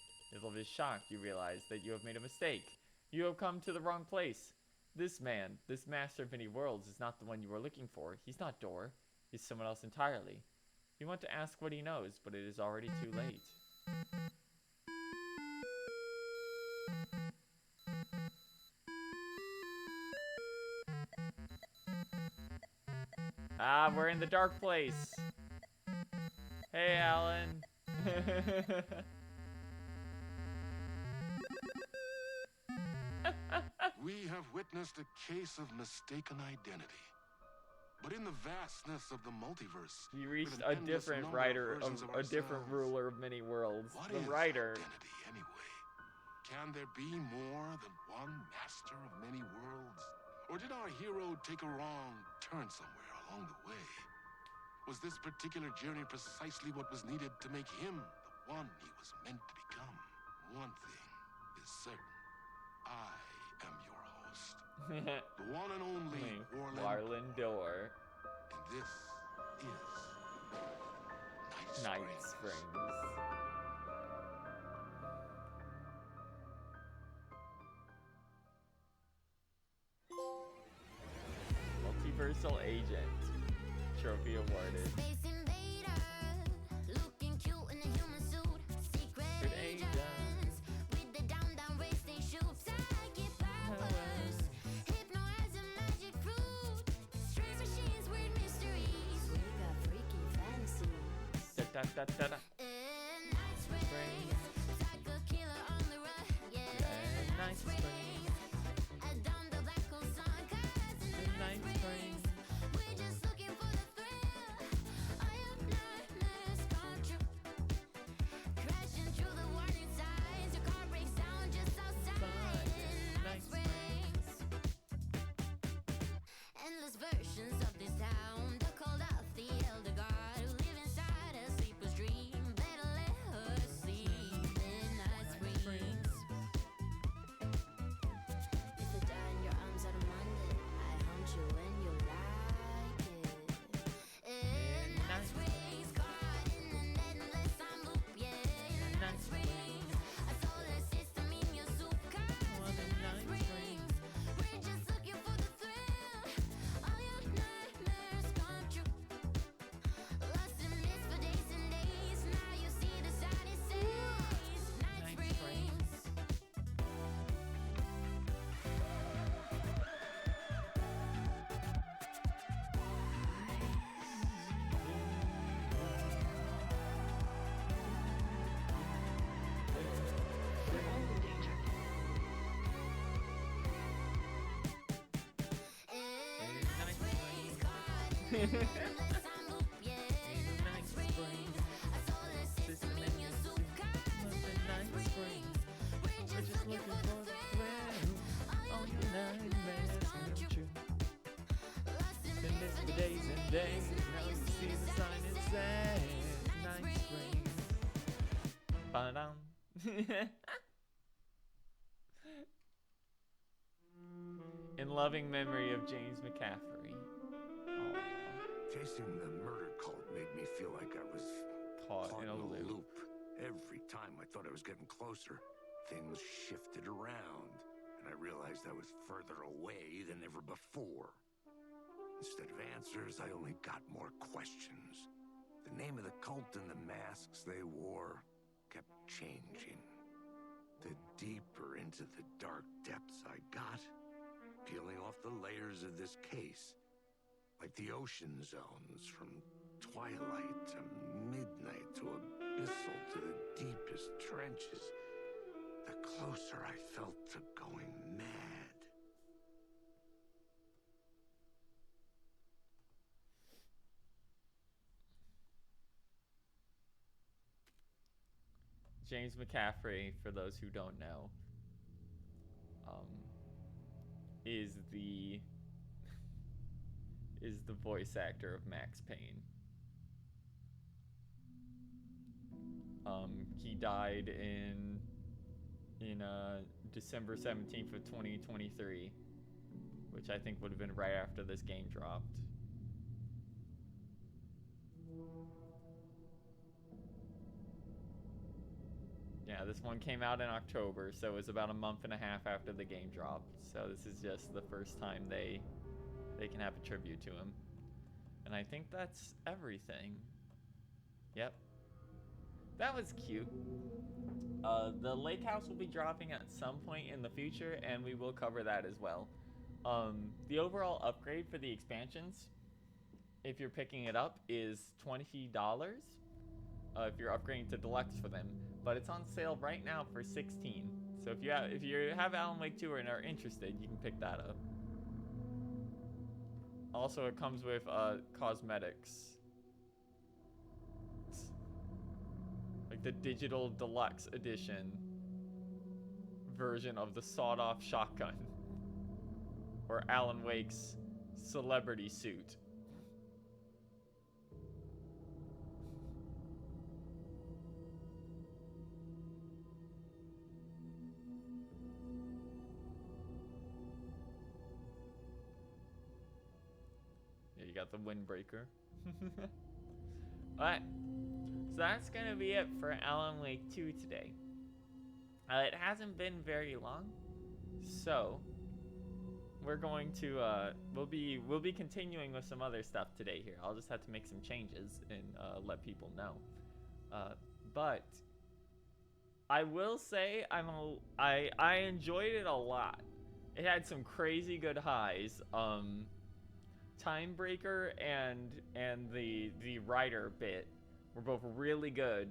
With his shock, you realize that you have made a mistake. You have come to the wrong place. This man, this master of many worlds, is not the one you were looking for. He's not Dor. He's someone else entirely. You want to ask what he knows, but it is already too late. Ah, we're in the dark place. Hey, Alan. We have witnessed a case of mistaken identity. But in the vastness of the multiverse, You reached with a an endless different number writer, versions a different ourselves, ruler of many worlds. what The is writer. identity anyway? Can there be more than one master of many worlds? Or did our hero take a wrong turn somewhere along the way? Was this particular journey precisely what was needed to make him the one he was meant to become? One thing is certain. I am your host. The one and only Warlin Dor. And this is Night Springs. Multiversal Agent. Trophy awarded. Space invader, looking cute in a human suit. Secret agents with the down race they shoot. Psychic powers, hypnotize a magic fruit. Strange machines, weird mysteries. We got freaky fantasies. Da da da da da. Night Springs, psycho killer on the run. Yeah, Night Springs. Down the black hole sun, 'cause in Night Springs. We're just looking for the thrill. All your nightmares come true. Crashing through the warning signs. Your car breaks down just outside Night Springs. Endless versions of this town. They're called out the Elder God who live inside a sleeper's dream. Better let her sleep in Night Springs. If you die in your arms on a Monday, I haunt you when you like it. In Night Springs, caught in an endless time loop, yeah. In Night Springs, a solar system in your soup. 'Cause in Night Springs, we're just looking for the thrill. All your nightmares come true. Lost in mist for days and days. Now you see the sign it says Night Springs. Days and days, now you see the sign it says Night Springs. Ba-dum. In loving memory of James McCaffrey. Aw. Chasing the murder cult made me feel like I was Caught in a loop. Every time I thought I was getting closer, things shifted around, and I realized I was further away than ever before. Instead of answers, I only got more questions. The name of the cult and the masks they wore kept changing. The deeper into the dark depths I got, peeling off the layers of this case, like the ocean zones from twilight to midnight to abyssal to the deepest trenches, the closer I felt to going mad. James McCaffrey, for those who don't know, is the voice actor of Max Payne. He died in December 17th of 2023, which I think would have been right after this game dropped. Yeah, this one came out in October, so it was about a month and a half after the game dropped. So this is just the first time they can have a tribute to him. And I think that's everything. Yep. That was cute. The Lake House will be dropping at some point in the future, and we will cover that as well. The overall upgrade for the expansions, if you're picking it up, is $20 if you're upgrading to Deluxe for them. But it's on sale right now for $16. So if you have Alan Wake 2 and are interested, you can pick that up. Also, it comes with cosmetics. Like the digital deluxe edition version of the sawed-off shotgun. Or Alan Wake's celebrity suit. You got the windbreaker. Alright, so that's gonna be it for Alan Wake 2 today. It hasn't been very long, so we're going to we'll be continuing with some other stuff today here. I'll just have to make some changes and let people know. But I will say I enjoyed it a lot. It had some crazy good highs. Timebreaker and the Rider bit were both really good.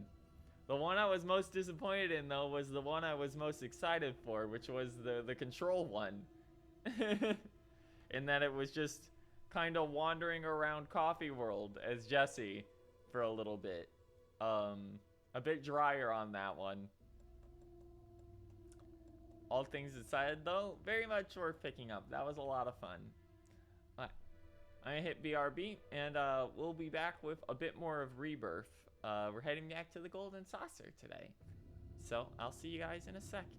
The one I was most disappointed in, though, was the one I was most excited for, which was the Control one. In that it was just kind of wandering around Coffee World as Jesse for a little bit. A bit drier on that one. All things aside, though, very much worth picking up. That was a lot of fun. I hit BRB, and we'll be back with a bit more of Rebirth. We're heading back to the Golden Saucer today. So, I'll see you guys in a second.